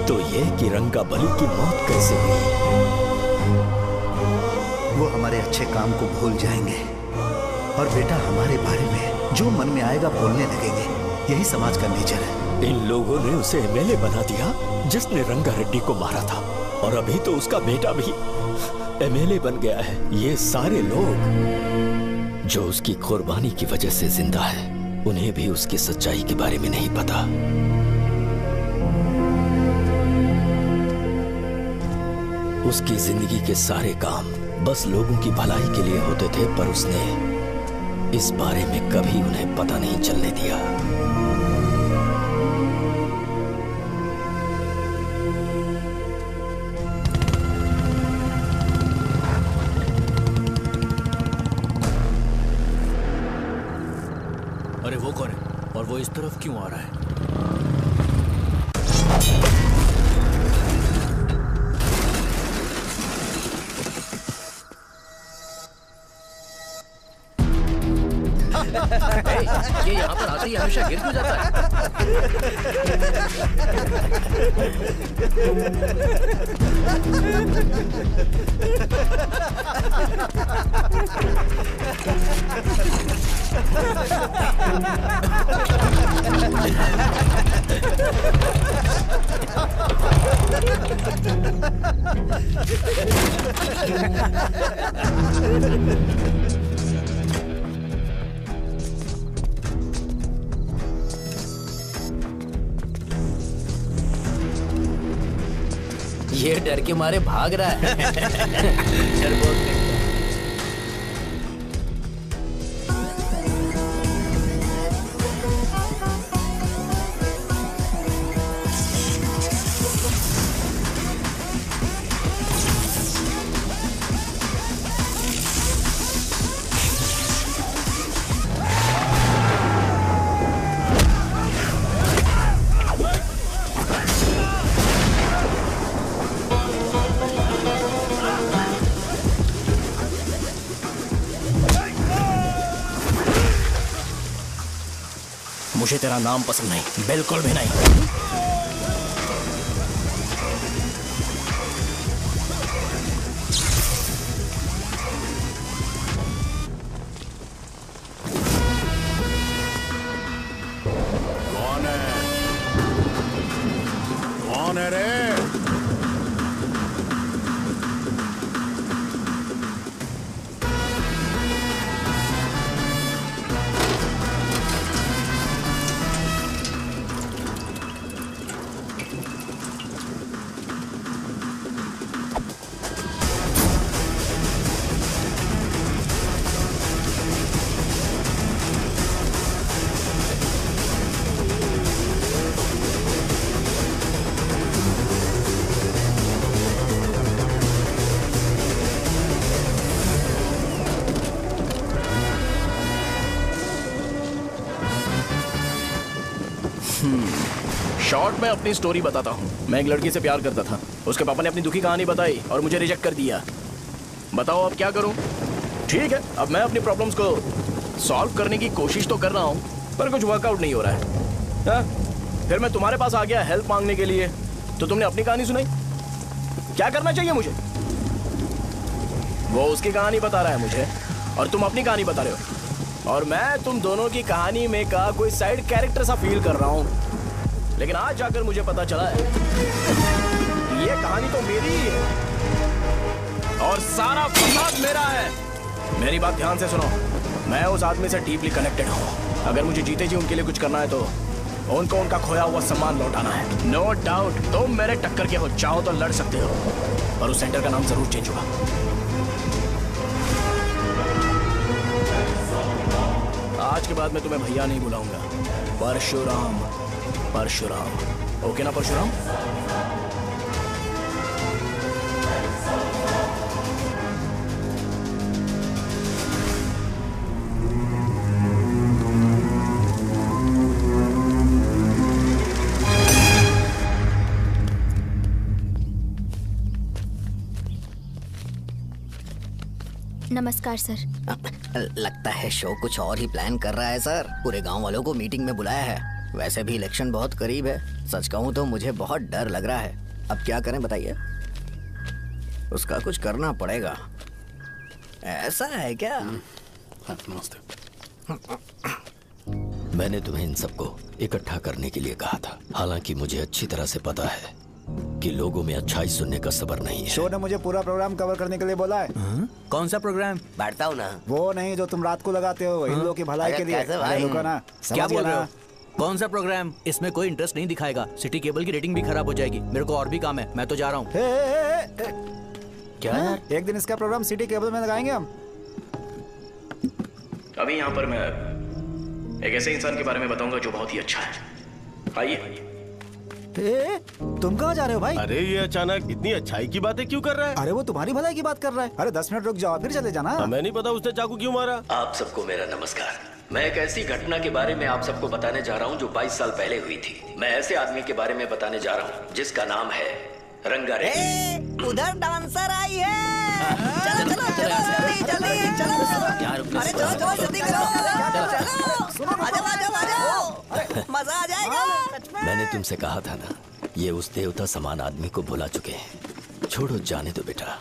Speaker 1: तो ये कि रंगाबली की मौत कैसे हुई।
Speaker 7: वो हमारे अच्छे काम को भूल जाएंगे और बेटा हमारे बारे में जो मन में आएगा बोलने लगेंगे। यही समाज का नेचर है।
Speaker 1: इन लोगों ने उसे एमएलए बना दिया जिसने रंगा रेड्डी को मारा था, और अभी तो उसका बेटा भी एमएलए बन गया है। ये सारे लोग जो उसकी कुर्बानी की वजह से जिंदा है, उन्हें भी उसकी सच्चाई के बारे में नहीं पता। उसकी जिंदगी के सारे काम बस लोगों की भलाई के लिए होते थे, पर उसने इस बारे में कभी उन्हें पता नहीं चलने दिया।
Speaker 15: अरे वो कौन है और वो इस तरफ क्यों आ रहा है?
Speaker 2: ये यहाँ पर आते ही हमेशा गिर क्यों जाता ये डर के मारे भाग रहा है। डरपोक नहीं।
Speaker 5: मुझे तेरा नाम पसंद नहीं, बिल्कुल भी नहीं।
Speaker 16: कौन है? कौन है रे?
Speaker 5: शॉर्ट में अपनी स्टोरी बताता हूँ। मैं एक लड़की से प्यार करता था। उसके पापा ने अपनी दुखी कहानी बताई और मुझे रिजेक्ट कर दिया। बताओ अब क्या करूँ? ठीक है, अब मैं अपनी प्रॉब्लम्स को सॉल्व करने की कोशिश तो कर रहा हूँ, पर कुछ वर्कआउट नहीं हो रहा है। फिर मैं तुम्हारे पास आ गया हेल्प मांगने के लिए, तो तुमने अपनी कहानी सुनाई। क्या करना चाहिए मुझे? वो उसकी कहानी बता रहा है मुझे और तुम अपनी कहानी बता रहे हो, और मैं तुम दोनों की कहानी में का कोई साइड कैरेक्टर सा फील कर रहा हूँ। लेकिन आज जाकर मुझे पता चला है ये कहानी तो मेरी ही है और सारा फसाद मेरा है। मेरी बात ध्यान से सुनो, मैं उस आदमी से डीपली कनेक्टेड हूँ। अगर मुझे जीते जी उनके लिए कुछ करना है तो उनको उनका खोया हुआ सम्मान लौटाना है। नो डाउट तुम मेरे टक्कर के हो, चाहो तो लड़ सकते हो, और उस सेंटर का नाम जरूर चेंज होगा। आज के बाद मैं तुम्हें भैया नहीं बुलाऊंगा, परशुराम। परशुराम, ओके ना परशुराम?
Speaker 12: नमस्कार सर।
Speaker 11: लगता है शो कुछ और ही प्लान कर रहा है सर। पूरे गांव वालों को मीटिंग में बुलाया है। वैसे भी इलेक्शन बहुत करीब है। सच कहूँ तो मुझे बहुत डर लग रहा है। अब क्या करें बताइए? उसका कुछ करना पड़ेगा। ऐसा है क्या?
Speaker 1: मैंने तुम्हें इन सबको इकट्ठा करने के लिए कहा था। हालांकि मुझे अच्छी तरह से पता है कि लोगों में अच्छाई सुनने का सब्र नहीं है।
Speaker 3: शो ने मुझे पूरा प्रोग्राम कवर करने के लिए बोला है।
Speaker 14: कौन सा प्रोग्राम?
Speaker 6: बैठता हूँ ना।
Speaker 3: वो नहीं जो तुम रात को लगाते हो इन लोगों की भलाई के लिए। रुको ना,
Speaker 14: क्या बोल रहे हो?
Speaker 3: ना।
Speaker 14: कौन सा प्रोग्राम? इसमें कोई इंटरेस्ट नहीं दिखाएगा। सिटी केबल की रेटिंग भी खराब हो जाएगी। मेरे को और भी काम है, मैं तो जा रहा हूँ।
Speaker 3: क्या? एक दिन इसका प्रोग्राम सिटी केबल में लगाएंगे हम।
Speaker 5: अभी यहाँ पर मैं एक ऐसे इंसान के बारे में बताऊंगा जो बहुत ही अच्छा है। आइए।
Speaker 3: तुम कहाँ जा रहे हो भाई?
Speaker 4: अरे ये अचानक इतनी अच्छाई की बातें क्यों कर रहा है?
Speaker 3: अरे वो तुम्हारी भलाई की बात कर रहा है। अरे 10 मिनट रुक जाओ फिर चले जाना।
Speaker 4: हमें नहीं पता उसने चाकू क्यों मारा।
Speaker 1: आप सबको मेरा नमस्कार। मैं एक ऐसी घटना के बारे में आप सबको बताने जा रहा हूँ जो 22 साल पहले हुई थी। मैं ऐसे आदमी के बारे में बताने जा रहा हूँ जिसका नाम है रंगारेड्डी।
Speaker 17: उधर डांसर आई है। चलो चलो चलो जल्दी जल्दी चलो। अरे चलो चलो जल्दी करो। चलो आ जाओ आ जाओ। मजा आ जाएगा।
Speaker 1: मैंने तुमसे कहा था ना, ये उस देवता समान आदमी को भुला चुके हैं। छोड़ो, जाने दो बेटा।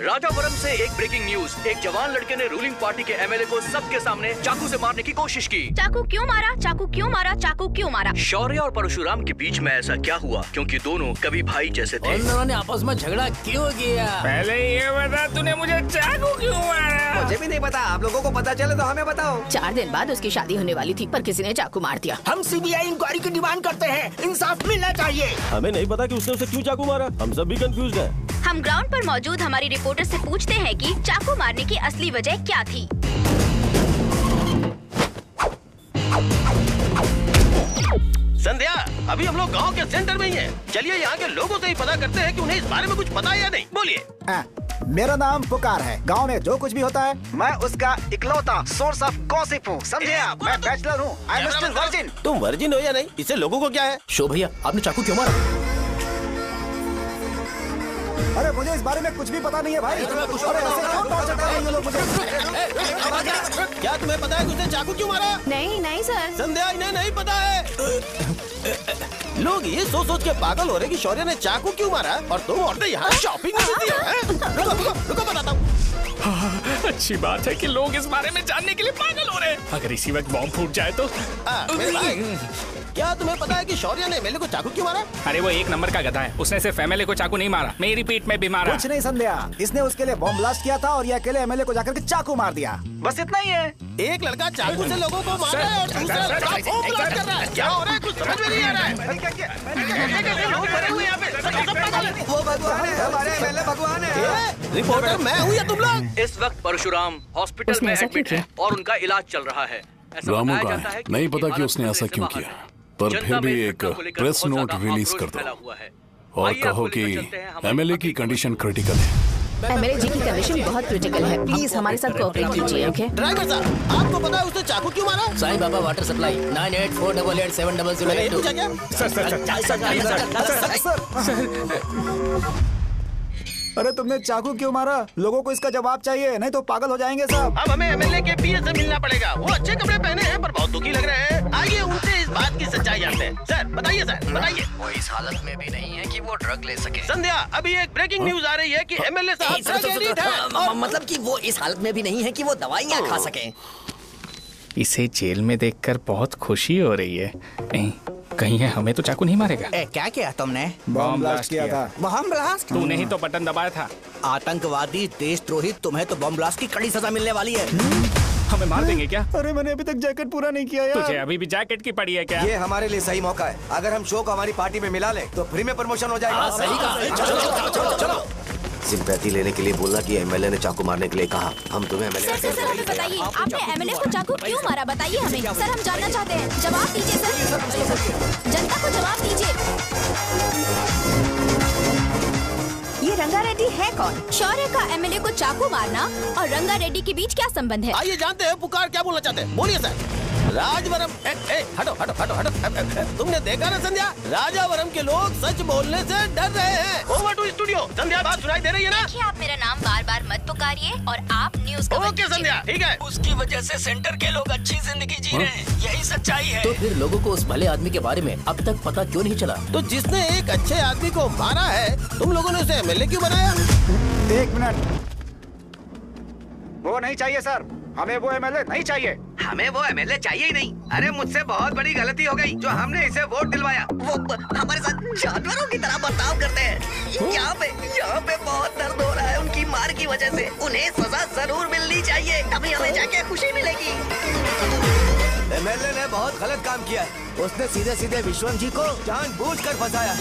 Speaker 15: राजावरम से एक ब्रेकिंग न्यूज। एक जवान लड़के ने रूलिंग पार्टी के एमएलए को सबके सामने चाकू से मारने की कोशिश की।
Speaker 10: चाकू क्यों मारा? चाकू क्यों मारा? चाकू क्यों मारा?
Speaker 15: शौर्य और परशुराम के बीच में ऐसा क्या हुआ? क्योंकि दोनों कभी भाई जैसे थे।
Speaker 2: उन दोनों ने आपस में झगड़ा क्यों किया?
Speaker 9: पहले ये बता, तूने मुझे चाकू क्यों मारा?
Speaker 6: मुझे भी नहीं पता। आप लोगों को पता चले तो हमें बताओ।
Speaker 8: 4 दिन बाद उसकी शादी होने वाली थी पर किसी ने चाकू मार दिया।
Speaker 19: हम सीबीआई इंक्वायरी की डिमांड करते हैं। इंसाफ मिलना चाहिए।
Speaker 4: हमें नहीं पता कि उसने उसे क्यों चाकू मारा। हम सब भी कंफ्यूज हैं।
Speaker 10: हम ग्राउंड पर मौजूद हमारी रिपोर्टर से पूछते हैं कि चाकू मारने की असली वजह क्या थी।
Speaker 4: संध्या, अभी हम लोग गांव के सेंटर में ही हैं। चलिए यहाँ के लोगों से ही पता करते हैं कि उन्हें इस बारे में कुछ पता है या नहीं। बोलिए।
Speaker 3: मेरा नाम पुकार है। गांव में जो कुछ भी होता है मैं उसका इकलौता सोर्स ऑफ गॉसिप हूँ, समझे आप? मैं बैचलर हूँ। I am still virgin.
Speaker 4: तुम वर्जिन हो या नहीं, इससे लोगों को क्या है?
Speaker 5: शो भैया, आपने चाकू क्यों मारा?
Speaker 3: अरे मुझे इस बारे में कुछ भी पता नहीं है भाई। अरे ऐसे क्यों टॉर्चर कर रहे हैं ये लोग मुझे?
Speaker 4: क्या तुम्हें पता है कि उसने चाकू क्यों मारा?
Speaker 8: नहीं नहीं सर।
Speaker 4: संध्या, इन्हें नहीं पता है। लोग ये सोच के पागल हो रहे कि शौर्य ने चाकू क्यों मारा और तुम औरतें यहाँ शॉपिंग में बिजी हो। रुको बताता हूँ।
Speaker 9: अच्छी बात है कि लोग इस बारे में जानने के लिए पागल हो रहे हैं। अगर इसी वक्त बॉम्ब फूट जाए तो।
Speaker 4: मेरे भाई, क्या तुम्हें पता है कि शौर्य ने एमएलए को चाकू क्यों मारा?
Speaker 9: अरे वो एक नंबर का गधा है। उसने सिर्फ एमएलए को चाकू नहीं मारा, मेरी पीठ में भी मारा।
Speaker 3: कुछ नहीं संध्या, इसने उसके लिए बॉम्ब ब्लास्ट किया था और ये अकेले एमएलए को जाकर के चाकू मार दिया। बस इतना ही है।
Speaker 4: एक लड़का चाकू से लोगों को मार रहा है और दूसरा लड़का बॉम्ब ब्लास्ट कर रहा है। क्या हो रहा है? कुछ समझ में नहीं आ रहा है। लोग मरे हुए यहाँ पे।
Speaker 6: वो भगवान है, हमारे एमएलए भगवान है।
Speaker 4: रिपोर्टर मैं हूँ या तुम लोग?
Speaker 15: इस वक्त परशुराम हॉस्पिटल में एडमिट है और उनका इलाज चल रहा है।
Speaker 16: रामू का नहीं पता कि उसने ऐसा क्यों किया। पर फिर भी एक प्रेस नोट रिलीज कर दो और कहो कि एमएलए की कंडीशन क्रिटिकल है।
Speaker 8: एमएलए जी की कंडीशन बहुत क्रिटिकल है, प्लीज हमारे साथ कोऑपरेट कीजिए। ओके
Speaker 14: ड्राइवर साहब, आपको पता है उसने चाकू क्यों मारा?
Speaker 2: साईं बाबा वाटर सप्लाई 98487008
Speaker 3: अरे तुमने चाकू क्यों मारा? लोगों को इसका जवाब चाहिए, नहीं तो पागल हो जाएंगे सब।
Speaker 19: अब हमें एमएलए के पीए से मिलना पड़ेगा। वो अच्छे कपड़े पहने हैं पर बहुत दुखी लग रहे हैं। आइए उनसे इस बात की सच्चाई जानते हैं। सर बताइए, सर बताइए।
Speaker 11: वो इस हालत में भी नहीं है कि वो ड्रग ले सके।
Speaker 19: संध्या, अभी एक ब्रेकिंग न्यूज आ रही है कि एमएलए साहब ड्रग एडिक्ट हैं।
Speaker 11: मतलब कि वो इस हालत में भी नहीं है कि वो दवाइयाँ खा सके।
Speaker 9: इसे जेल में देखकर बहुत खुशी हो रही है। कहीं है हमें तो चाकू नहीं मारेगा।
Speaker 14: क्या किया तुमने?
Speaker 3: बम ब्लास्ट किया था।
Speaker 14: Bomb blast?
Speaker 9: तूने ही तो बटन दबाया था।
Speaker 14: आतंकवादी, देशद्रोही, तुम्हें तो बम ब्लास्ट की कड़ी सजा मिलने वाली है।
Speaker 9: हमें मार देंगे क्या?
Speaker 3: अरे मैंने अभी तक जैकेट पूरा नहीं किया यार।
Speaker 9: तुझे अभी भी जैकेट की पड़ी है क्या?
Speaker 6: ये हमारे लिए सही मौका है। अगर हम शो को हमारी पार्टी में मिला लें तो फ्री में प्रमोशन हो जाएगा।
Speaker 2: सही कहा। चलो
Speaker 6: सिंपैथी लेने के लिए बोला कि एमएलए ने चाकू मारने के लिए कहा। हम तुम्हें एमएलए
Speaker 10: सर हमें बताइए, आपने एमएलए को चाकू क्यों मारा? बताइए हमें। सर हम जानना चाहते हैं, जवाब दीजिए सर। जनता को जवाब दीजिए।
Speaker 8: ये रंगा रेड्डी है कौन?
Speaker 10: शौर्य का एमएलए को चाकू मारना और रंगा रेड्डी के बीच क्या संबंध है?
Speaker 19: आइए जानते हैं पुकार क्या बोलना चाहते हैं। बोलिए सर। राजवरम, हटो हटो हटो हटो। तुमने देखा ना संध्या, राजावरम के लोग सच बोलने से डर रहे हैं। Over to studio. संध्या, बात सुनाई दे रही है ना?
Speaker 10: देखिए, आप मेरा नाम बार बार मत पुकारिए और आप न्यूज का
Speaker 19: ओके संध्या, ठीक है।
Speaker 14: उसकी वजह से सेंटर के लोग अच्छी जिंदगी जी रहे हैं, यही सच्चाई है।
Speaker 2: तो फिर लोगों को उस भले आदमी के बारे में अब तक पता क्यों नहीं चला?
Speaker 19: तो जिसने एक अच्छे आदमी को मारा है, तुम लोगों ने उसे एमएलए क्यों बनाया?
Speaker 3: 1 मिनट, वो नहीं चाहिए सर, हमें वो एमएलए नहीं चाहिए।
Speaker 6: हमें वो एमएलए चाहिए ही नहीं। अरे मुझसे बहुत बड़ी गलती हो गई जो हमने इसे वोट दिलवाया।
Speaker 17: वो हमारे साथ जानवरों की तरह बर्ताव करते हैं। यहाँ पे बहुत दर्द हो रहा है उनकी मार की वजह से। उन्हें सजा जरूर मिलनी चाहिए, तभी हमें जाके खुशी मिलेगी।
Speaker 6: एमएलए ने बहुत गलत काम किया। उसने सीधे सीधे विश्वम जी को जानबूझकर फंसाया।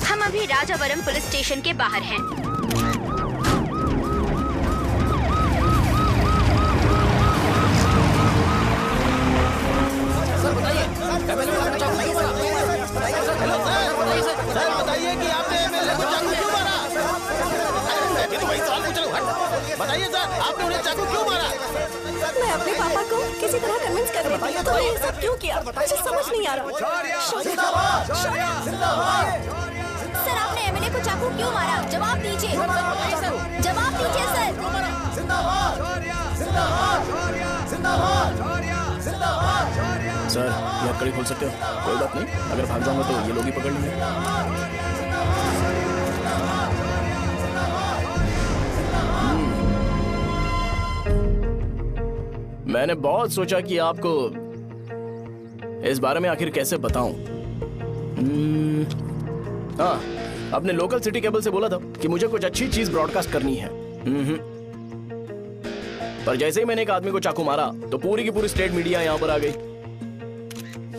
Speaker 10: हम अभी राजावरम पुलिस स्टेशन के बाहर हैं।
Speaker 19: सर बताइए, सर बताइए कि आपने एमएलए को चाकू क्यों मारा? ये तो वही सवाल पूछ रहा हूँ। बताइए सर, आपने उन्हें चाकू क्यों मारा?
Speaker 12: मैं अपने पापा को किसी तरह कन्विंस कर रही थी। तो ये सब क्यों किया मुझे समझ नहीं आ रहा।
Speaker 10: सर आपने एमएलए को चाकू क्यों मारा? जवाब दीजिए, जवाब दीजिए सर।
Speaker 5: सर ये आप कड़ी खोल सकते हो, कोई बात नहीं। अगर भाग जाऊंगा तो ये लोग ही पकड़ लेंगे। मैंने बहुत सोचा कि आपको इस बारे में आखिर कैसे बताऊं। हाँ, अपने लोकल सिटी केबल से बोला था कि मुझे कुछ अच्छी चीज ब्रॉडकास्ट करनी है। पर जैसे ही मैंने एक आदमी को चाकू मारा तो पूरी की पूरी स्टेट मीडिया यहाँ पर आ गई।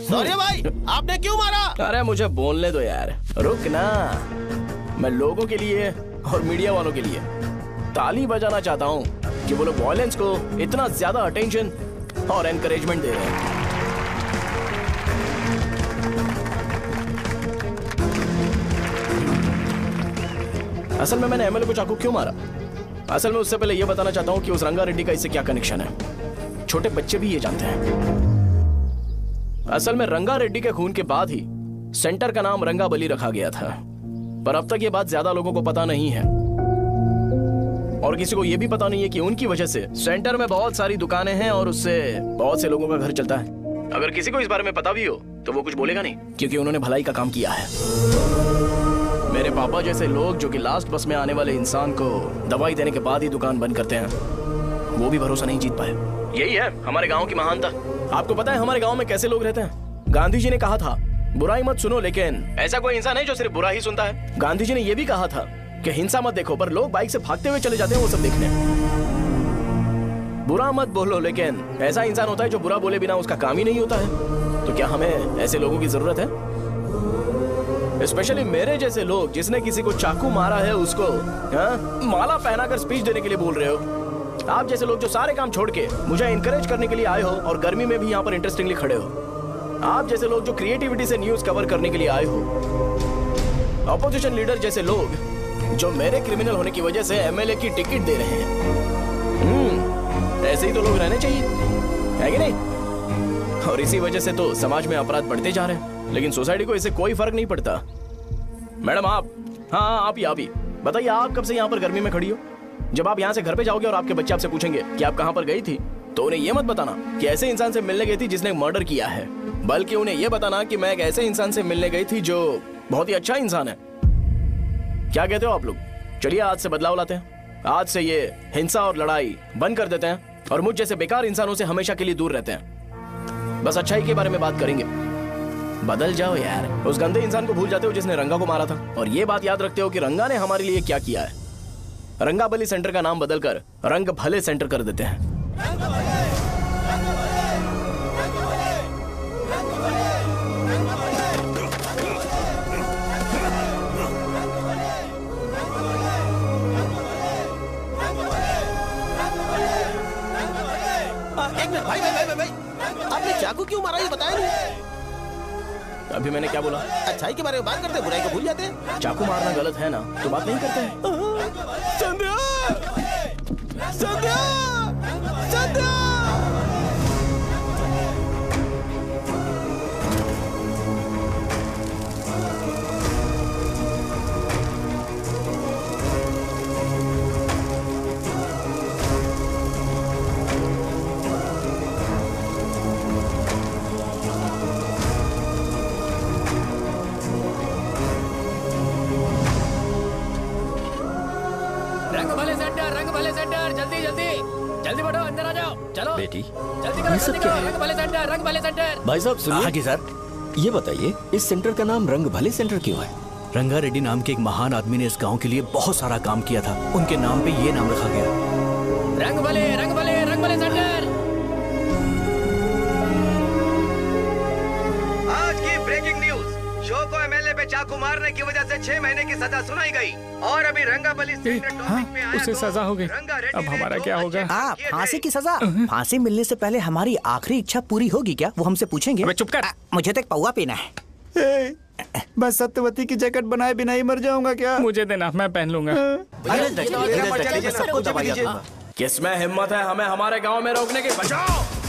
Speaker 19: सॉरी भाई, आपने क्यों मारा?
Speaker 5: अरे मुझे बोलने दो यार, रुक ना। मैं लोगों के लिए और मीडिया वालों के लिए ताली बजाना चाहता हूँ कि वो लोग वायलेंस को इतना ज्यादा अटेंशन और एनकरेजमेंट दे रहे हैं। असल में मैंने एमएलए को चाकू क्यों मारा? असल में उससे पहले यह बताना चाहता हूँ कि उस रंगा रेड्डी का इससे क्या कनेक्शन है। छोटे बच्चे भी ये जानते हैं। असल में रंगा रेड्डी के खून के बाद ही सेंटर का नाम रंगा बली रखा गया था, पर अब तक ये बात ज्यादा लोगों को पता नहीं है और किसी को ये भी पता नहीं है कि उनकी वजह से सेंटर में बहुत सारी दुकानें हैं और उससे बहुत से लोगों का घर चलता है। अगर किसी को इस बारे में पता भी हो तो वो कुछ बोलेगा नहीं, क्योंकि उन्होंने भलाई का काम किया है। मेरे पापा जैसे लोग जो कि लास्ट बस में आने वाले इंसान को दवाई देने के बाद ही दुकान बंद करते हैं, वो भी भरोसा नहीं जीत पाए। यही है हमारे गाँव की महानता। आपको पता है हमारे गाँव में कैसे लोग रहते हैं? गांधी जी ने कहा था बुराई मत सुनो, लेकिन ऐसा कोई इंसान है जो सिर्फ बुरा ही सुनता है। गांधी जी ने यह भी कहा था कि हिंसा मत देखो, पर लोग बाइक से भागते हुए चले जाते हैं वो सब देखने। बुरा मत बोलो, लेकिन ऐसा इंसान होता है जो बुरा बोले बिना उसका काम ही नहीं होता है। तो क्या हमें ऐसे लोगों की जरूरत है? स्पेशली मेरे जैसे लोग जिसने किसी को चाकू मारा है उसको माला पहनाकर स्पीच देने के लिए बोल रहे हो। आप जैसे लोग जो सारे काम छोड़ के मुझे इनकरेज करने के लिए आए हो और गर्मी में भी यहाँ पर इंटरेस्टिंगली खड़े हो। आप जैसे लोग जो क्रिएटिविटी से न्यूज कवर करने के लिए आए हो। अपोजिशन लीडर जैसे लोग जो मेरे क्रिमिनल होने की वजह से एमएलए की टिकट दे रहे हैं। ऐसे ही तो लोग रहने चाहिए, है कि नहीं? और इसी वजह से तो समाज में अपराध बढ़ते जा रहे हैं, लेकिन सोसाइटी को इससे कोई फर्क नहीं पड़ता। मैडम आप, हाँ आप ही बताइए, आप कब से यहाँ पर गर्मी में खड़ी हो? जब आप यहाँ से घर पे जाओगे और आपके बच्चे आपसे पूछेंगे कि आप कहाँ पर गई थी, तो उन्हें यह मत बताना कि ऐसे इंसान से मिलने गई थी जिसने मर्डर किया है, बल्कि उन्हें यह बताना कि मैं एक ऐसे इंसान से मिलने गई थी जो बहुत ही अच्छा इंसान है। क्या कहते हो आप लोग? चलिए आज से बदलाव लाते हैं। आज से ये हिंसा और लड़ाई बंद कर देते हैं और मुझ जैसे बेकार इंसानों से हमेशा के लिए दूर रहते हैं। बस अच्छाई के बारे में बात करेंगे। बदल जाओ यार, उस गंदे इंसान को भूल जाते हो जिसने रंगा को मारा था, और ये बात याद रखते हो कि रंगा ने हमारे लिए क्या किया है। रंगाबली सेंटर का नाम बदलकर रंग भले सेंटर कर देते हैं।
Speaker 19: एक मिनट भाई, आपने चाकू क्यों मारा ये बताया नहीं?
Speaker 5: अभी मैंने क्या बोला?
Speaker 19: अच्छाई के बारे में बात करते हैं, बुराई को भूल जाते हैं।
Speaker 5: चाकू मारना गलत है ना, तो बात नहीं करते हैं।
Speaker 19: संध्या! संध्या! संध्या!
Speaker 5: जल्दी बढ़ो, अंदर आ जाओ। चलो
Speaker 1: बेटी,
Speaker 5: जल्दी करो, जल्दी करो। रंग भले सेंटर, रंग भले सेंटर।
Speaker 1: भाई साहब सुनिए।
Speaker 14: हाँ जी सर।
Speaker 1: ये बताइए इस सेंटर का नाम रंग भले सेंटर क्यों है?
Speaker 14: रंगा रेड्डी नाम के एक महान आदमी ने इस गांव के लिए बहुत सारा काम किया था, उनके नाम पे ये नाम रखा गया।
Speaker 5: रंग भले, रंग भले, रंग भले सेंटर।
Speaker 6: आज की ब्रेकिंग न्यूज, शो को एमएलए पे चाकू मारने की वजह से 6 महीने की सजा सुनाई गई और अभी रंगाबली
Speaker 9: उसे सजा हो गई। अब हमारा क्या होगा?
Speaker 14: फांसी की सजा? फांसी मिलने से पहले हमारी आखिरी इच्छा पूरी होगी क्या, वो हमसे पूछेंगे?
Speaker 9: चुप कर।
Speaker 14: मुझे तो एक पौवा पीना है।
Speaker 3: बस सत्यवती की जैकेट बनाए बिना ही मर जाऊंगा क्या?
Speaker 9: मुझे देना, मैं पहन लूंगा।
Speaker 5: किसमें हिम्मत है हमें हमारे गांव में रोकने की? बचाओ।